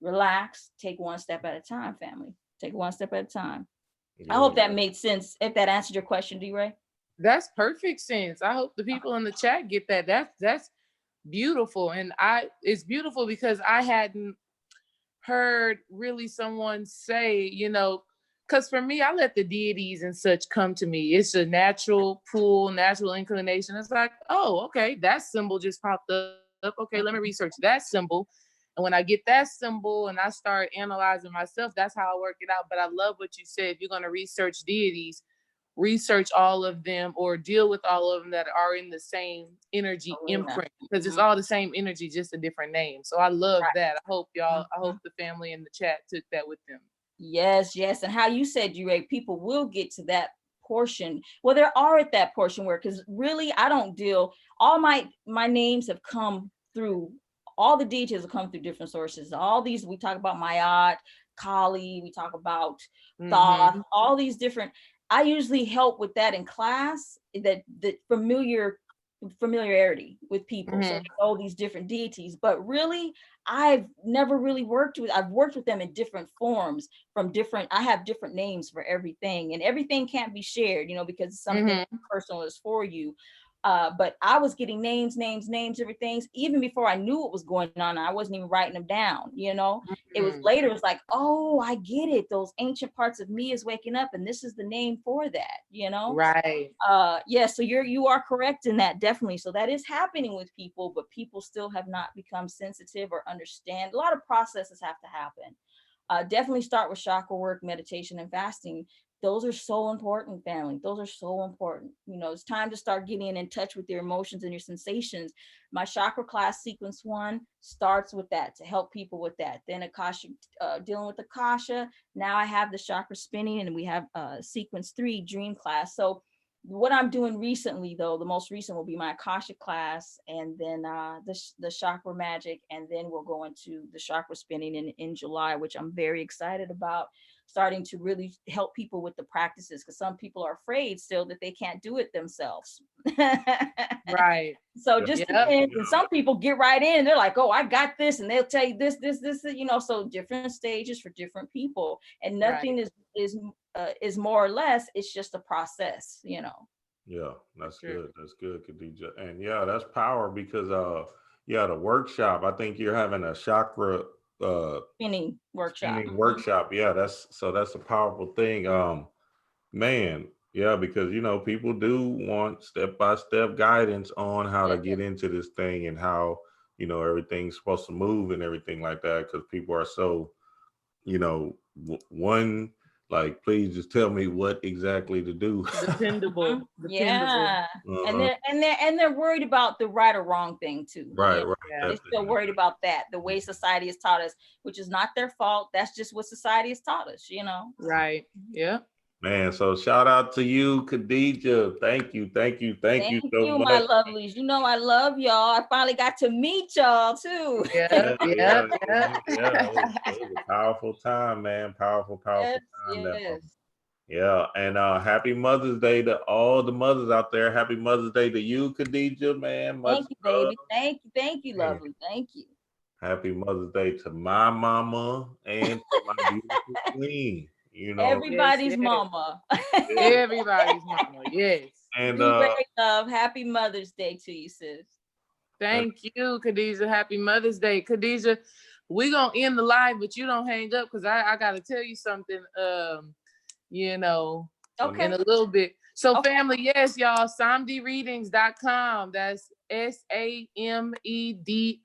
relax, take one step at a time, family. Take one step at a time. I hope that made sense. If that answered your question, D-Ray. That's perfect sense. I hope the people in the chat get that. That's beautiful. And it's beautiful because I hadn't heard really someone say, because for me, I let the deities and such come to me. It's a natural pull, natural inclination. It's like, oh, okay, that symbol just popped up. Okay, let me research that symbol. And when I get that symbol and I start analyzing myself, that's how I work it out. But I love what you said. If you're going to research deities, research all of them or deal with all of them that are in the same energy imprint, because it's all the same energy, just a different name. So I love that. I hope the family in the chat took that with them. Yes. And how you said, D-Ray, people will get to that portion. Well, there are at that portion where, because really I don't deal, all my names have come through, all the details have come through different sources. All these, we talk about Mayat, Kali, we talk about Thoth, all these different, I usually help with that in class, that familiarity with people. So they know these different deities, but really I've never really I've worked with them in different forms I have different names for everything, and everything can't be shared, because something personal is for you. But I was getting names, everything, even before I knew what was going on. I wasn't even writing them down, It was later, it was like, oh, I get it. Those ancient parts of me is waking up, and this is the name for that, Right. Yeah, so you are correct in that, definitely. So that is happening with people, but people still have not become sensitive or understand. A lot of processes have to happen. Definitely start with chakra work, meditation, and fasting. Those are so important, family. Those are so important. It's time to start getting in touch with your emotions and your sensations. My chakra class, sequence 1, starts with that, to help people with that. Then Akasha, dealing with Akasha. Now I have the chakra spinning, and we have sequence 3, dream class. So what I'm doing recently, though, the most recent will be my Akasha class, and then the chakra magic, and then we'll go into the chakra spinning in July, which I'm very excited about, starting to really help people with the practices, because some people are afraid still that they can't do it themselves. Right. So just depends. And some people get right in and they're like, oh, I got this, and they'll tell you this, so different stages for different people, and nothing is more or less. It's just a process, Yeah, that's good. That's good, Khadijah. And that's power, because the workshop, I think you're having a chakra spinning workshop. Yeah, that's a powerful thing. Man, because people do want step-by-step guidance on how to get into this thing, and how everything's supposed to move and everything like that, because people are so one, Like, please just tell me what exactly to do. Dependable. Yeah. And Uh-huh. they're worried about the right or wrong thing too. Right, You know, right. Yeah. they're still worried about that, the way society has taught us, which is not their fault. That's just what society has taught us, you know. Right. Yeah. Man, so shout out to you, Khadijah. Thank you Thank so you, my much. lovelies. You know I love y'all. I finally got to meet y'all too. Yeah. Yeah. Yeah. It was a powerful time, man. Powerful Yes, time. yes. Yeah, and happy Mother's Day to all the mothers out there. Happy Mother's Day to you, Khadijah, man. Much Thank you, love. baby. Thank you, Man. lovely. Thank you. Happy Mother's Day to my mama and to my beautiful queen. You know, Yes, Everybody's yes. mama. yeah. Everybody's mama. Yes. And Blueberry love. Happy Mother's Day to you, sis. Thank you, Khadijah. Happy Mother's Day. Khadijah, we're gonna end the live, but you don't hang up because I gotta tell you something. You know, Okay. in a little bit. So, Okay. family, yes, y'all, samedireadings.com. That's SAMEDI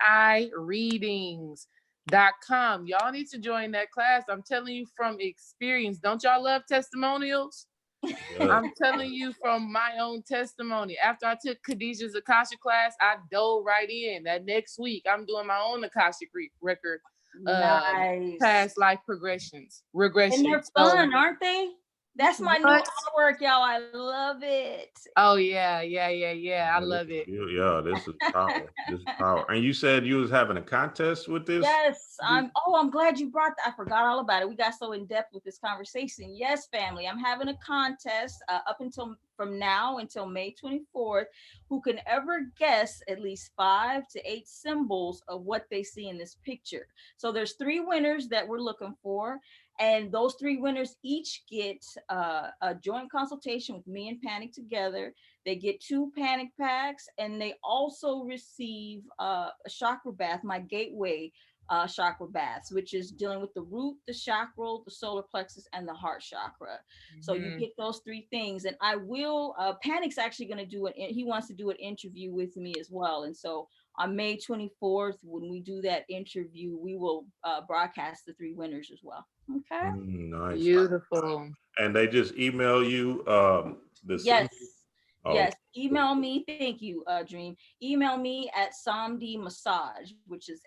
readings.com. Y'all need to join that class. I'm telling you from experience. Don't y'all love testimonials? yeah. I'm telling you from my own testimony. After I took Khadijah's Akasha class, I dove right in. That next week, I'm doing my own Akashic record, Nice. past life regressions. And they're fun, aren't they? That's my new What? artwork, y'all. I love it. Oh yeah. I love it. Yeah, this is power. This is power. And you said you was having a contest with this? Yes, I'm glad you brought that. I forgot all about it. We got so in depth with this conversation. Yes, family, I'm having a contest up until from now until May 24th. Who can ever guess at least 5 to 8 symbols of what they see in this picture? So there's 3 winners that we're looking for. And those 3 winners each get a joint consultation with me and Panic together. They get 2 panic packs, and they also receive a chakra bath, my gateway chakra baths, which is dealing with the root, the chakra, the solar plexus, and the heart chakra. So you get those 3 things. And I will, Panic's actually going to do it. He wants to do an interview with me as well. And so on May 24th, when we do that interview, we will broadcast the 3 winners as well. Okay. Nice. Beautiful. And they just email you the Yes. symbol? Yes. Email me. Thank you, Dream. Email me at Samedi Massage, which is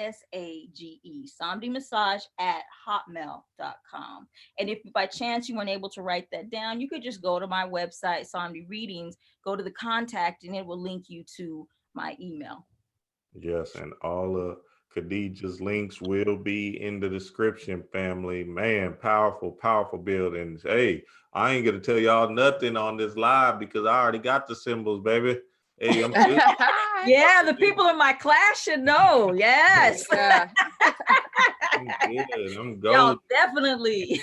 SAMEDIMASSAGE. Samedi Massage at hotmail.com. And if by chance you weren't able to write that down, you could just go to my website, Samedi Readings, go to the contact, and it will link you to my email. Yes, and all of Khadijah's links will be in the description, family. Man, powerful buildings. Hey, I ain't gonna tell y'all nothing on this live because I already got the symbols, baby. Hey, I'm good. Yeah, the people in my class should know. Yes. Yeah. I'm good. I'm Y'all golden. definitely.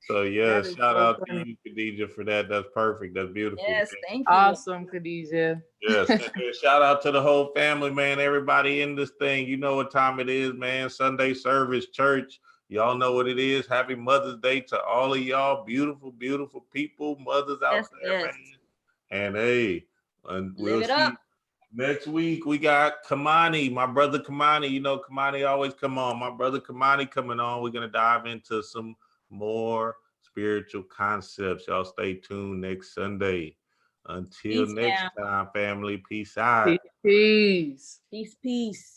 So yeah, That is shout so out funny. to you, Khadijah, for that. That's perfect. That's beautiful. Yes, Man. thank you. Awesome, Khadijah. Yes, and then shout out to the whole family, man. Everybody in this thing, you know what time it is, man. Sunday service, church. Y'all know what it is. Happy Mother's Day to all of y'all, beautiful people, mothers out Yes, there, yes. man. And hey, and we'll Live it see. up. Next week we got Kamani, my brother Kamani. You know Kamani always come on. My brother Kamani coming on. We're gonna dive into some more spiritual concepts. Y'all stay tuned next Sunday. Until Peace, next fam. time, family. Peace out. Peace. Peace, peace.